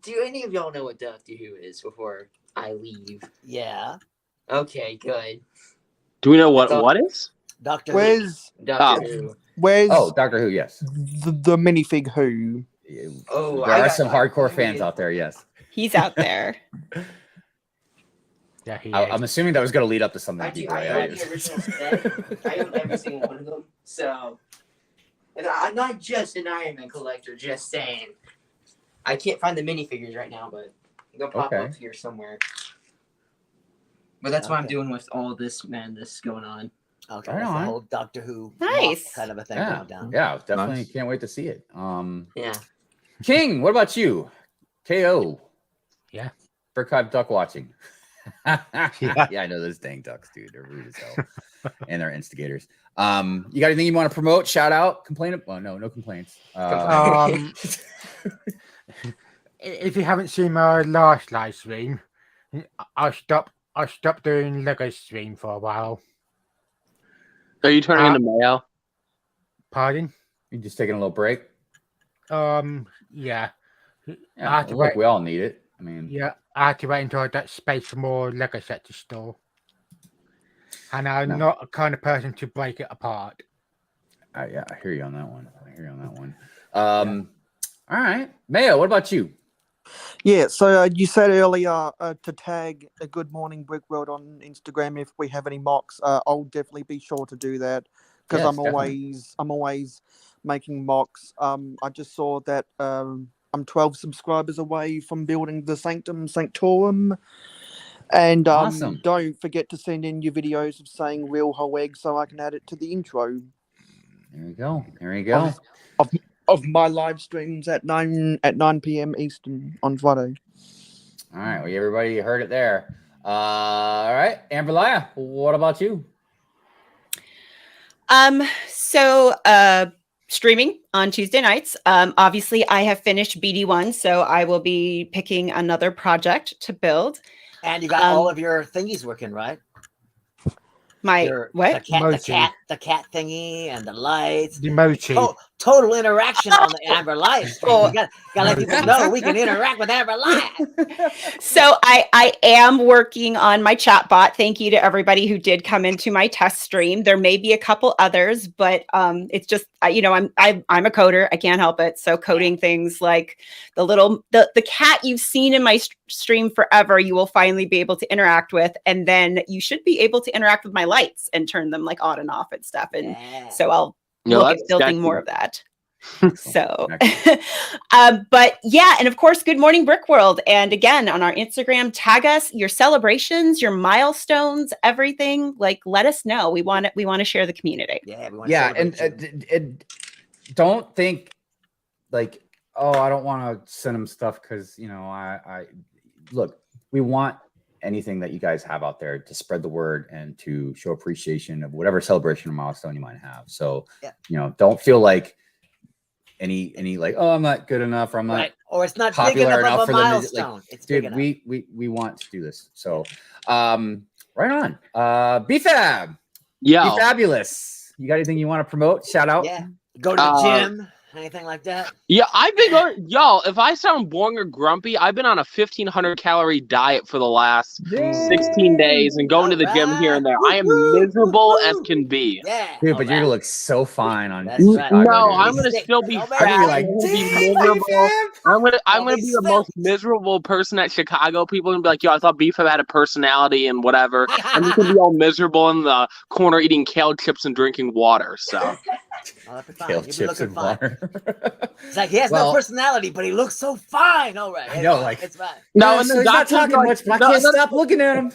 do any of y'all know what Doctor Who is before I leave? Yeah. Okay, good. Do we know what is? Doctor Where's Who. Doctor Who. Where's Doctor Who? Yes. The minifig Who? Oh, there are some hardcore fans out there. Yes, he's out there. Yeah, I'm assuming that was going to lead up to something. I own the original set. I own every single one of them. So, and I'm not just an Iron Man collector. Just saying. I can't find the minifigures right now, but they'll pop up here somewhere. But that's what I'm doing with all this madness going on. Okay, Right that's on. the whole Doctor Who Nice. kind of a thing Yeah, going down. yeah, definitely Nice. can't wait to see it. Yeah. King, what about you? KO. Yeah. Hive duck watching. Yeah, I know those dang ducks, dude. They're rude as hell, and they're instigators. You got anything you want to promote? Shout out, complain? Well, no complaints. If you haven't seen my last live stream, I stopped doing Lego stream for a while. Are you turning into Mayo? Pardon? You just taking a little break? Yeah. Yeah, look, we all need it. I mean, yeah, I had to wait until I got space for more Lego sets to store. And I'm not a kind of person to break it apart. Yeah, I hear you on that one. All right, Mayo, what about you? Yeah, so you said earlier to tag a Good Morning Brick World on Instagram if we have any mocks. I'll definitely be sure to do that because Yes, I'm always making mocks. I just saw that I'm 12 subscribers away from building the Sanctum Sanctorum. And Awesome. Don't forget to send in your videos of saying real whole egg so I can add it to the intro. There you go. Of my live streams at 9 p.m. Eastern on Friday. All right, well, everybody heard it there. All right, Amberlia, what about you? Streaming on Tuesday nights. Obviously, I have finished BD1, so I will be picking another project to build. And you got all of your thingies working, right? What? The cat thingy and the lights. The mochi. Total interaction on the Amberlia stream. You got to let people know we can interact with Amberlia. So I am working on my chat bot. Thank you to everybody who did come into my test stream. There may be a couple others, but it's just I'm a coder. I can't help it. So coding things like the cat you've seen in my stream forever, you will finally be able to interact with, and then you should be able to interact with my lights and turn them like on and off and stuff. And so I'll look at building more of that. So, but yeah, and of course, Good Morning Brick World. And again, on our Instagram, tag us your celebrations, your milestones, everything. Like, let us know. We want to share the community. Yeah, and don't think like, oh, I don't want to send them stuff because I look. We want anything that you guys have out there to spread the word and to show appreciation of whatever celebration or milestone you might have. So, don't feel like any like, oh, I'm not good enough, or I'm not or it's not popular big enough enough of for a them. milestone. Like, It's dude, big enough. we want to do this. So, right on. BFab. Yeah. Be fabulous. You got anything you want to promote? Shout out. Yeah. Go to the gym. Anything like that? Yeah, I've been going. Y'all, if I sound boring or grumpy, I've been on a 1,500 calorie diet for the last 16 days and going to the gym here and there. I am miserable as can be. Yeah, dude, but you're gonna look so fine on. No, I'm gonna still be fat. Like, I'm gonna be miserable. I'm gonna be the most miserable person at Chicago. People are gonna be like, "Yo, I thought BFab had a personality and whatever." I'm just gonna be all miserable in the corner eating kale chips and drinking water. So. Kale chips and water. It's like he has no personality, but he looks so fine. All right, I know, like it's fine. No, and he's not talking much, but I can't stop looking at him.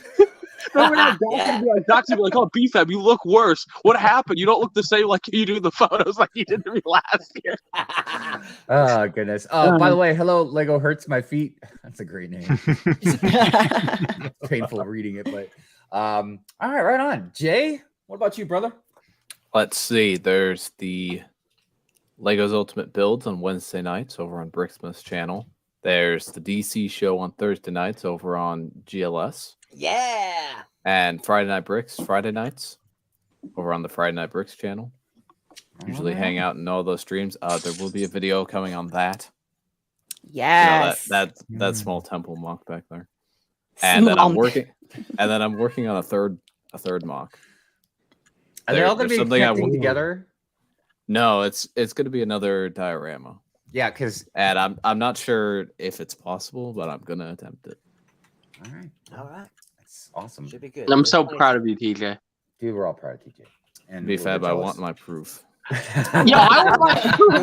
Remember that Doc's gonna be like, "Oh, BFAB, you look worse. What happened? You don't look the same like you do in the photos like you did to me last year." Oh goodness. By the way, hello, Lego hurts my feet. That's a great name. Painful reading it, but all right on. Jay, what about you, brother? Let's see. There's the Lego's Ultimate Builds on Wednesday nights over on Bricksmith's channel. There's the DC show on Thursday nights over on GLS. Yeah. And Friday Night Bricks Friday nights over on the Friday Night Bricks channel. Usually hang out in all those streams. There will be a video coming on that. Yes. You know, that small temple mock back there. And then I'm working on a third mock. Are they all going to be connecting together? No, it's going to be another diorama. Yeah, and I'm not sure if it's possible, but I'm going to attempt it. All right. That's awesome. Should be good. I'm so proud of you, TJ. Dude, we're all proud of TJ. And BFAB, I want my proof. Yo, I want my proof.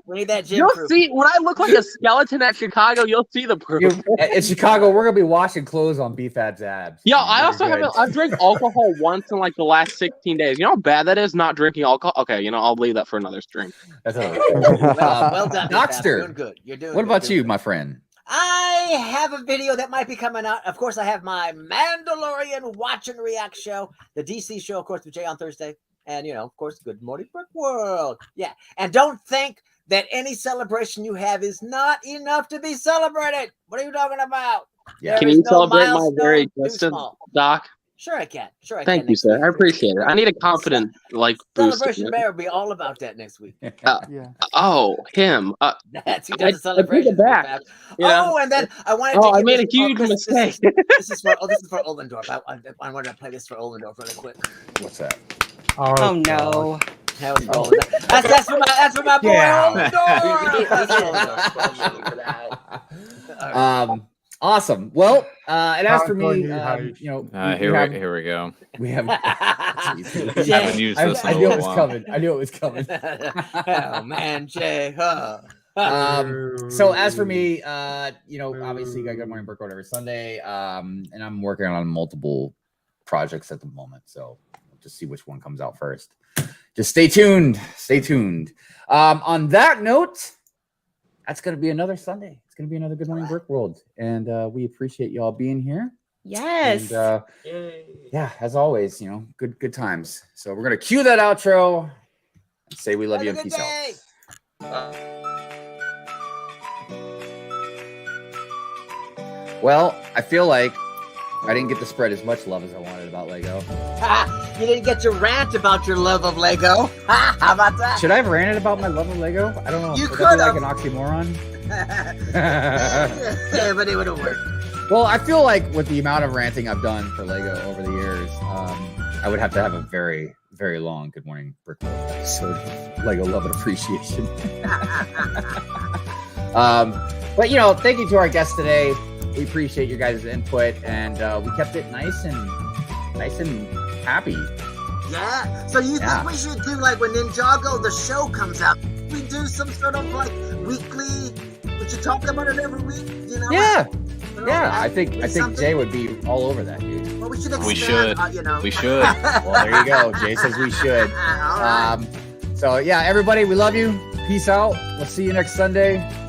We need that gym You'll proof. see when I look like a skeleton at Chicago. You'll see the proof. In Chicago, we're gonna be washing clothes on BFAB's abs. Yo, I also haven't. I've drank alcohol once in like the last 16 days. You know how bad that is, not drinking alcohol. Okay, I'll leave that for another stream. That's well done, Dockster. You're doing good. You're doing. What good. about you, my friend? I have a video that might be coming out. Of course, I have my Mandalorian Watch and React show, the DC show, of course, with Jay on Thursday. And, of course, Good Morning Brick World. Yeah. And don't think that any celebration you have is not enough to be celebrated. What are you talking about? Yeah. Can you celebrate my very existence, Doc? Sure I can. Thank you, sir. I appreciate it. I need a confident boost. Celebration Bear will be all about that next week. Oh, him. That's he does a celebration. Back. Oh, and then I wanted to I made a huge mistake. This is for Ollendorf. I wanted to play this for Ollendorf really quick. What's that? Oh no. That was for Ollendorf. That's for my boy Ollendorf. Awesome. Well, and as for me, here we go. We have. I haven't used this in a I knew little it was while. coming. I knew it was coming. Oh man, Jay. So as for me, obviously, you got Good Morning Brick Road every Sunday, and I'm working on multiple projects at the moment. So we'll just see which one comes out first. Just stay tuned. Stay tuned. On that note, that's going to be another Sunday. It's going to be another Good Morning Brick World, and we appreciate you all being here. Yes. And, yeah, as always, good times. So we're going to cue that outro and say we love you and peace out. Well, I feel like I didn't get to spread as much love as I wanted about Lego. You didn't get to rant about your love of Lego. How about that? Should I have ranted about my love of Lego? I don't know. You Would could that have. be like an oxymoron. Yeah, but it would have worked. Well, I feel like with the amount of ranting I've done for Lego over the years, I would have to have a very, very long Good Morning Brick World episode of Lego Love and Appreciation. But thank you to our guests today. We appreciate your guys' input, and we kept it nice and happy. Yeah. So you think we should do like when Ninjago the show comes out? We do some sort of like weekly. We should talk about it every week. Yeah. Yeah, I think Jay would be all over that, dude. Well, we should expand. We should. We should. Well, there you go. Jay says we should. All right. So yeah, everybody, we love you. Peace out. We'll see you next Sunday.